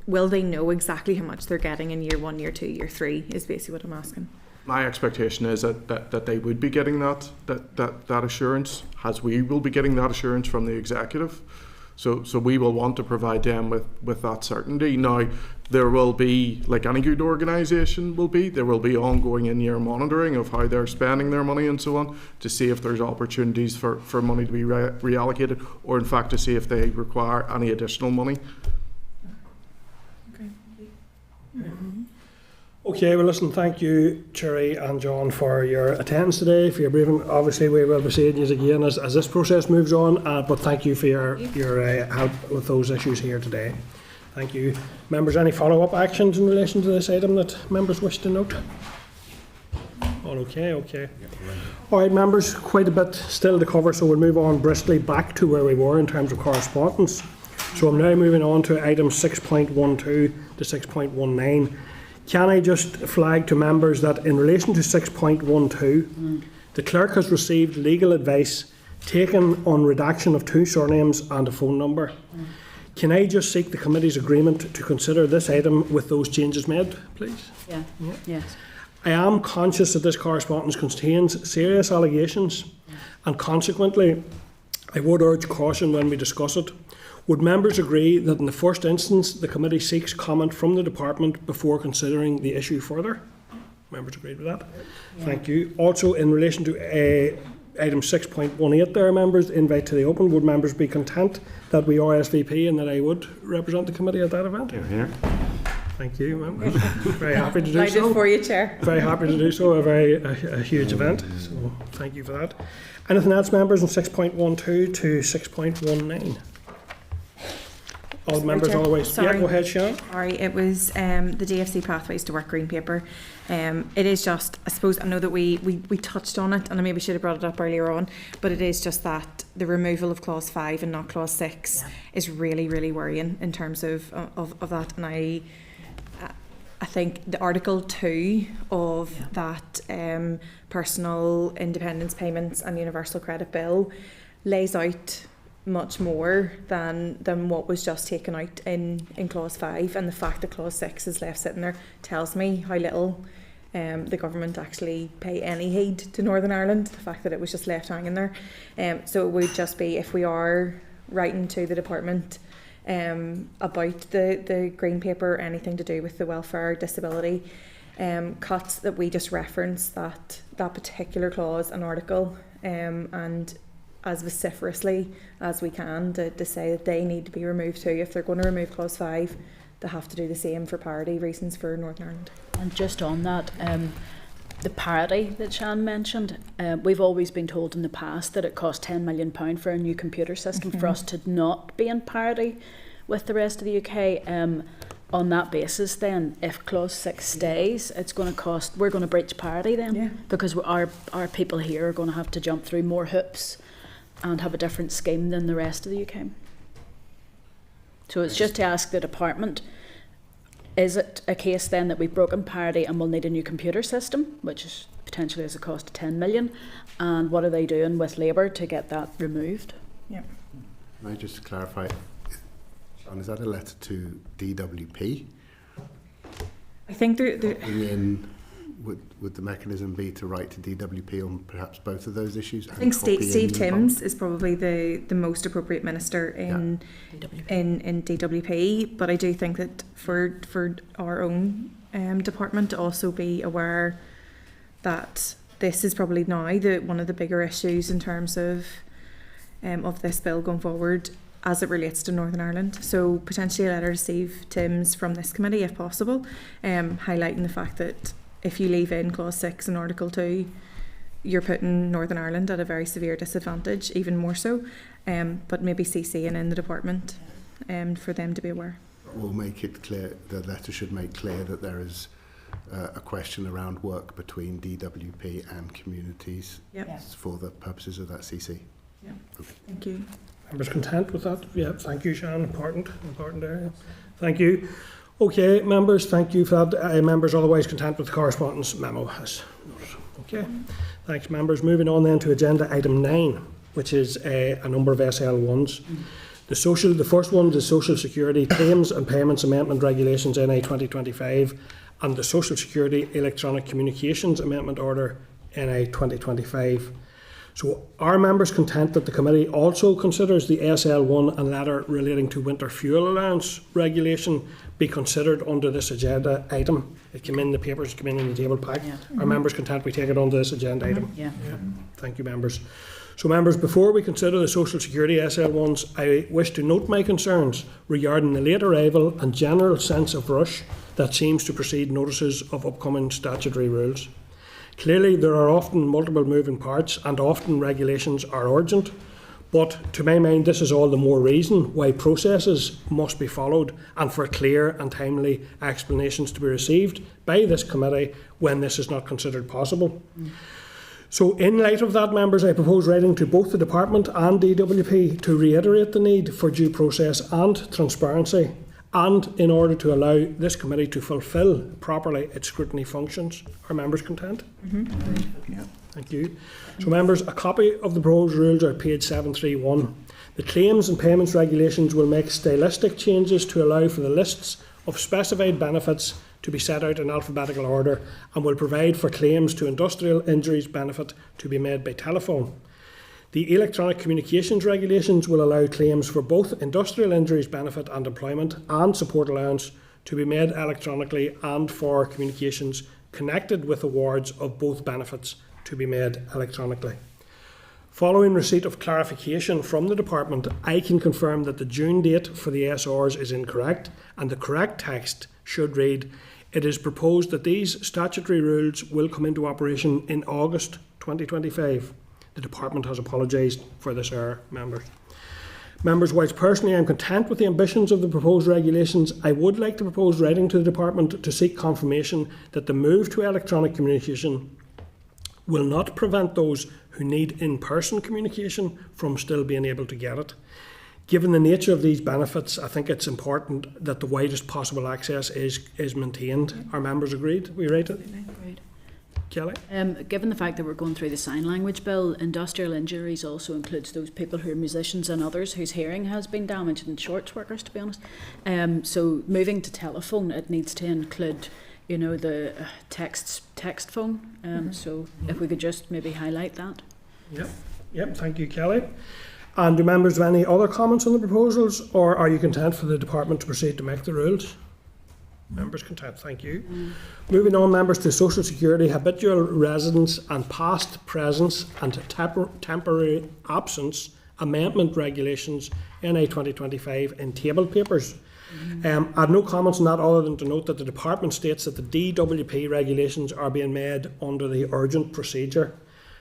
will they know exactly how much they're getting in year 1, year 2, year 3 is basically what I'm asking. My expectation is that they would be getting that assurance, as we will be getting that assurance from the executive. So we will want to provide them with that certainty. Now, there will be, like any good organisation there will be ongoing in-year monitoring of how they're spending their money and so on, to see if there's opportunities for money to be reallocated, or in fact to see if they require any additional money. Okay. Mm-hmm. Okay, well listen, thank you, Cherry and John, for your attendance today, for your briefing. Obviously we will be seeing you again as this process moves on, but thank you for your help with those issues here today. Thank you. Members, any follow-up actions in relation to this item that members wish to note? All okay. All right, members, quite a bit still to cover, so we'll move on briskly back to where we were in terms of correspondence. So I'm now moving on to items 6.12 to 6.19. Can I just flag to members that in relation to 6.12, the clerk has received legal advice taken on redaction of 2 surnames and a phone number. Can I just seek the committee's agreement to consider this item with those changes made, please? Yeah. Yes. I am conscious that this correspondence contains serious allegations, and consequently, I would urge caution when we discuss it. Would members agree that in the first instance the committee seeks comment from the department before considering the issue further? Members agreed with that? Yeah. Thank you. Also, in relation to item 6.18 there, members, invite to the open, would members be content that we RSVP and that I would represent the committee at that event? Here. Thank you, members. Very happy to do so. For you, Chair. Very happy to do so. A huge event. So thank you for that. Anything else, members, on 6.12 to 6.19? All members always. Sorry. Yeah, go ahead, Sian. Sorry, it was the DFC Pathways to Work Green Paper. It is just, I suppose, I know that we touched on it, and I maybe should have brought it up earlier on, but it is just that the removal of clause 5 and not clause 6 is really, really worrying in terms of that. And I think the Article 2 of that personal independence payments and universal credit bill lays out much more than what was just taken out in clause 5, and the fact that clause 6 is left sitting there tells me how little the government actually pay any heed to Northern Ireland, the fact that it was just left hanging there. So it would just be, if we are writing to the department about the green paper, anything to do with the welfare disability cuts, that we just reference that particular clause and article, and as vociferously as we can to say that they need to be removed too. If they're going to remove clause 5, they have to do the same for parity reasons for Northern Ireland. And just on that, the parity that Sian mentioned, we've always been told in the past that it cost £10 million for a new computer system for us to not be in parity with the rest of the UK. On that basis, then, if clause 6 stays, it's going to cost, we're going to breach parity then, because our people here are going to have to jump through more hoops and have a different scheme than the rest of the UK. So it's just to ask the department, is it a case then that we've broken parity and we'll need a new computer system, which is potentially has a cost of 10 million, and what are they doing with labour to get that removed? Yeah. Can I just clarify, Sean, is that a letter to DWP? I think would the mechanism be to write to DWP on perhaps both of those issues? I think Steve Timms is probably the most appropriate minister in DWP, but I do think that for our own department to also be aware that this is probably now one of the bigger issues in terms of this bill going forward as it relates to Northern Ireland. So potentially a letter to Steve Timms from this committee, if possible, highlighting the fact that if you leave in clause 6 in Article 2, you're putting Northern Ireland at a very severe disadvantage, even more so. But maybe CCing in the department for them to be aware. We'll make it clear, the letter should make clear that there is a question around work between DWP and communities for the purposes of that CC. Yeah. Thank you. Members content with that? Yeah, thank you, Sharon. Important area. Thank you. Okay, members, thank you for that. Members otherwise content with the correspondence memo. Okay, thanks, members. Moving on then to agenda item 9, which is a number of SL1s. The first one is the Social Security Claims and Payments Amendment Regulations NI 2025 and the Social Security Electronic Communications Amendment Order NI 2025. So are members content that the committee also considers the SL1 and letter relating to winter fuel allowance regulation be considered under this agenda item? It came in the papers, it came in the table pack. Yeah. Are members content we take it onto this agenda item? Yeah. Thank you, members. So members, before we consider the Social Security SL1s, I wish to note my concerns regarding the late arrival and general sense of rush that seems to precede notices of upcoming statutory rules. Clearly, there are often multiple moving parts and often regulations are urgent, but to my mind this is all the more reason why processes must be followed and for clear and timely explanations to be received by this committee when this is not considered possible. So in light of that, members, I propose writing to both the Department and DWP to reiterate the need for due process and transparency, and in order to allow this committee to fulfil properly its scrutiny functions. Are members content? Yeah. Thank you. So members, a copy of the proposed rules are at page 731. The Claims and Payments Regulations will make stylistic changes to allow for the lists of specified benefits to be set out in alphabetical order and will provide for claims to industrial injuries benefit to be made by telephone. The Electronic Communications Regulations will allow claims for both industrial injuries benefit and employment and support allowance to be made electronically and for communications connected with awards of both benefits to be made electronically. Following receipt of clarification from the Department, I can confirm that the June date for the SRs is incorrect and the correct text should read, "It is proposed that these statutory rules will come into operation in August 2025. The Department has apologised for this error, members. Members, whilst personally I am content with the ambitions of the proposed regulations, I would like to propose writing to the Department to seek confirmation that the move to electronic communication will not prevent those who need in-person communication from still being able to get it. Given the nature of these benefits, I think it's important that the widest possible access is maintained. Are members agreed? We write it? Agreed. Kelly? Given the fact that we're going through the sign language bill, industrial injuries also includes those people who are musicians and others whose hearing has been damaged, and shorts workers, to be honest. So moving to telephone, it needs to include, you know, the text phone. So if we could just maybe highlight that. Yep. Thank you, Kelly. And do members have any other comments on the proposals, or are you content for the Department to proceed to make the rules? Members content, thank you. Moving on, members, to Social Security Habitual Residence and Past Presence and Temporary Absence Amendment Regulations NI 2025 in tabled papers. I have no comments on that other than to note that the Department states that the DWP regulations are being made under the urgent procedure.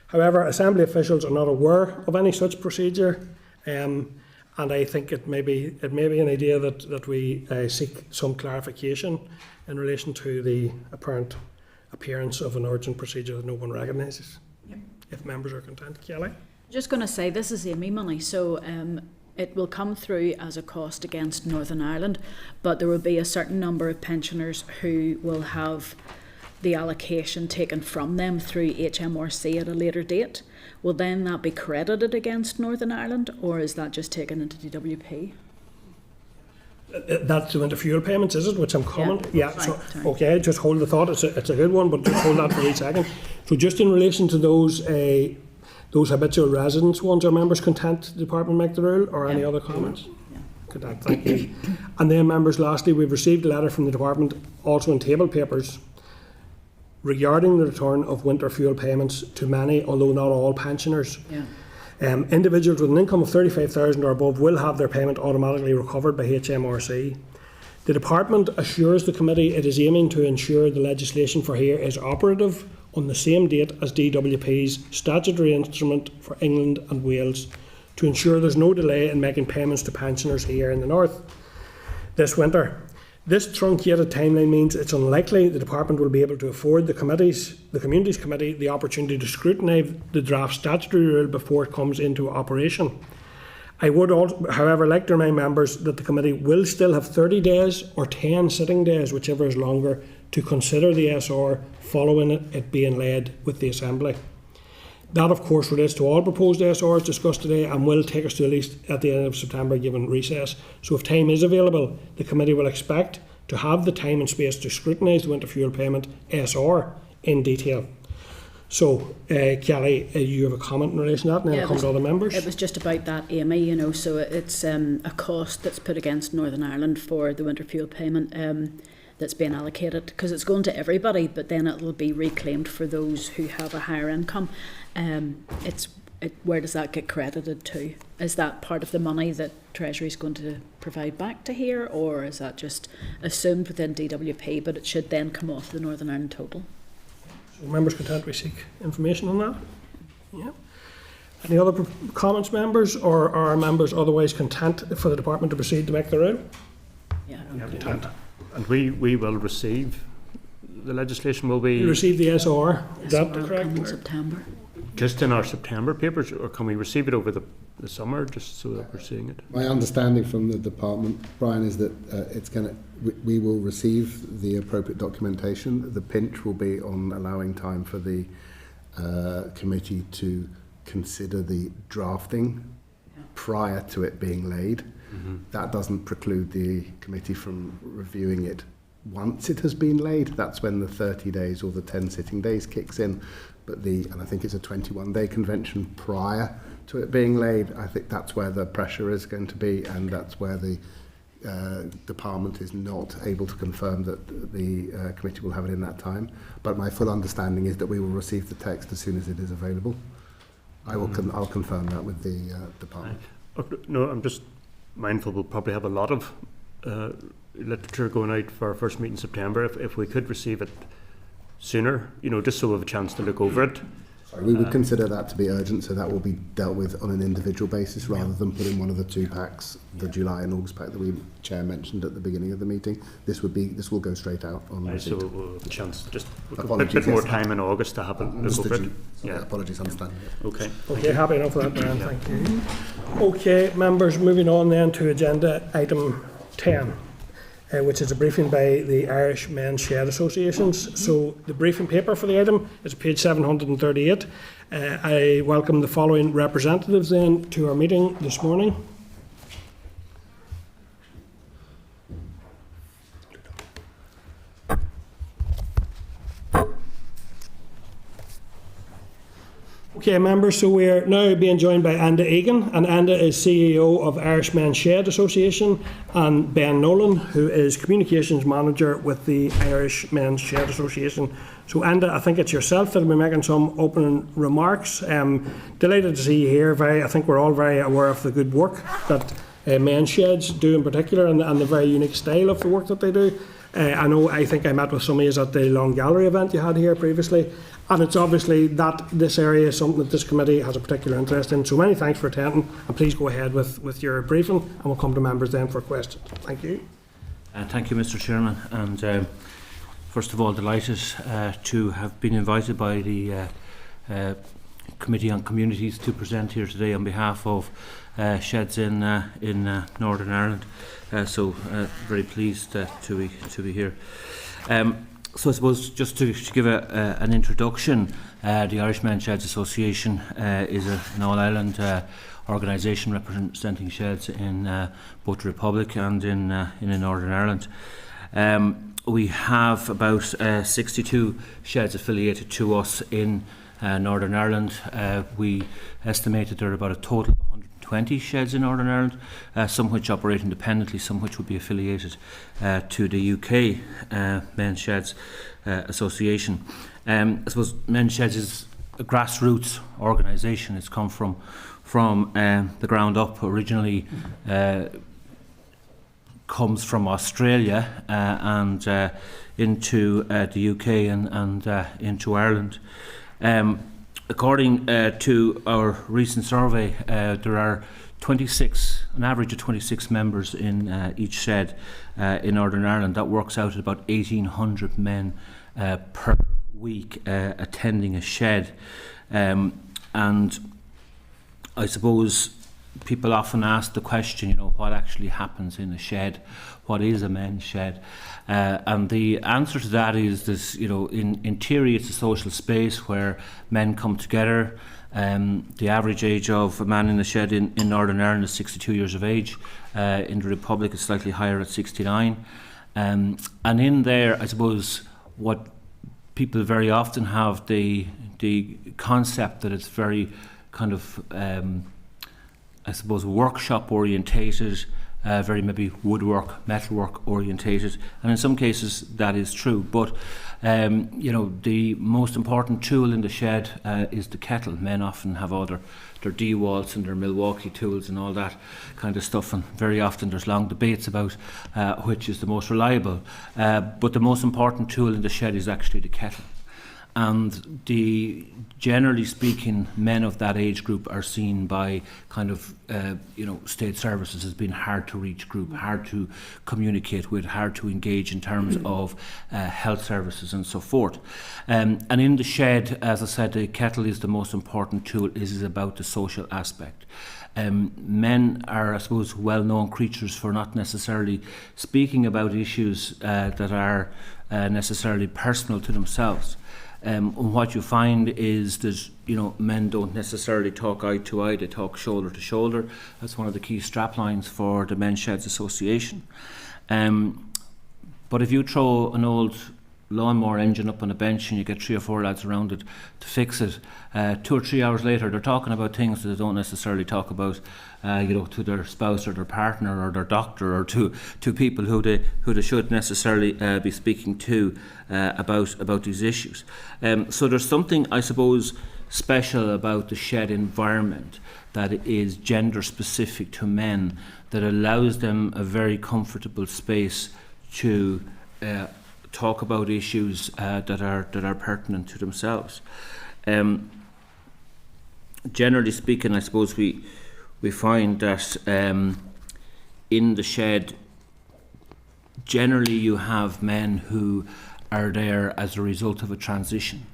However, Assembly officials are not aware of any such procedure, and I think it may be an idea that we seek some clarification in relation to the apparent appearance of an urgent procedure that no one recognises. Yep. If members are content. Kelly? Just going to say, this is AMI money, so it will come through as a cost against Northern Ireland, but there will be a certain number of pensioners who will have the allocation taken from them through HMRC at a later date. Will then that be credited against Northern Ireland, or is that just taken into DWP? That's the winter fuel payments, is it? Which I'm comment. Yeah. So okay, just hold the thought. It's a good one, but just hold that for a second. So just in relation to those habitual residence ones, are members content the Department make the rule, or any other comments? Content. Thank you. And then, members, lastly, we've received a letter from the Department, also in table papers, regarding the return of winter fuel payments to many, although not all, pensioners. Individuals with an income of 35,000 or above will have their payment automatically recovered by HMRC. The Department assures the Committee it is aiming to ensure the legislation for here is operative on the same date as DWP's statutory instrument for England and Wales, to ensure there's no delay in making payments to pensioners here in the North this winter. This truncated timeline means it's unlikely the department will be able to afford the Communities Committee the opportunity to scrutinise the draft statutory rule before it comes into operation. I would also, however, like to remind members that the committee will still have 30 days or 10 sitting days, whichever is longer, to consider the SR following it being laid with the Assembly. That, of course, relates to all proposed SRs discussed today and will take us to at least at the end of September, given recess. So if time is available, the committee will expect to have the time and space to scrutinise the winter fuel payment SR in detail. So, Kelly, you have a comment in relation to that, and then I'll come to other members. It was just about that, Amy, so it's a cost that's put against Northern Ireland for the winter fuel payment that's being allocated, because it's going to everybody, but then it will be reclaimed for those who have a higher income. Where does that get credited to? Is that part of the money that Treasury is going to provide back to here, or is that just assumed within DWP, but it should then come off the Northern Ireland total? So members content we seek information on that? Yeah. Any other comments, members, or are members otherwise content for the department to proceed to make their own? Yeah. Content. And we will receive the legislation. Will we receive the SR? Is that correct? In September. Just in our September papers, or can we receive it over the summer, just so that we're seeing it? My understanding from the department, Brian, is that we will receive the appropriate documentation. The pinch will be on allowing time for the committee to consider the drafting prior to it being laid. Mm-hmm. That doesn't preclude the committee from reviewing it once it has been laid. That's when the 30 days or the 10 sitting days kicks in. But and I think it's a 21-day convention prior to it being laid. I think that's where the pressure is going to be, and that's where the department is not able to confirm that the committee will have it in that time. But my full understanding is that we will receive the text as soon as it is available. I'll confirm that with the department. No, I'm just mindful we'll probably have a lot of literature going out for our first meet in September. If we could receive it sooner, just so we have a chance to look over it. Sorry, we would consider that to be urgent, so that will be dealt with on an individual basis rather than put in one of the two packs, the July and August pack that the Chair mentioned at the beginning of the meeting. This will go straight out on receipt. So we'll have a chance, just a bit more time in August to have a look over it. Yeah, apologies, understand. Okay. Okay, happy enough with that, Brian, thank you. Okay, members, moving on then to agenda item 10. Which is a briefing by the Irish Men's Shed Associations. So the briefing paper for the item is page 738. I welcome the following representatives then to our meeting this morning. Okay, members, so we are now being joined by Enda Egan, and Enda is CEO of Irish Men's Shed Association, and Ben Nolan, who is Communications Manager with the Irish Men's Shed Association. So Enda, I think it's yourself that will be making some opening remarks. Delighted to see you here. I think we're all very aware of the good work that men's sheds do in particular, and the very unique style of the work that they do. I think I met with some of you at the Long Gallery event you had here previously, and it's obviously that this area is something that this committee has a particular interest in. So many thanks for attending, and please go ahead with your briefing, and we'll come to members then for questions. Thank you. Thank you, Mr. Chairman, and first of all, delighted to have been invited by the Committee on Communities to present here today on behalf of sheds in Northern Ireland. So very pleased to be here. So I suppose just to give an introduction, the Irish Men's Sheds Association is an all-Ireland organisation representing sheds in both the Republic and in Northern Ireland. We have about 62 sheds affiliated to us in Northern Ireland. We estimated there are about a total of 120 sheds in Northern Ireland, some which operate independently, some which would be affiliated to the UK Men's Sheds Association. I suppose Men's Sheds is a grassroots organisation. It's come from the ground up. Originally comes from Australia and into the UK and into Ireland. According to our recent survey, there are an average of 26 members in each shed in Northern Ireland. That works out at about 1,800 men per week attending a shed. And I suppose people often ask the question, what actually happens in a shed? What is a men's shed? And the answer to that is this, in theory it's a social space where men come together. The average age of a man in a shed in Northern Ireland is 62 years of age. In the Republic it's slightly higher at 69. And in there, I suppose, what people very often have the concept that it's very kind of, I suppose, workshop orientated, very maybe woodwork, metalwork orientated, and in some cases that is true. But the most important tool in the shed is the kettle. Men often have all their DeWalt's and their Milwaukee tools and all that kind of stuff, and very often there's long debates about which is the most reliable. But the most important tool in the shed is actually the kettle. And generally speaking, men of that age group are seen by kind of, state services as being hard to reach group, hard to communicate with, hard to engage in terms of health services and so forth. And in the shed, as I said, the kettle is the most important tool. It is about the social aspect. Men are, I suppose, well-known creatures for not necessarily speaking about issues that are necessarily personal to themselves. And what you find is that men don't necessarily talk eye to eye; they talk shoulder to shoulder. That's one of the key straplines for the Men's Sheds Association. But if you throw an old lawnmower engine up on a bench and you get 3 or 4 lads around it to fix it, 2 or 3 hours later they're talking about things that they don't necessarily talk about, to their spouse or their partner or their doctor, or to people who they should necessarily be speaking to about these issues. So there's something, I suppose, special about the shed environment that is gender specific to men, that allows them a very comfortable space to talk about issues that are pertinent to themselves. Generally speaking, I suppose we find that in the shed, generally you have men who are there as a result of a transition.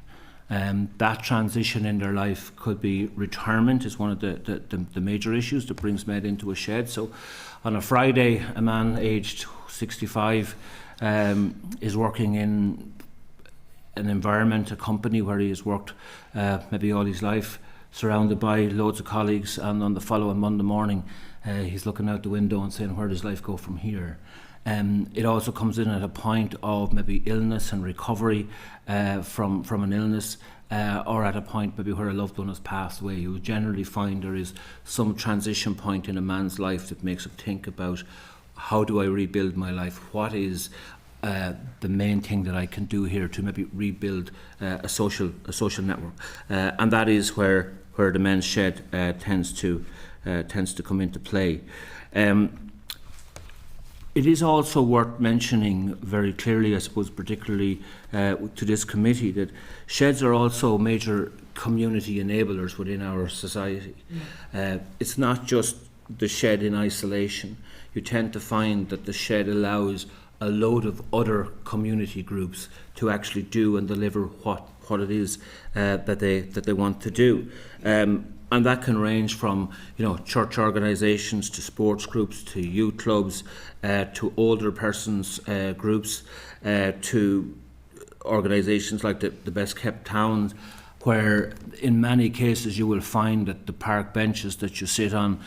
That transition in their life could be retirement, is one of the major issues that brings men into a shed. So on a Friday, a man aged 65 is working in an environment, a company where he has worked maybe all his life, surrounded by loads of colleagues, and on the following Monday morning he's looking out the window and saying, where does life go from here? It also comes in at a point of maybe illness and recovery from an illness, or at a point maybe where a loved one has passed away. You generally find there is some transition point in a man's life that makes him think about, how do I rebuild my life? What is the main thing that I can do here to maybe rebuild a social network? And that is where the men's shed tends to come into play. It is also worth mentioning very clearly, I suppose, particularly to this committee, that sheds are also major community enablers within our society. It's not just the shed in isolation. You tend to find that the shed allows a load of other community groups to actually do and deliver what it is that they want to do. And that can range from church organisations to sports groups to youth clubs to older persons groups to organisations like the Best Kept Towns, where in many cases you will find that the park benches that you sit on,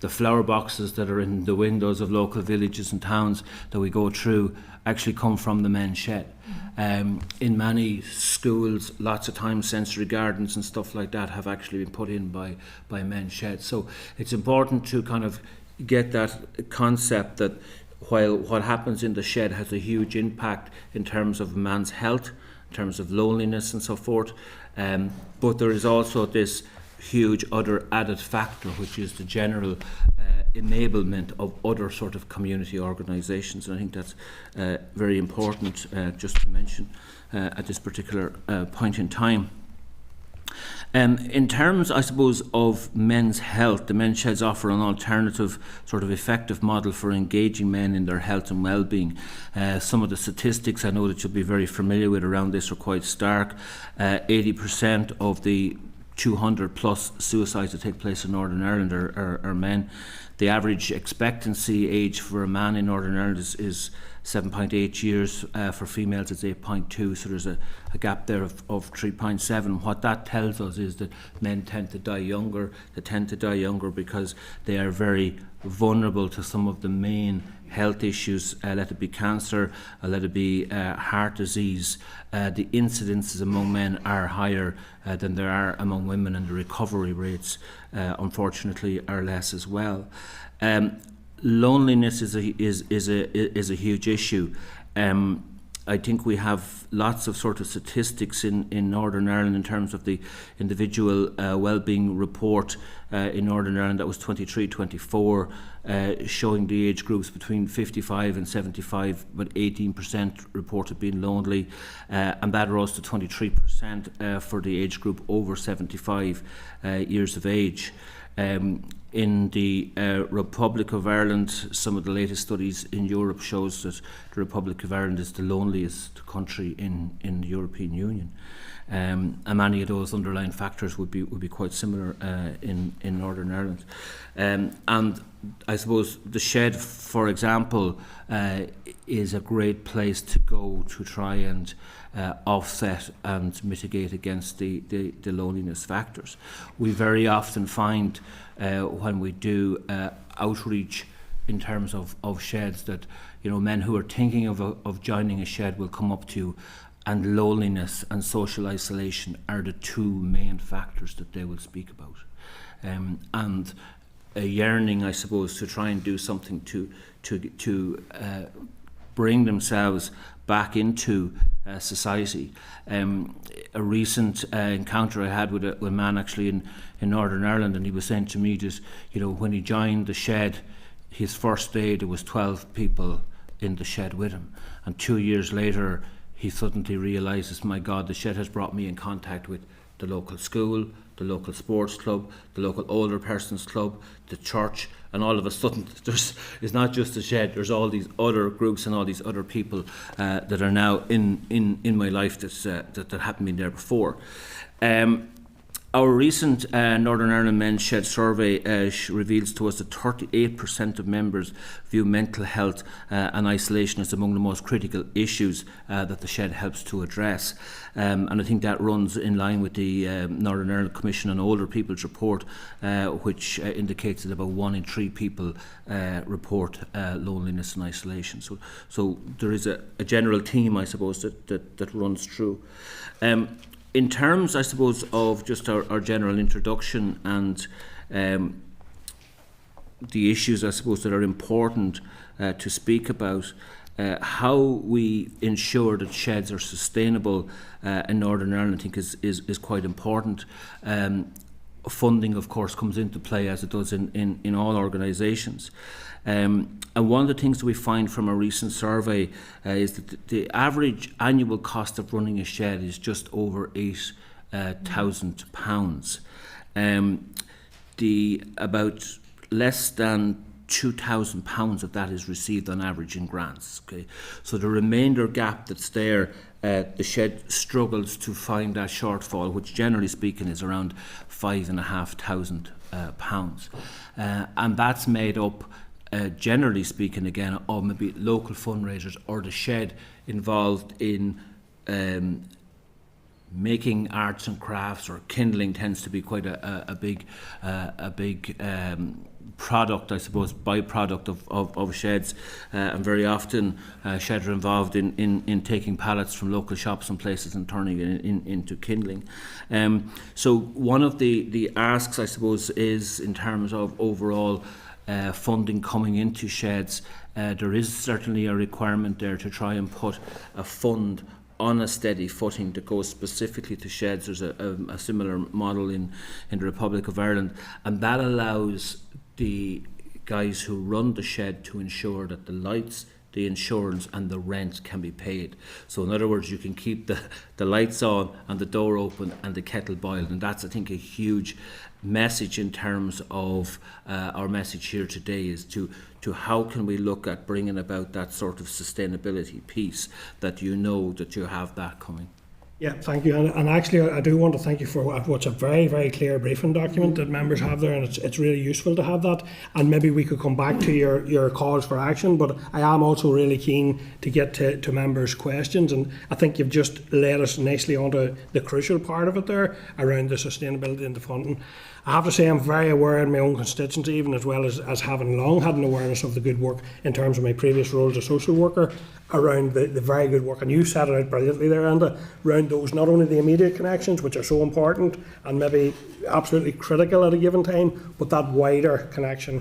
the flower boxes that are in the windows of local villages and towns that we go through, actually come from the men's shed. In many schools, lots of times sensory gardens and stuff like that have actually been put in by men's sheds. So it's important to kind of get that concept that while what happens in the shed has a huge impact in terms of man's health, in terms of loneliness and so forth, but there is also this huge other added factor, which is the general enablement of other sort of community organisations. And I think that's very important just to mention at this particular point in time. In terms, I suppose, of men's health, the men's sheds offer an alternative, sort of effective model for engaging men in their health and well-being. Some of the statistics I know that you'll be very familiar with around this are quite stark. 80% of the 200 plus suicides that take place in Northern Ireland are men. The average expectancy age for a man in Northern Ireland is 7.8 years. For females it's 8.2, so there's a gap there of 3.7. What that tells us is that men tend to die younger. They tend to die younger because they are very vulnerable to some of the main health issues, let it be cancer, let it be heart disease. The incidences among men are higher than there are among women, and the recovery rates unfortunately are less as well. Loneliness is a huge issue. I think we have lots of sort of statistics in Northern Ireland in terms of the individual wellbeing report in Northern Ireland that was 23-24, showing the age groups between 55 and 75, but 18% reported being lonely, and that rose to 23% for the age group over 75 years of age. In the Republic of Ireland, some of the latest studies in Europe shows that the Republic of Ireland is the loneliest country in the European Union. And many of those underlying factors would be quite similar in Northern Ireland. And I suppose the shed, for example, is a great place to go to try and offset and mitigate against the loneliness factors. We very often find when we do outreach in terms of sheds that, you know, men who are thinking of joining a shed will come up to you, and loneliness and social isolation are the two main factors that they will speak about. And a yearning, I suppose, to try and do something to bring themselves back into society. A recent encounter I had with a man actually in Northern Ireland, and he was saying to me that, you know, when he joined the shed, his first day there was 12 people in the shed with him, and 2 years later he suddenly realises, my God, the shed has brought me in contact with the local school, the local sports club, the local older persons club, the church, and all of a sudden it's not just the shed, there's all these other groups and all these other people that are now in my life that haven't been there before. Our recent Northern Ireland Men's Shed survey reveals to us that 38% of members view mental health and isolation as among the most critical issues that the shed helps to address. And I think that runs in line with the Northern Ireland Commission on Older People's report, which indicates that about 1 in 3 people report loneliness and isolation. So there is a general theme, I suppose, that runs through. In terms, I suppose, of just our general introduction and the issues, I suppose, that are important to speak about, how we ensure that sheds are sustainable in Northern Ireland, I think is quite important. Funding, of course, comes into play, as it does in all organisations. And one of the things that we find from a recent survey is that the average annual cost of running a shed is just over £8,000. About less than £2,000 of that is received on average in grants. Okay, so the remainder gap that's there, the shed struggles to find that shortfall, which generally speaking is around £5,500, and that's made up, generally speaking, again, of maybe local fundraisers or the shed involved in making arts and crafts, or kindling tends to be quite a big product, I suppose, byproduct of sheds, and very often sheds are involved in taking pallets from local shops and places and turning it into kindling. So one of the asks, I suppose, is in terms of overall funding coming into sheds. There is certainly a requirement there to try and put a fund on a steady footing that goes specifically to sheds. There's a similar model in the Republic of Ireland, and that allows the guys who run the shed to ensure that the lights, the insurance and the rent can be paid. So in other words, you can keep the lights on and the door open and the kettle boiled, and that's, I think, a huge message in terms of our message here today, is to how can we look at bringing about that sort of sustainability piece, that you know that you have that coming. Yeah, thank you. And actually, I do want to thank you for what's a very, very clear briefing document that members have there, and it's really useful to have that. And maybe we could come back to your calls for action, but I am also really keen to get to members' questions, and I think you've just led us nicely onto the crucial part of it there, around the sustainability and the funding. I have to say I'm very aware in my own constituency, even as well as having long had an awareness of the good work in terms of my previous role as a social worker, around the very good work, and you set it out brilliantly there, Enda, around those, not only the immediate connections, which are so important and maybe absolutely critical at a given time, but that wider connection,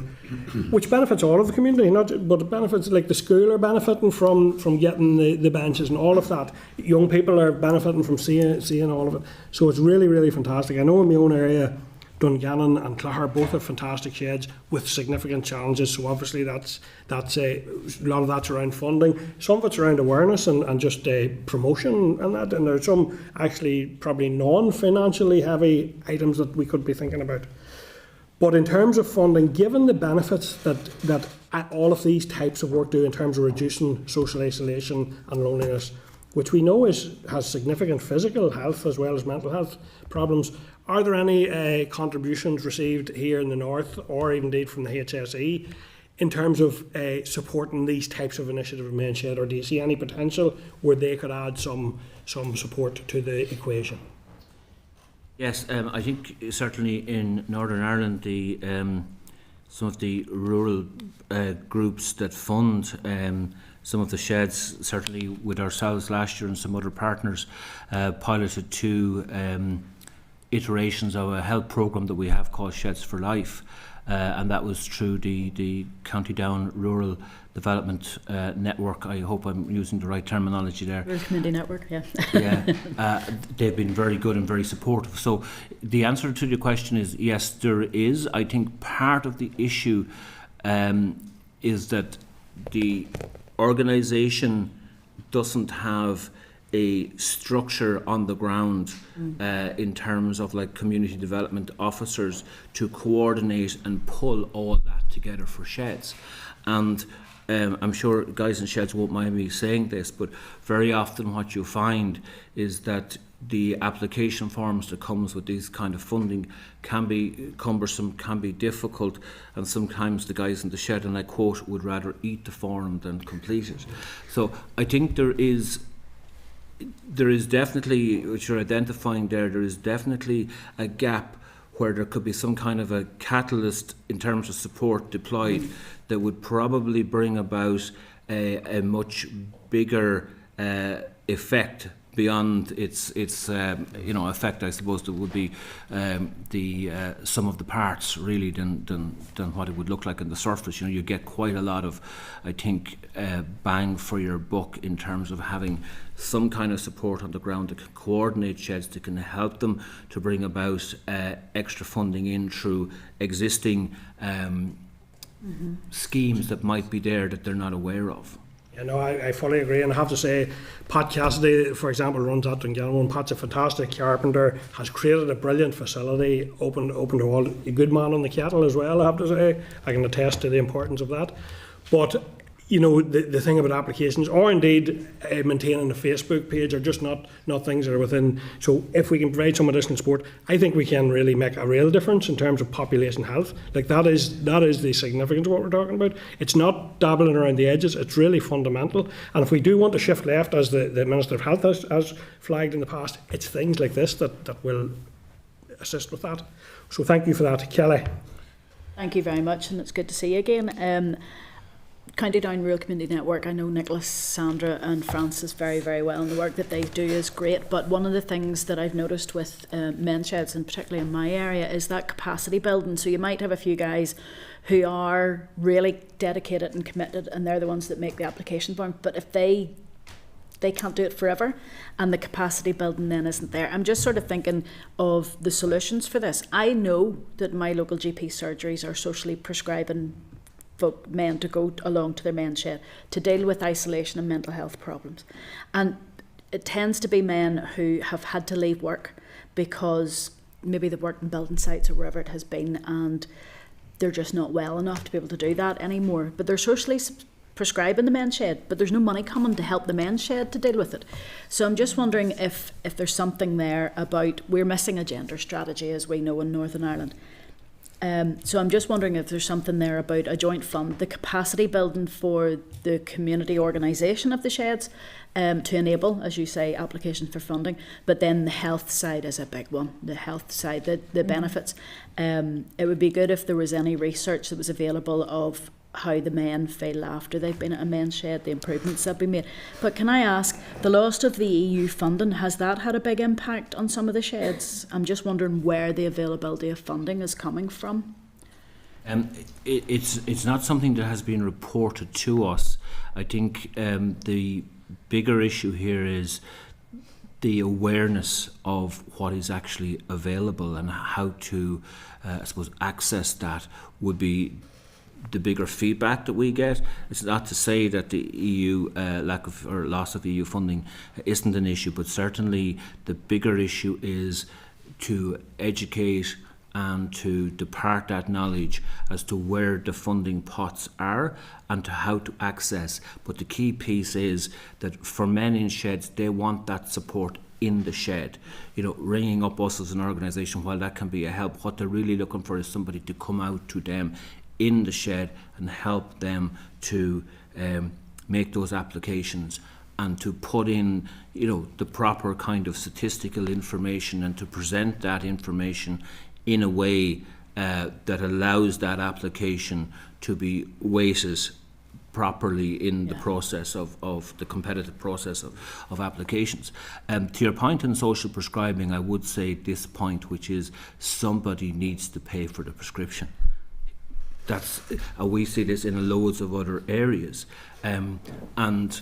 which benefits all of the community, but it benefits, like the school are benefiting from getting the benches and all of that. Young people are benefiting from seeing all of it. So it's really, really fantastic. I know in my own area, Dungannon and Clogher both have fantastic sheds with significant challenges. So obviously that's a lot of that's around funding. Some of it's around awareness and just promotion and that. And there's some actually probably non-financially heavy items that we could be thinking about. But in terms of funding, given the benefits that all of these types of work do in terms of reducing social isolation and loneliness, which we know has significant physical health as well as mental health problems, are there any contributions received here in the north, or indeed from the HSE, in terms of supporting these types of initiatives in Mainshed, or do you see any potential where they could add some support to the equation? Yes, I think certainly in Northern Ireland, some of the rural groups that fund some of the sheds, certainly with ourselves last year and some other partners, piloted 2 iterations of a health programme that we have called Sheds for Life, and that was through the County Down Rural Development Network. I hope I'm using the right terminology there. Rural Community Network, yeah. Yeah, they've been very good and very supportive. So the answer to the question is yes, there is. I think part of the issue is that the organisation doesn't have a structure on the ground in terms of like community development officers to coordinate and pull all that together for sheds. And I'm sure guys in sheds won't mind me saying this, but very often what you find is that the application forms that comes with these kind of funding can be cumbersome, can be difficult, and sometimes the guys in the shed, and I quote, would rather eat the form than complete it. So I think there is definitely, which you're identifying there is definitely a gap where there could be some kind of a catalyst in terms of support deployed that would probably bring about a much bigger effect beyond its effect, I suppose, that would be the sum of the parts really than what it would look like on the surface. You get quite a lot of, I think, bang for your buck in terms of having some kind of support on the ground that can coordinate sheds, that can help them to bring about extra funding in through existing schemes that might be there that they're not aware of. I fully agree, and I have to say, Pat Cassidy, for example, runs that Dungannon. Pat's a fantastic carpenter, has created a brilliant facility, open to all. A good man on the kettle as well, I have to say. I can attest to the importance of that. But the thing about applications, or indeed maintaining a Facebook page, are just not things that are within. So if we can provide some additional support, I think we can really make a real difference in terms of population health. Like that is the significance of what we're talking about. It's not dabbling around the edges, it's really fundamental. And if we do want to shift left, as the Minister of Health has flagged in the past, it's things like this that will assist with that. So thank you for that. Kelly. Thank you very much, and it's good to see you again. County Down Rural Community Network, I know Nicholas, Sandra and Francis very, very well, and the work that they do is great. But one of the things that I've noticed with men's sheds, and particularly in my area, is that capacity building. So you might have a few guys who are really dedicated and committed, and they're the ones that make the application form. But if they can't do it forever, and the capacity building then isn't there. I'm just sort of thinking of the solutions for this. I know that my local GP surgeries are socially prescribing men to go along to their men's shed to deal with isolation and mental health problems. And it tends to be men who have had to leave work because maybe they've worked in building sites or wherever it has been, and they're just not well enough to be able to do that anymore. But they're socially prescribing the men's shed, but there's no money coming to help the men's shed to deal with it. So I'm just wondering if there's something there about, we're missing a gender strategy, as we know, in Northern Ireland. So I'm just wondering if there's something there about a joint fund, the capacity building for the community organisation of the sheds, to enable, as you say, applications for funding. But then the health side is a big one. The health side, the benefits. It would be good if there was any research that was available of how the men feel after they've been at a men's shed, the improvements that have been made. But can I ask, the loss of the EU funding, has that had a big impact on some of the sheds? I'm just wondering where the availability of funding is coming from. It's not something that has been reported to us. I think the bigger issue here is the awareness of what is actually available and how to, I suppose, access that would be the bigger feedback that we get. It's not to say that the EU lack of or loss of EU funding isn't an issue, but certainly the bigger issue is to educate and to depart that knowledge as to where the funding pots are and to how to access. But the key piece is that for men in sheds, they want that support in the shed. You know, ringing up us as an organisation, while that can be a help, what they're really looking for is somebody to come out to them in the shed and help them to make those applications and to put in, you know, the proper kind of statistical information and to present that information in a way that allows that application to be weighted properly in the process of the competitive process of applications. To your point on social prescribing, I would say this point, which is somebody needs to pay for the prescription. That's we see this in loads of other areas, and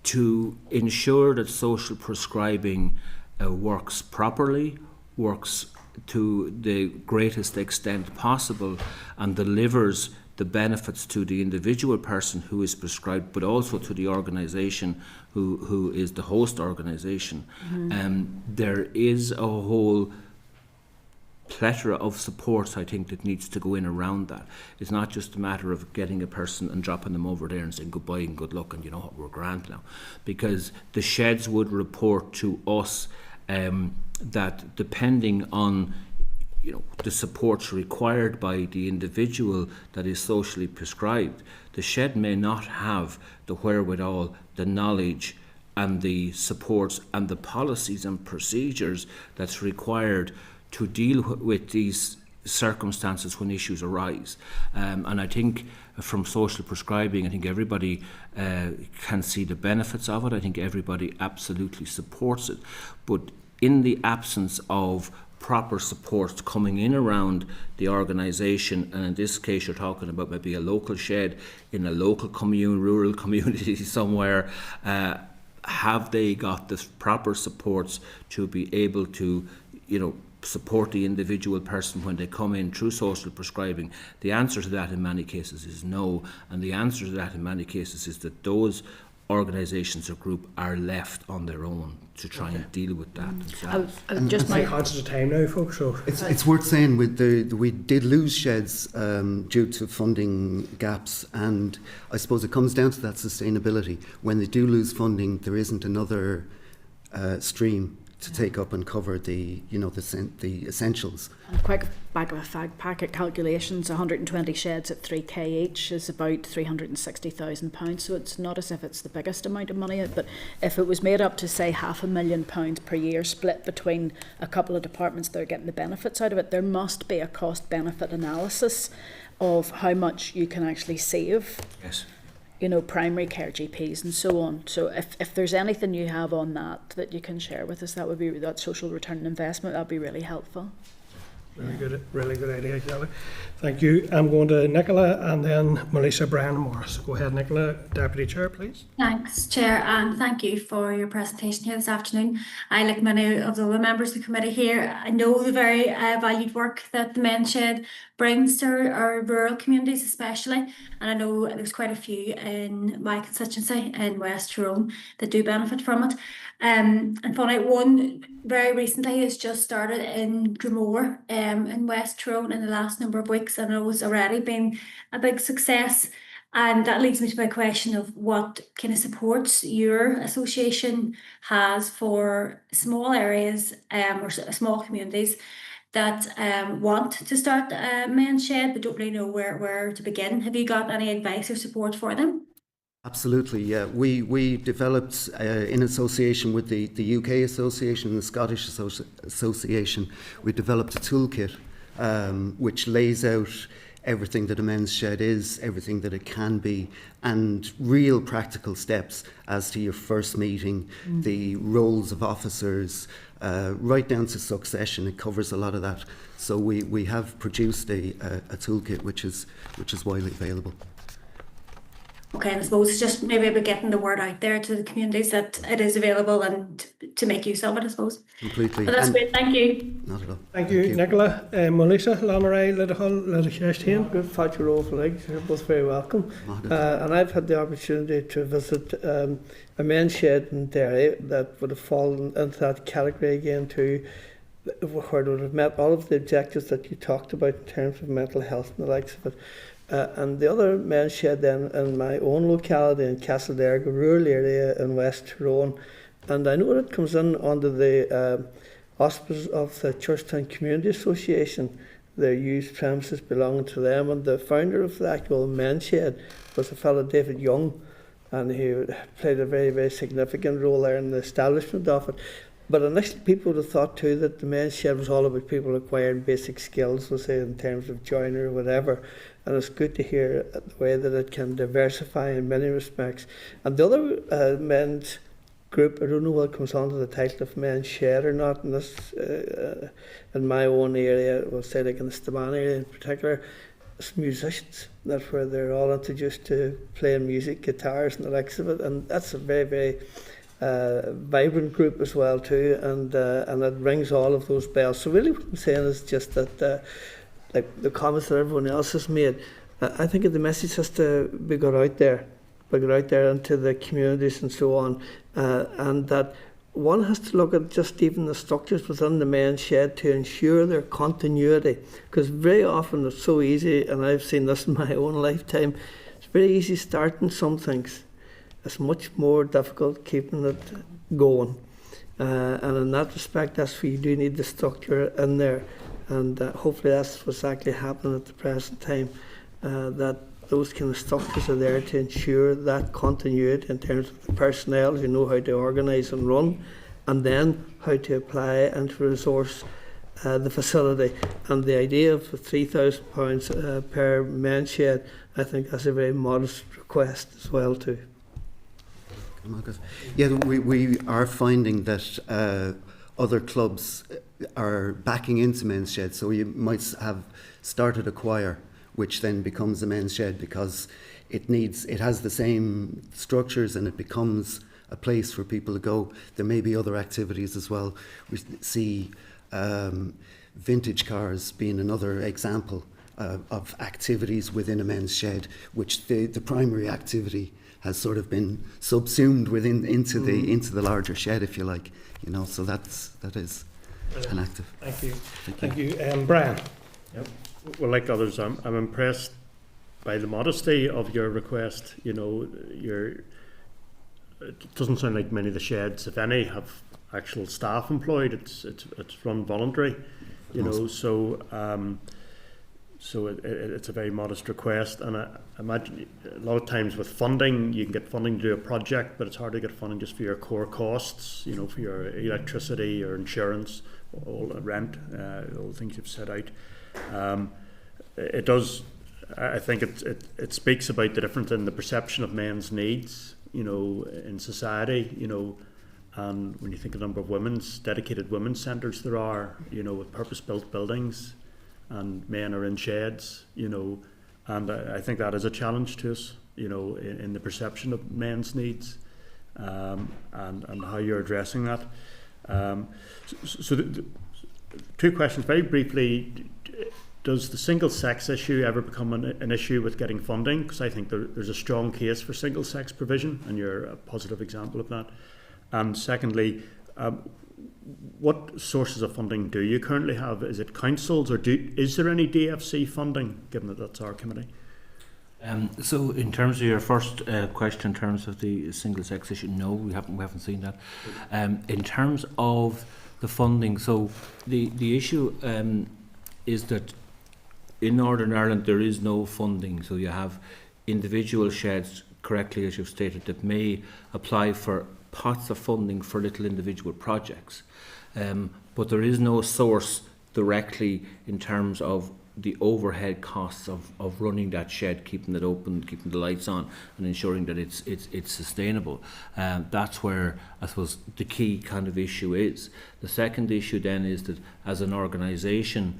to ensure that social prescribing works properly, works to the greatest extent possible, and delivers the benefits to the individual person who is prescribed, but also to the organisation who is the host organisation. There is a whole plethora of supports, I think, that needs to go in around that. It's not just a matter of getting a person and dropping them over there and saying goodbye and good luck and you know what, we're grand now. Because the sheds would report to us that depending on, you know, the supports required by the individual that is socially prescribed, the shed may not have the wherewithal, the knowledge and the supports and the policies and procedures that's required to deal with these circumstances when issues arise. And I think from social prescribing, I think everybody can see the benefits of it. I think everybody absolutely supports it. But in the absence of proper supports coming in around the organisation, and in this case you're talking about maybe a local shed in a local rural community somewhere, have they got the proper supports to be able to, you know, support the individual person when they come in through social prescribing? The answer to that in many cases is no, and the answer to that in many cases is that those organisations or group are left on their own to try and deal with that themselves. Just my conscious of time now, folks. So it's worth saying we did lose sheds due to funding gaps, and I suppose it comes down to that sustainability. When they do lose funding, there isn't another stream to take up and cover the essentials. And quick back of a fag packet calculations, 120 sheds at 3k each is about £360,000. So it's not as if it's the biggest amount of money, but if it was made up to say £500,000 per year split between a couple of departments that are getting the benefits out of it, there must be a cost benefit analysis of how much you can actually save. Yes. You know, primary care GPs and so on. So if there's anything you have on that you can share with us, that would be that social return on investment, that'd be really helpful. Really good idea, Kelly. Thank you. I'm going to Nicola and then Melissa Bryan Morris. Go ahead, Nicola, Deputy Chair, please. Thanks, Chair, and thank you for your presentation here this afternoon. I, like many of the other members of the committee here, I know the very valued work that the Men's Shed brings to our rural communities especially, and I know there's quite a few in my constituency in West Tyrone that do benefit from it. And funny, one very recently has just started in Drumore in West Tyrone in the last number of weeks, and it was already been a big success. And that leads me to my question of what kind of supports your association has for small areas or small communities that want to start a men's shed but don't really know where to begin. Have you got any advice or support for them? Absolutely, yeah. We developed in association with the UK Association and the Scottish Association, we developed a toolkit which lays out everything that a men's shed is, everything that it can be, and real practical steps as to your first meeting, the roles of officers, right down to succession. It covers a lot of that. So we have produced a toolkit which is widely available. Okay, and I suppose it's just maybe about getting the word out there to the communities that it is available and to make use of it, I suppose. Completely. But that's great, thank you. Not at all. Thank you, Nicola. Melissa, Lamaray, Lidicheshtian. Good Fatcher O'Flag, you're both very welcome. And I've had the opportunity to visit a men's shed in Derry that would have fallen into that category again too, where it would have met all of the objectives that you talked about in terms of mental health and the likes of it. And the other men's shed then in my own locality in Castlederg, a rural area in West Tyrone, and I know it comes in under the auspices of the Churchtown Community Association. Their used premises belonging to them, and the founder of the actual men's shed was a fellow David Young, and he played a very, very significant role there in the establishment of it. But initially people would have thought too that the men's shed was all about people acquiring basic skills, let's say in terms of joinery or whatever. And it's good to hear the way that it can diversify in many respects. And the other men's group, I don't know what comes under the title of men's shed or not, in this, in my own area, we'll say like in the Staban area in particular, it's musicians. That's where they're all introduced to playing music, guitars and the likes of it. And that's a very, very vibrant group as well too, and it rings all of those bells. So really what I'm saying is just that like the comments that everyone else has made, I think the message has to be got out there into the communities and so on, and that one has to look at just even the structures within the men's shed to ensure their continuity, because very often it's so easy, and I've seen this in my own lifetime, it's very easy starting some things. It's much more difficult keeping it going, and in that respect that's where you do need the structure in there, and hopefully that's what's actually happening at the present time, that those kind of structures are there to ensure that continuity in terms of the personnel who know how to organise and run, and then how to apply and to resource the facility. And the idea of £3,000 per men's shed, I think that's a very modest request as well too. Yeah, we are finding that other clubs are backing into men's sheds. So you might have started a choir, which then becomes a men's shed because it has the same structures and it becomes a place for people to go. There may be other activities as well. We see vintage cars being another example of activities within a men's shed, which the primary activity has sort of been subsumed into the larger shed, if you like, So that is an active. Thank you, Brian. Yep. Well, like others, I'm impressed by the modesty of your request. It doesn't sound like many of the sheds, if any, have actual staff employed. It's run voluntary, So it's a very modest request, and I imagine a lot of times with funding, you can get funding to do a project, but it's hard to get funding just for your core costs, for your electricity, your insurance, all rent, all the things you've set out. It does. I think it speaks about the difference in the perception of men's needs, in society, and when you think of the number of dedicated women's centres there are, with purpose-built buildings. and men are in sheds, you know, and I think that is a challenge to us, you know, in the perception of men's needs, and how you're addressing that. So two questions very briefly. Does the single-sex issue ever become an issue with getting funding? Because I think there's a strong case for single-sex provision, and you're a positive example of that. And secondly, what sources of funding do you currently have? Is it councils, or is there any DFC funding, given that that's our committee? So in terms of your first question, in terms of the single-sex issue, no, we haven't seen that. In terms of the funding, so the issue is that in Northern Ireland there is no funding. So you have individual sheds, correctly as you've stated, that may apply for pots of funding for little individual projects, but there is no source directly in terms of the overhead costs of running that shed, keeping it open, keeping the lights on, and ensuring that it's sustainable. That's where I suppose the key kind of issue is. The second issue then is that as an organisation,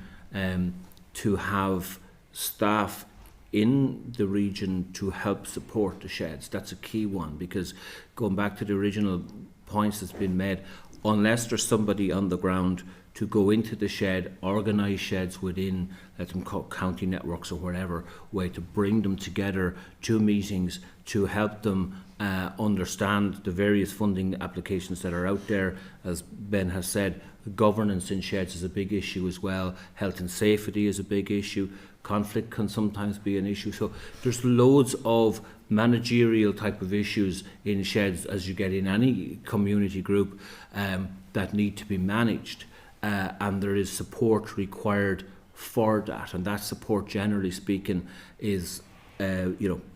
to have staff in the region to help support the sheds. That's a key one, because going back to the original points that's been made, unless there's somebody on the ground to go into the shed, organise sheds within, let them call county networks or whatever way, to bring them together to meetings, to help them understand the various funding applications that are out there. As Ben has said, governance in sheds is a big issue as well. Health and safety is a big issue. Conflict can sometimes be an issue. So there's loads of managerial type of issues in sheds, as you get in any community group, that need to be managed. And there is support required for that. And that support, generally speaking, is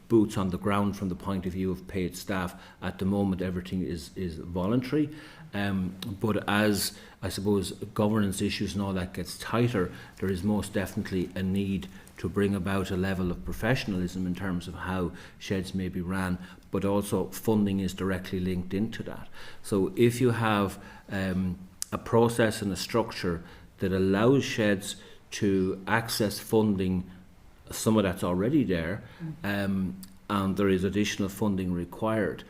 boots on the ground from the point of view of paid staff. At the moment, everything is voluntary. But as, I suppose, governance issues and all that gets tighter, there is most definitely a need to bring about a level of professionalism in terms of how sheds may be ran, but also funding is directly linked into that. So if you have a process and a structure that allows sheds to access funding, some of that's already there, and there is additional funding required.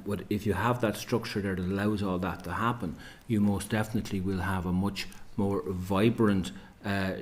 But if you have that structure there that allows all that to happen, you most definitely will have a much more vibrant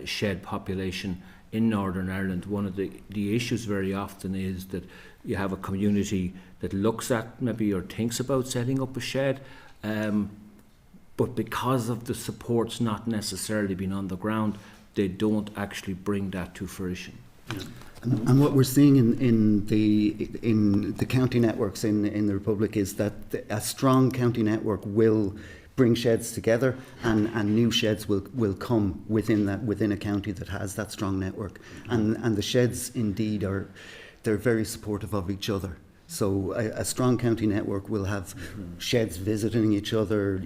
shed population in Northern Ireland. One of the issues very often is that you have a community that looks at maybe or thinks about setting up a shed, but because of the supports not necessarily being on the ground, they don't actually bring that to fruition. Yeah. And what we're seeing in the county networks in the Republic is that a strong county network will bring sheds together, and new sheds will come within a county that has that strong network. And the sheds indeed they're very supportive of each other. So a strong county network will have sheds visiting each other,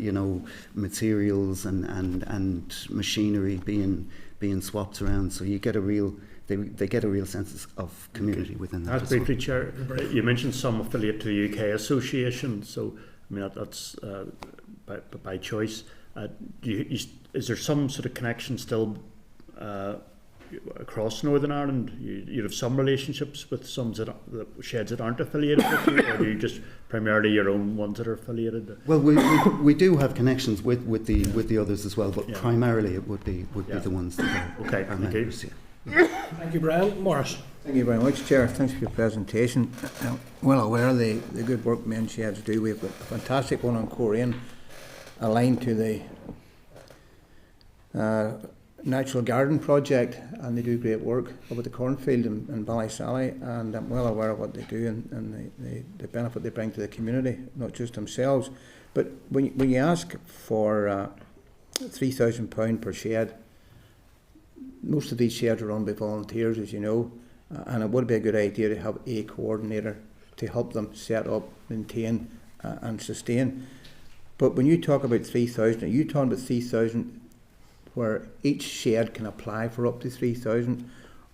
materials and machinery being swapped around. So you get a real they get a real sense of community within that. As briefly, Chair, you mentioned some affiliate to the UK Association, so I mean that's by choice. Is there some sort of connection still across Northern Ireland? You have some relationships with some the sheds that aren't affiliated with you, or do you just primarily your own ones that are affiliated? Well, we do have connections with the others as well, but primarily it would be the ones that are members. Yeah. Thank you, Brian. Morris. Thank you very much, Chair. Thanks for your presentation. Well aware of the good work men sheds do. We've got a fantastic one on Correspondence, aligned to the Natural Garden Project, and they do great work up at the cornfield in Ballysally, and I'm well aware of what they do and the benefit they bring to the community, not just themselves. But when you ask for £3,000 per shed, most of these sheds are run by volunteers, as you know, and it would be a good idea to have a coordinator to help them set up, maintain and sustain. But when you talk about 3,000, are you talking about 3,000 where each shed can apply for up to 3,000,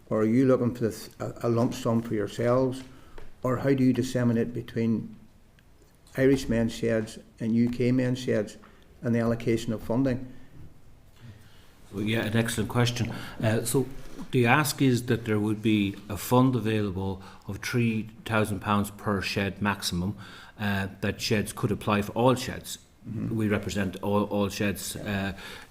or are you looking for a lump sum for yourselves, or how do you disseminate between Irish men's sheds and UK men's sheds and the allocation of funding? Well, yeah, an excellent question. So the ask is that there would be a fund available of £3,000 per shed maximum, that sheds could apply for all sheds. Mm-hmm. We represent all sheds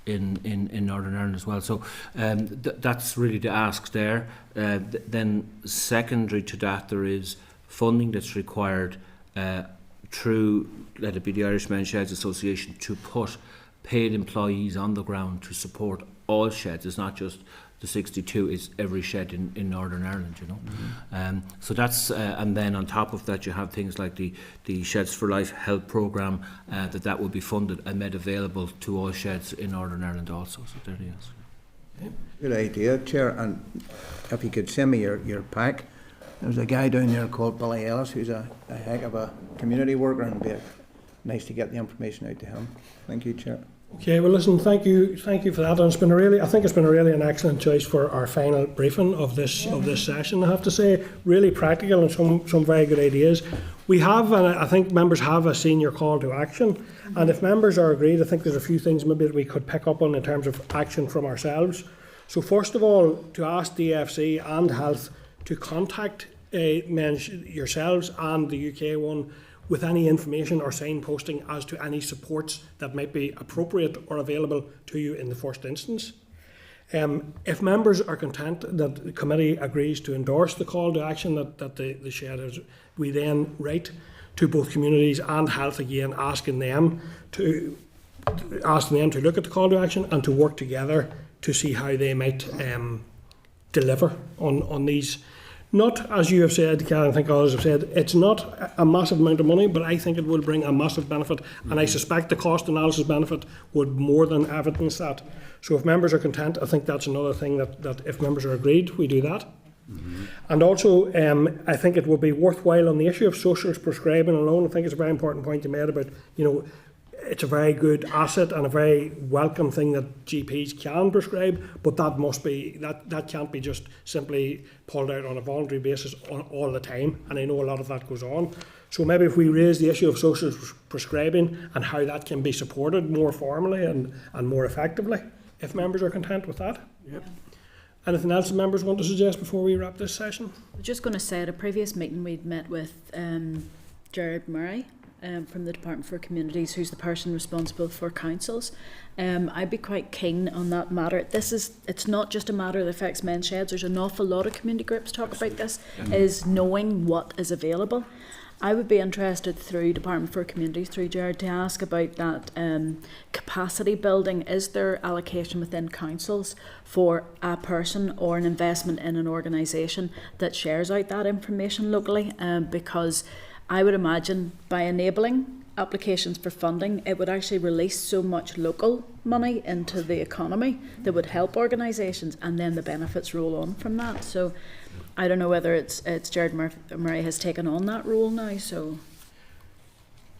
in Northern Ireland as well. So that's really the ask there. Then secondary to that, there is funding that's required through, let it be the Irish Men's Sheds Association, to put paid employees on the ground to support all sheds. It's not just the 62, it's every shed in Northern Ireland, you know. Mm-hmm. So that's, and then on top of that you have things like the Sheds for Life help programme, that will be funded and made available to all sheds in Northern Ireland also. So there it is. Good idea, Chair, and if you could send me your pack. There's a guy down there called Billy Ellis who's a heck of a community worker, and it'd be nice to get the information out to him. Thank you, Chair. Okay, well listen, thank you for that. And I think it's been an excellent choice for our final briefing of this session. I have to say, really practical and some very good ideas. We have, and I think members have, a senior call to action. And if members are agreed, I think there's a few things maybe that we could pick up on in terms of action from ourselves. So first of all, to ask DFC and Health to contact yourselves and the UK one with any information or signposting as to any supports that might be appropriate or available to you in the first instance. If members are content that the committee agrees to endorse the call to action that the shed has, we then write to both communities and Health again, asking them to look at the call to action and to work together to see how they might deliver on these. Not, as you have said, Karen, I think others have said, it's not a massive amount of money, but I think it will bring a massive benefit, and I suspect the cost analysis benefit would more than evidence that. So if members are content, I think that's another thing that if members are agreed, we do that. Mm-hmm. And also, I think it would be worthwhile on the issue of socialist prescribing alone. I think it's a very important point you made about, it's a very good asset and a very welcome thing that GPs can prescribe, but that can't be just simply pulled out on a voluntary basis all the time, and I know a lot of that goes on. So maybe if we raise the issue of social prescribing and how that can be supported more formally and more effectively, if members are content with that. Yep. Anything else members want to suggest before we wrap this session? I'm just going to say, at a previous meeting we'd met with Gerard Murray from the Department for Communities, who's the person responsible for councils. I'd be quite keen on that matter. It's not just a matter that affects men's sheds. There's an awful lot of community groups talk about this, is knowing what is available. I would be interested through Department for Communities, through Gerard, to ask about that capacity building. Is there allocation within councils for a person or an investment in an organisation that shares out that information locally? Because I would imagine by enabling applications for funding, it would actually release so much local money into the economy that would help organisations, and then the benefits roll on from that. So I don't know whether it's Gerard Murray has taken on that role now. So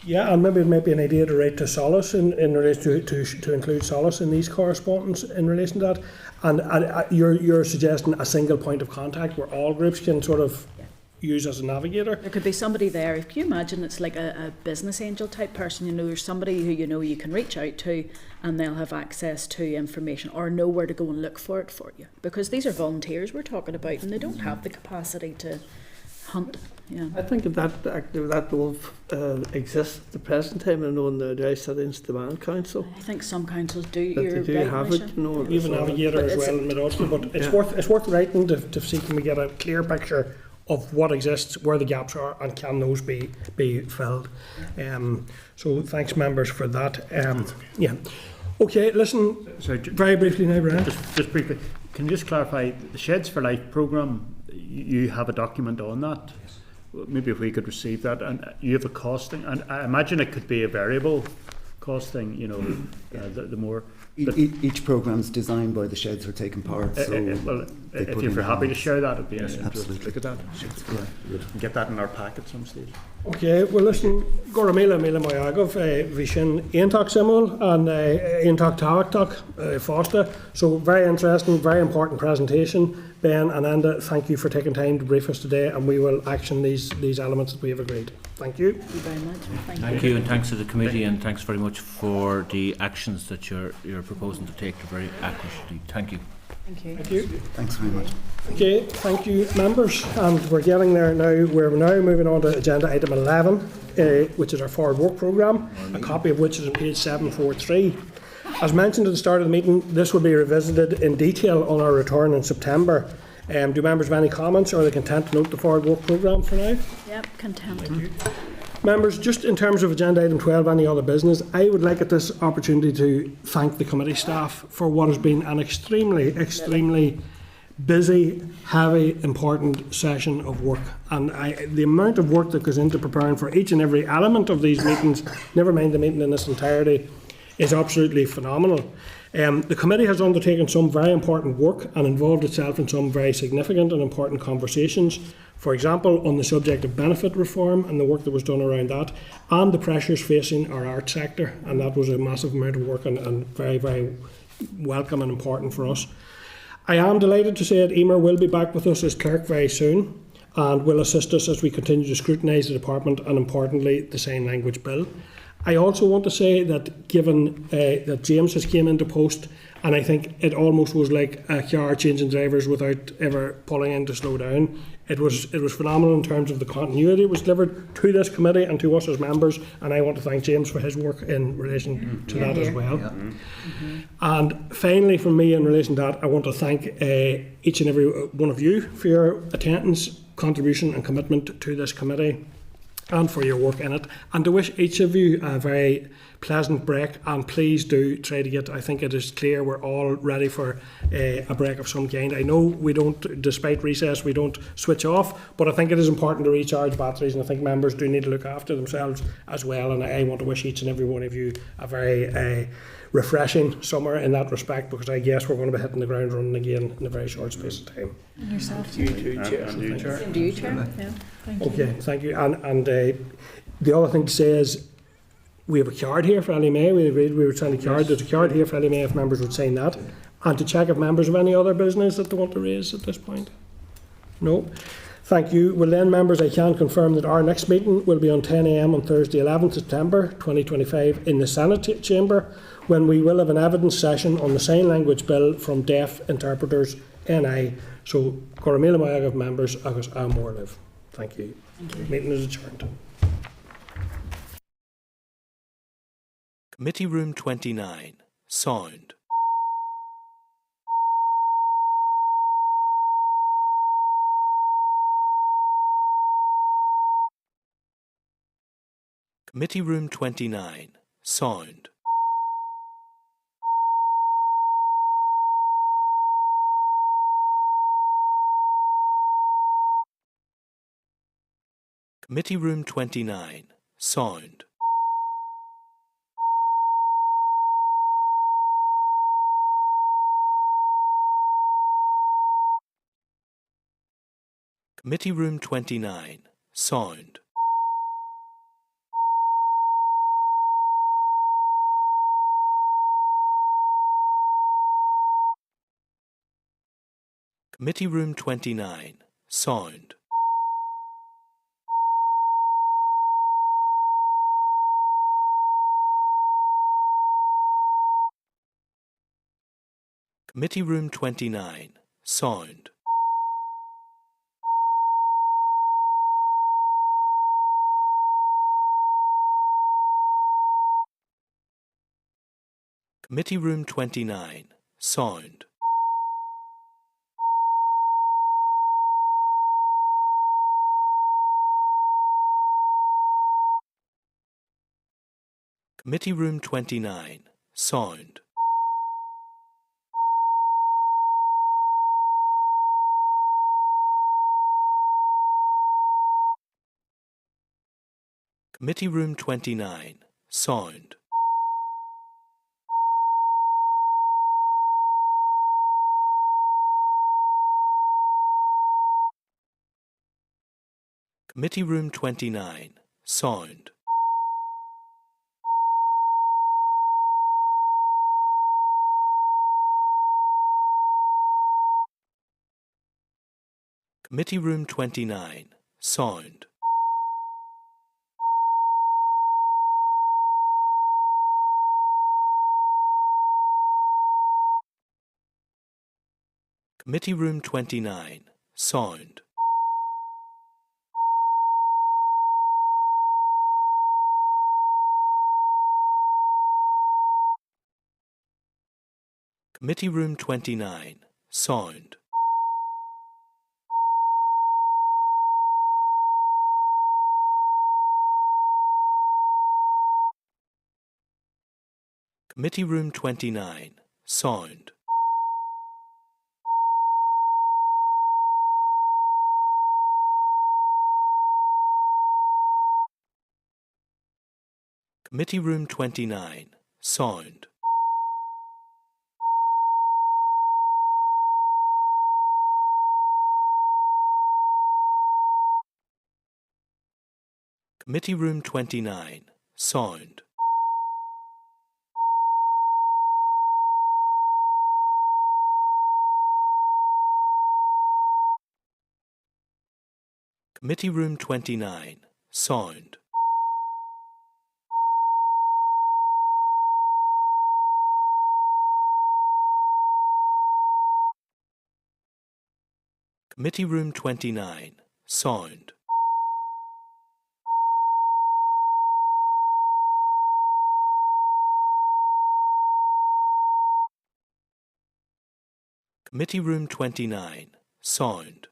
yeah, and maybe it might be an idea to write to Solace in relation to include Solace in these correspondence in relation to that. And you're suggesting a single point of contact where all groups can sort of use as a navigator. There could be somebody there. If you imagine it's like a business angel type person, there's somebody who you can reach out to, and they'll have access to information or know where to go and look for it for you. Because these are volunteers we're talking about, and they don't have the capacity to hunt. Yeah. I think if that role exists at the present time, I know in the Irish Citizens Demand Council. I think some councils do. They do have it, Even a navigator as well in Mid-Ulster, but it's worth writing to see can we get a clear picture of what exists, where the gaps are, and can those be filled. So thanks members for that. Yeah. Okay, listen, very briefly now, Brian. Just briefly, can you just clarify, the Sheds for Life programme, you have a document on that? Yes. Maybe if we could receive that, and you have a costing, and I imagine it could be a variable costing, the more... Each programme is designed by the sheds who are taking part. So if you're happy to share that, it'd be absolutely. Look at that. Get that in our pack at some stage. Okay, well listen, Gora Mila Mai Agov, Vishin Aontak Simul and Aontak Tawaktak Fosta. So very interesting, very important presentation. Ben and Enda, thank you for taking time to brief us today, and we will action these elements that we have agreed. Thank you. Thank you very much. Thank you, and thanks to the committee, and thanks very much for the actions that you're proposing to take to very accurately. Thank you. Thank you. Thank you. Thanks very much. Okay, thank you, members. And we're getting there now. We're now moving on to agenda item 11, which is our forward work programme, a copy of which is on page 743. As mentioned at the start of the meeting, this will be revisited in detail on our return in September. Do members have any comments, or are they content to note the forward work programme for now? Yep, content. Thank you. Members, just in terms of agenda item 12, any other business, I would like at this opportunity to thank the committee staff for what has been an extremely busy, heavy, important session of work. And the amount of work that goes into preparing for each and every element of these meetings, never mind the meeting in its entirety, is absolutely phenomenal. The committee has undertaken some very important work and involved itself in some very significant and important conversations. For example, on the subject of benefit reform and the work that was done around that, and the pressures facing our art sector, and that was a massive amount of work and very, very welcome and important for us. I am delighted to say that Emer will be back with us as clerk very soon and will assist us as we continue to scrutinise the department and, importantly, the Sign Language Bill. I also want to say that given that James has came into post, and I think it almost was like a car changing drivers without ever pulling in to slow down. It was phenomenal in terms of the continuity it was delivered to this committee and to us as members, and I want to thank James for his work in relation to that as well. And finally, from me in relation to that, I want to thank each and every one of you for your attendance, contribution and commitment to this committee, and for your work in it, and to wish each of you a very pleasant break. And please do try to get, I think it is clear we're all ready for a break of some kind. I know we don't, despite recess, we don't switch off, but I think it is important to recharge batteries, and I think members do need to look after themselves as well. And I want to wish each and every one of you a very refreshing summer in that respect, because I guess we're going to be hitting the ground running again in a very short space of time. And yourself, you too, Chair. And you, Chair. Same to you, Chair. Yeah. Thank you. Okay, thank you. And the other thing to say is we have a card here for Ellie May. We agreed we would sign a card. There's a card here for Ellie May if members would sign that. And to check if members have any other business that they want to raise at this point. No. Thank you. Well then, members, I can confirm that our next meeting will be on 10 a.m. on Thursday 11th September 2025 in the Senate chamber, when we will have an evidence session on the Sign Language Bill from Deaf Interpreters NI. So, Correspondence Mayaga members, agus more live. Thank you. Thank you. Meeting is adjourned. Committee Room 29. Sound. Committee Room 29. Sound. Committee Room 29. Sound. Committee Room 29. Sound. Committee Room 29. Sound. Committee Room 29. Sound. Committee Room 29. Sound. Committee Room 29. Sound. Committee Room 29. Sound. Committee Room 29. Sound. Committee Room 29, Sound. Committee Room 29, Sound. Committee Room 29, Sound. Committee Room 29, Sound. Committee Room 29, Sound. Committee Room 29, Sound. Committee Room 29, Sound. Committee Room 29, Sound. Committee Room 29, Sound.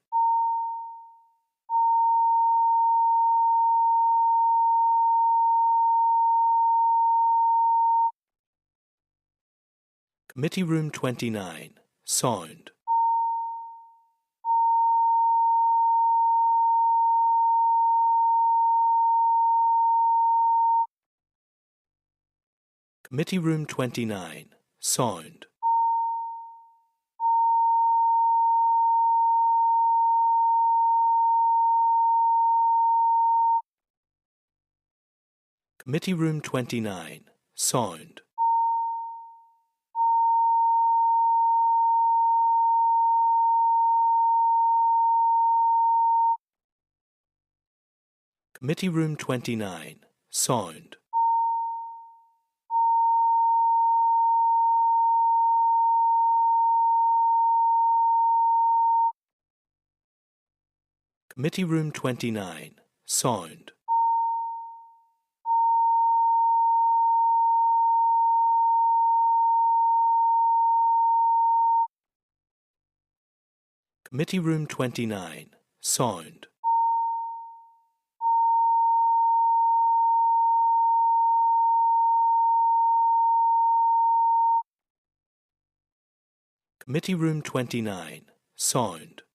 Committee Room 29, Sound. Committee Room 29, Sound. Committee Room 29, Sound. Committee Room 29, Sound. Committee Room 29, Sound. Committee Room 29, Sound. Committee Room 29, Sound.